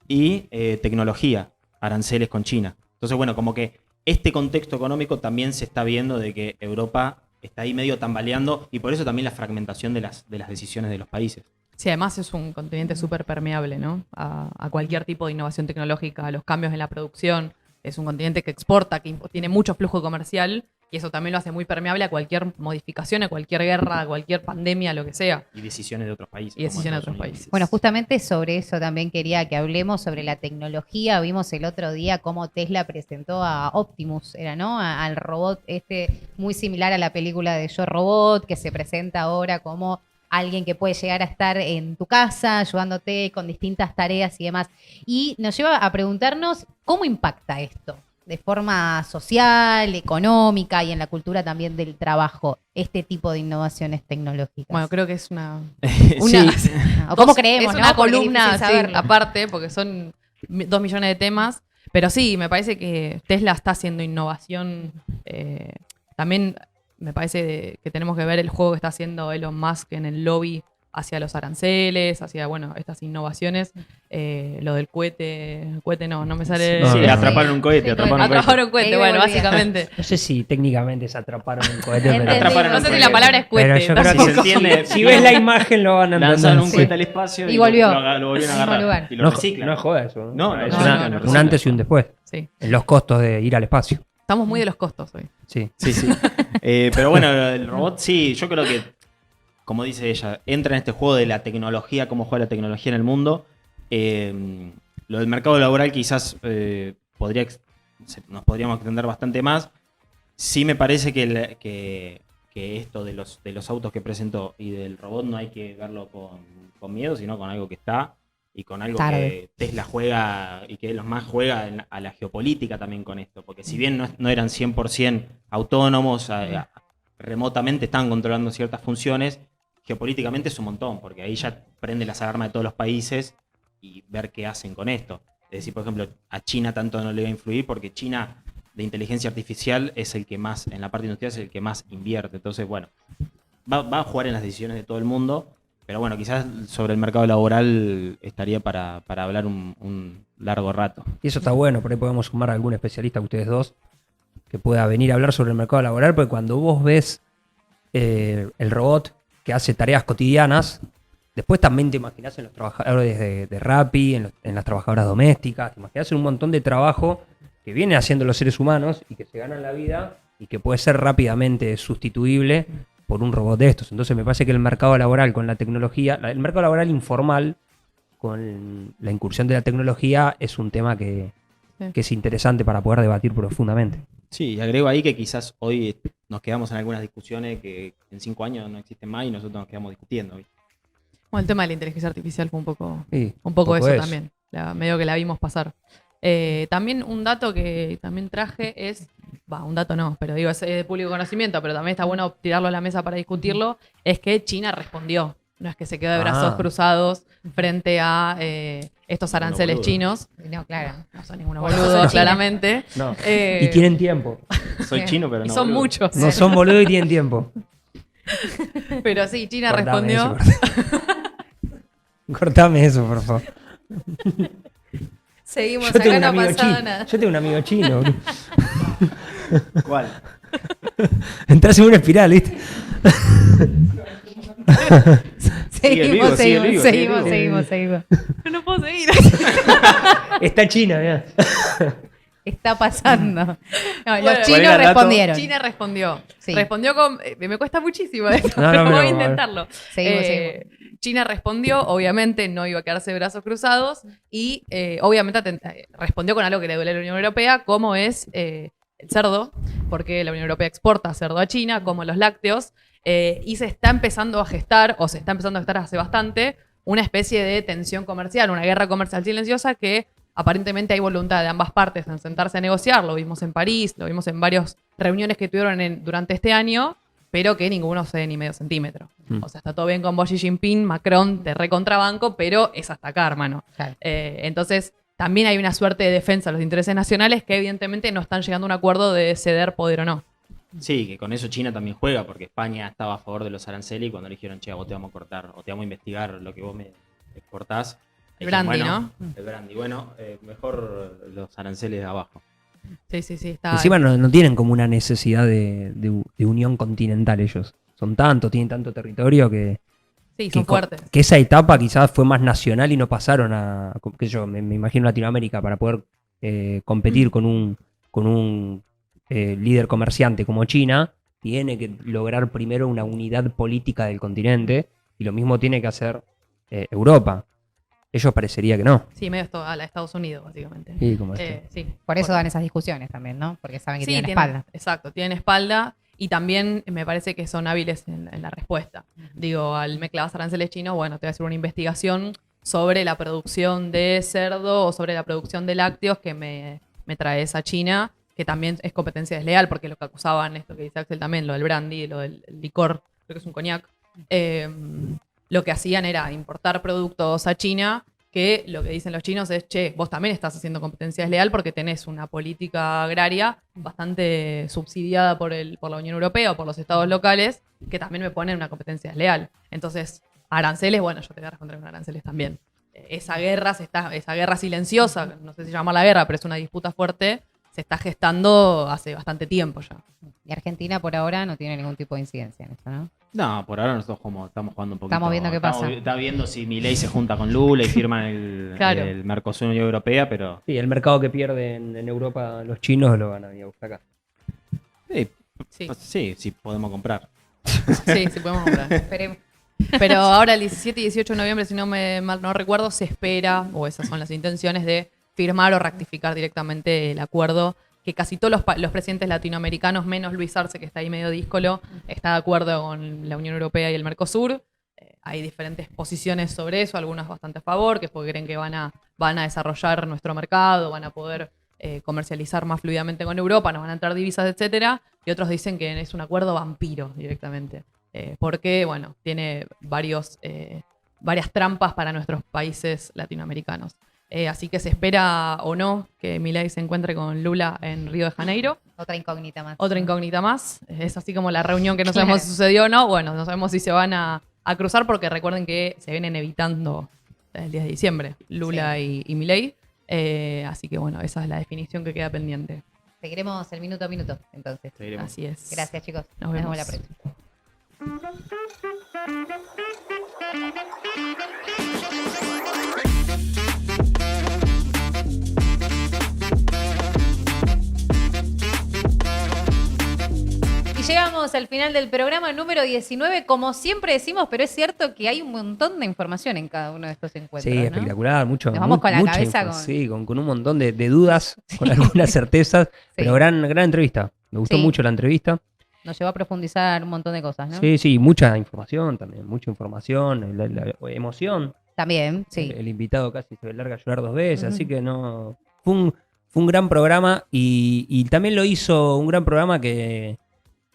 y tecnología, aranceles con China. Entonces, bueno, como que este contexto económico también se está viendo de que Europa está ahí medio tambaleando, y por eso también la fragmentación de las decisiones de los países. Sí, además es un continente súper permeable, ¿no? A cualquier tipo de innovación tecnológica, a los cambios en la producción. Es un continente que exporta, que tiene mucho flujo comercial, y eso también lo hace muy permeable a cualquier modificación, a cualquier guerra, a cualquier pandemia, lo que sea. Y decisiones de otros países. Y decisiones de como otros Estados Unidos. países. Bueno, justamente sobre eso también quería que hablemos, sobre la tecnología. Vimos el otro día cómo Tesla presentó a Optimus, era, ¿no? Al robot muy similar a la película de Yo Robot, que se presenta ahora como alguien que puede llegar a estar en tu casa, ayudándote con distintas tareas y demás. Y nos lleva a preguntarnos cómo impacta esto de forma social, económica y en la cultura también del trabajo, este tipo de innovaciones tecnológicas. Bueno, creo que es una Sí. O cómo creemos, es ¿no? una Porque es columna difícil sí, saberlo. aparte, porque son 2 millones de temas. Pero sí, me parece que Tesla está haciendo innovación. También me parece que tenemos que ver el juego que está haciendo Elon Musk en el lobby hacia los aranceles, hacia, bueno, estas innovaciones. Lo del cohete no me sale... No, Sí, no. atraparon un cohete, atraparon un cohete. Atraparon un cohete, Ahí bueno, volvía. básicamente. No sé si técnicamente se atraparon un cohete, pero... Entendí. Atraparon No un sé si cohete. la palabra es Pero cohete. yo creo Si que se entiende, si ves la imagen lo van a entender. lanzan un Sí. cohete al espacio Y volvió. lo volvieron a Al mismo agarrar. lugar. Y lo No, reciclan. no es joda eso. No, es no, una- no, un reciclan. antes y un después. Sí. En los costos de ir al espacio. Estamos muy de los costos hoy. Sí. Sí, sí. Pero bueno, el robot sí, yo creo que, como dice ella, entra en este juego de la tecnología, cómo juega la tecnología en el mundo. Lo del mercado laboral quizás nos podríamos extender bastante más. Sí me parece que esto de los autos que presentó y del robot no hay que verlo con miedo, sino con algo que está y con algo Tarde. que Tesla juega y que Elon Musk juega a la geopolítica también con esto. Porque si bien no eran 100% autónomos, remotamente estaban controlando ciertas funciones, geopolíticamente es un montón, porque ahí ya prende las alarmas de todos los países y ver qué hacen con esto. Es decir, por ejemplo, a China tanto no le va a influir porque China de inteligencia artificial es el que más, en la parte industrial es el que más invierte. Entonces, bueno, va a jugar en las decisiones de todo el mundo, pero bueno, quizás sobre el mercado laboral estaría para hablar un largo rato. Y eso está bueno, por ahí podemos sumar a algún especialista, ustedes dos, que pueda venir a hablar sobre el mercado laboral, porque cuando vos ves el robot que hace tareas cotidianas, después también te imaginás en los trabajadores de Rappi, en las trabajadoras domésticas, te imaginás en un montón de trabajo que vienen haciendo los seres humanos y que se ganan la vida y que puede ser rápidamente sustituible por un robot de estos. Entonces me parece que el mercado laboral con la tecnología, el mercado laboral informal con la incursión de la tecnología es un tema que es interesante para poder debatir profundamente. Sí, y agrego ahí que quizás hoy nos quedamos en algunas discusiones que en 5 años no existen más y nosotros nos quedamos discutiendo. ¿Viste? Bueno, el tema de la inteligencia artificial fue un poco Sí, eso también. Medio que la vimos pasar. También un dato que también traje es, un dato no, pero digo, es de público conocimiento, pero también está bueno tirarlo a la mesa para discutirlo, es que China respondió. No es que se quedó de brazos cruzados frente a estos aranceles boludo. chinos. No, claro. No son ningunos Bueno, boludos, son claramente. No. Eh, Y tienen tiempo. Soy chino, pero y no. son boludo. muchos. No son boludos y tienen tiempo. Pero sí, China Cortame respondió. eso, cortame eso, por favor. Seguimos, Yo tengo acá un no ha amigo pasado chino. nada. Yo tengo un amigo chino. boludo. ¿Cuál? Entras en una espiral, ¿viste? Sigue vivo, sigue vivo, sigue vivo. seguimos. No puedo seguir. Está China, mirá. Está pasando. No, Bueno, los ¿cuál chinos era el dato? respondieron. China respondió. Sí. Respondió con. Me cuesta muchísimo esto, No, pero no, voy a pero- intentarlo. Seguimos, China respondió, obviamente no iba a quedarse de brazos cruzados y obviamente respondió con algo que le duele a la Unión Europea, como es el cerdo, porque la Unión Europea exporta cerdo a China, como los lácteos, y se está empezando a gestar, o se está empezando a gestar hace bastante, una especie de tensión comercial, una guerra comercial silenciosa que aparentemente hay voluntad de ambas partes en sentarse a negociar. Lo vimos en París, lo vimos en varias reuniones que tuvieron durante este año, pero que ninguno cede ni medio centímetro. O sea, está todo bien con vos, Xi Jinping, Macron, te recontrabanco, pero es hasta acá, hermano. Claro. Entonces, también hay una suerte de defensa de los intereses nacionales que evidentemente no están llegando a un acuerdo de ceder poder o no. Sí, que con eso China también juega, porque España estaba a favor de los aranceles y cuando le dijeron, che, a vos te vamos a cortar o te vamos a investigar lo que vos me exportás. El dijeron, brandy, bueno, ¿no? El brandy. Bueno, mejor los aranceles de abajo. Sí, está. Encima no tienen como una necesidad de unión continental ellos. Tienen tanto territorio que Sí, son fuertes. que esa etapa quizás fue más nacional y no pasaron me imagino Latinoamérica para poder competir con un líder comerciante como China, tiene que lograr primero una unidad política del continente y lo mismo tiene que hacer Europa. Ellos parecería que no. Sí, medio a la Estados Unidos, básicamente. Sí, como Sí. Por eso dan esas discusiones también, ¿no? Porque saben que Sí, tienen espalda. Exacto, tienen espalda y también me parece que son hábiles en la respuesta. Digo, al me clavas aranceles chinos, bueno, te voy a hacer una investigación sobre la producción de cerdo o sobre la producción de lácteos que me traes a China, que también es competencia desleal, porque lo que acusaban, esto que dice Axel también, lo del brandy, lo del licor, creo que es un coñac, lo que hacían era importar productos a China, que lo que dicen los chinos es, che, vos también estás haciendo competencia desleal porque tenés una política agraria bastante subsidiada por la Unión Europea o por los estados locales, que también me ponen una competencia desleal. Entonces, Aranceles, bueno, yo te voy a responder con aranceles también. Esa guerra silenciosa, no sé si llamarla guerra, pero es una disputa fuerte, se está gestando hace bastante tiempo ya. Y Argentina por ahora no tiene ningún tipo de incidencia en eso, ¿no? No, por ahora nosotros estamos jugando un poquito. Estamos viendo qué pasa. Está viendo si Milei se junta con Lula y firman el, Claro. el Mercosur Unión Europea, pero Sí, el mercado que pierden en Europa los chinos lo van a venir a buscar acá. sí podemos comprar. Sí, sí podemos comprar. Esperemos. Pero ahora el 17 y 18 de noviembre, si no me mal no recuerdo, se espera, o esas son las intenciones, de firmar o rectificar directamente el acuerdo que casi todos los presidentes latinoamericanos, menos Luis Arce, que está ahí medio díscolo, está de acuerdo con la Unión Europea y el Mercosur. Hay diferentes posiciones sobre eso, algunas bastante a favor, que es porque creen que van a desarrollar nuestro mercado, van a poder comercializar más fluidamente con Europa, nos van a entrar divisas, etcétera, y otros dicen que es un acuerdo vampiro directamente. Porque, bueno, tiene varias trampas para nuestros países latinoamericanos. Así que se espera o no que Milei se encuentre con Lula en Río de Janeiro. Otra incógnita más. Otra incógnita más. Es así como la reunión que no sabemos si sucedió o no. Bueno, no sabemos si se van a cruzar porque recuerden que se vienen evitando el 10 de diciembre Lula y Milei. Así que, bueno, esa es la definición que queda pendiente. Seguiremos el minuto a minuto, entonces. Seguiremos. Así es. Gracias, chicos. Nos vemos. la próxima. Y llegamos al final del programa número 19, como siempre decimos, pero es cierto que hay un montón de información en cada uno de estos encuentros. Sí, ¿no? espectacular, mucho. Nos vamos con la mucha cabeza info, con- Sí, con un montón de dudas, con algunas certezas, pero gran entrevista. Me gustó Sí. mucho la entrevista. Nos llevó a profundizar un montón de cosas, ¿no? Sí, sí, mucha información también, mucha información, la emoción. También, sí. El invitado casi se larga a llorar 2 veces, Ujú. así que no. Fue un gran programa y también lo hizo un gran programa que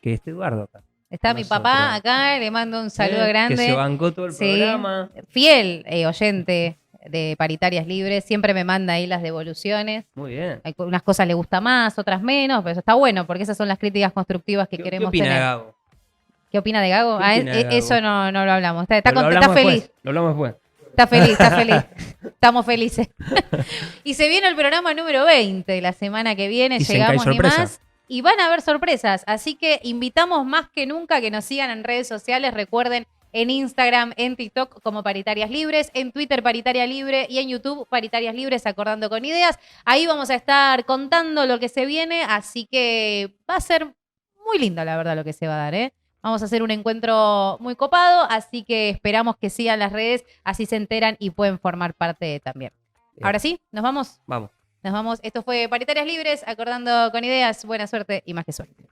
esté Eduardo acá. Está mi nosotros. papá acá, le mando un saludo grande. Que se bancó todo el Sí. programa. Fiel oyente de Paritarias Libres, siempre me manda ahí las devoluciones. Muy bien. Hay unas cosas le gusta más, otras menos, pero eso está bueno, porque esas son las críticas constructivas que ¿Qué queremos opina tener. Gago? ¿Qué opina de Gago? ¿Qué Ah, opina de Gago? eso no lo hablamos. Está Lo está hablamos feliz. después, lo hablamos después. Está feliz, está feliz. Estamos felices. Y se viene el programa número 20 la semana que viene. Dicen que hay Llegamos ni sorpresa. más. Y van a haber sorpresas. Así que invitamos más que nunca que nos sigan en redes sociales. Recuerden, en Instagram, en TikTok como Paritarias Libres, en Twitter Paritaria Libre y en YouTube Paritarias Libres Acordando con Ideas. Ahí vamos a estar contando lo que se viene. Así que va a ser muy lindo, la verdad, lo que se va a dar, ¿eh? Vamos a hacer un encuentro muy copado, así que esperamos que sigan las redes, así se enteran y pueden formar parte también. Bien. Ahora sí, nos vamos. Vamos. Nos vamos. Esto fue Paritarias Libres, acordando con ideas. Buena suerte y más que suerte.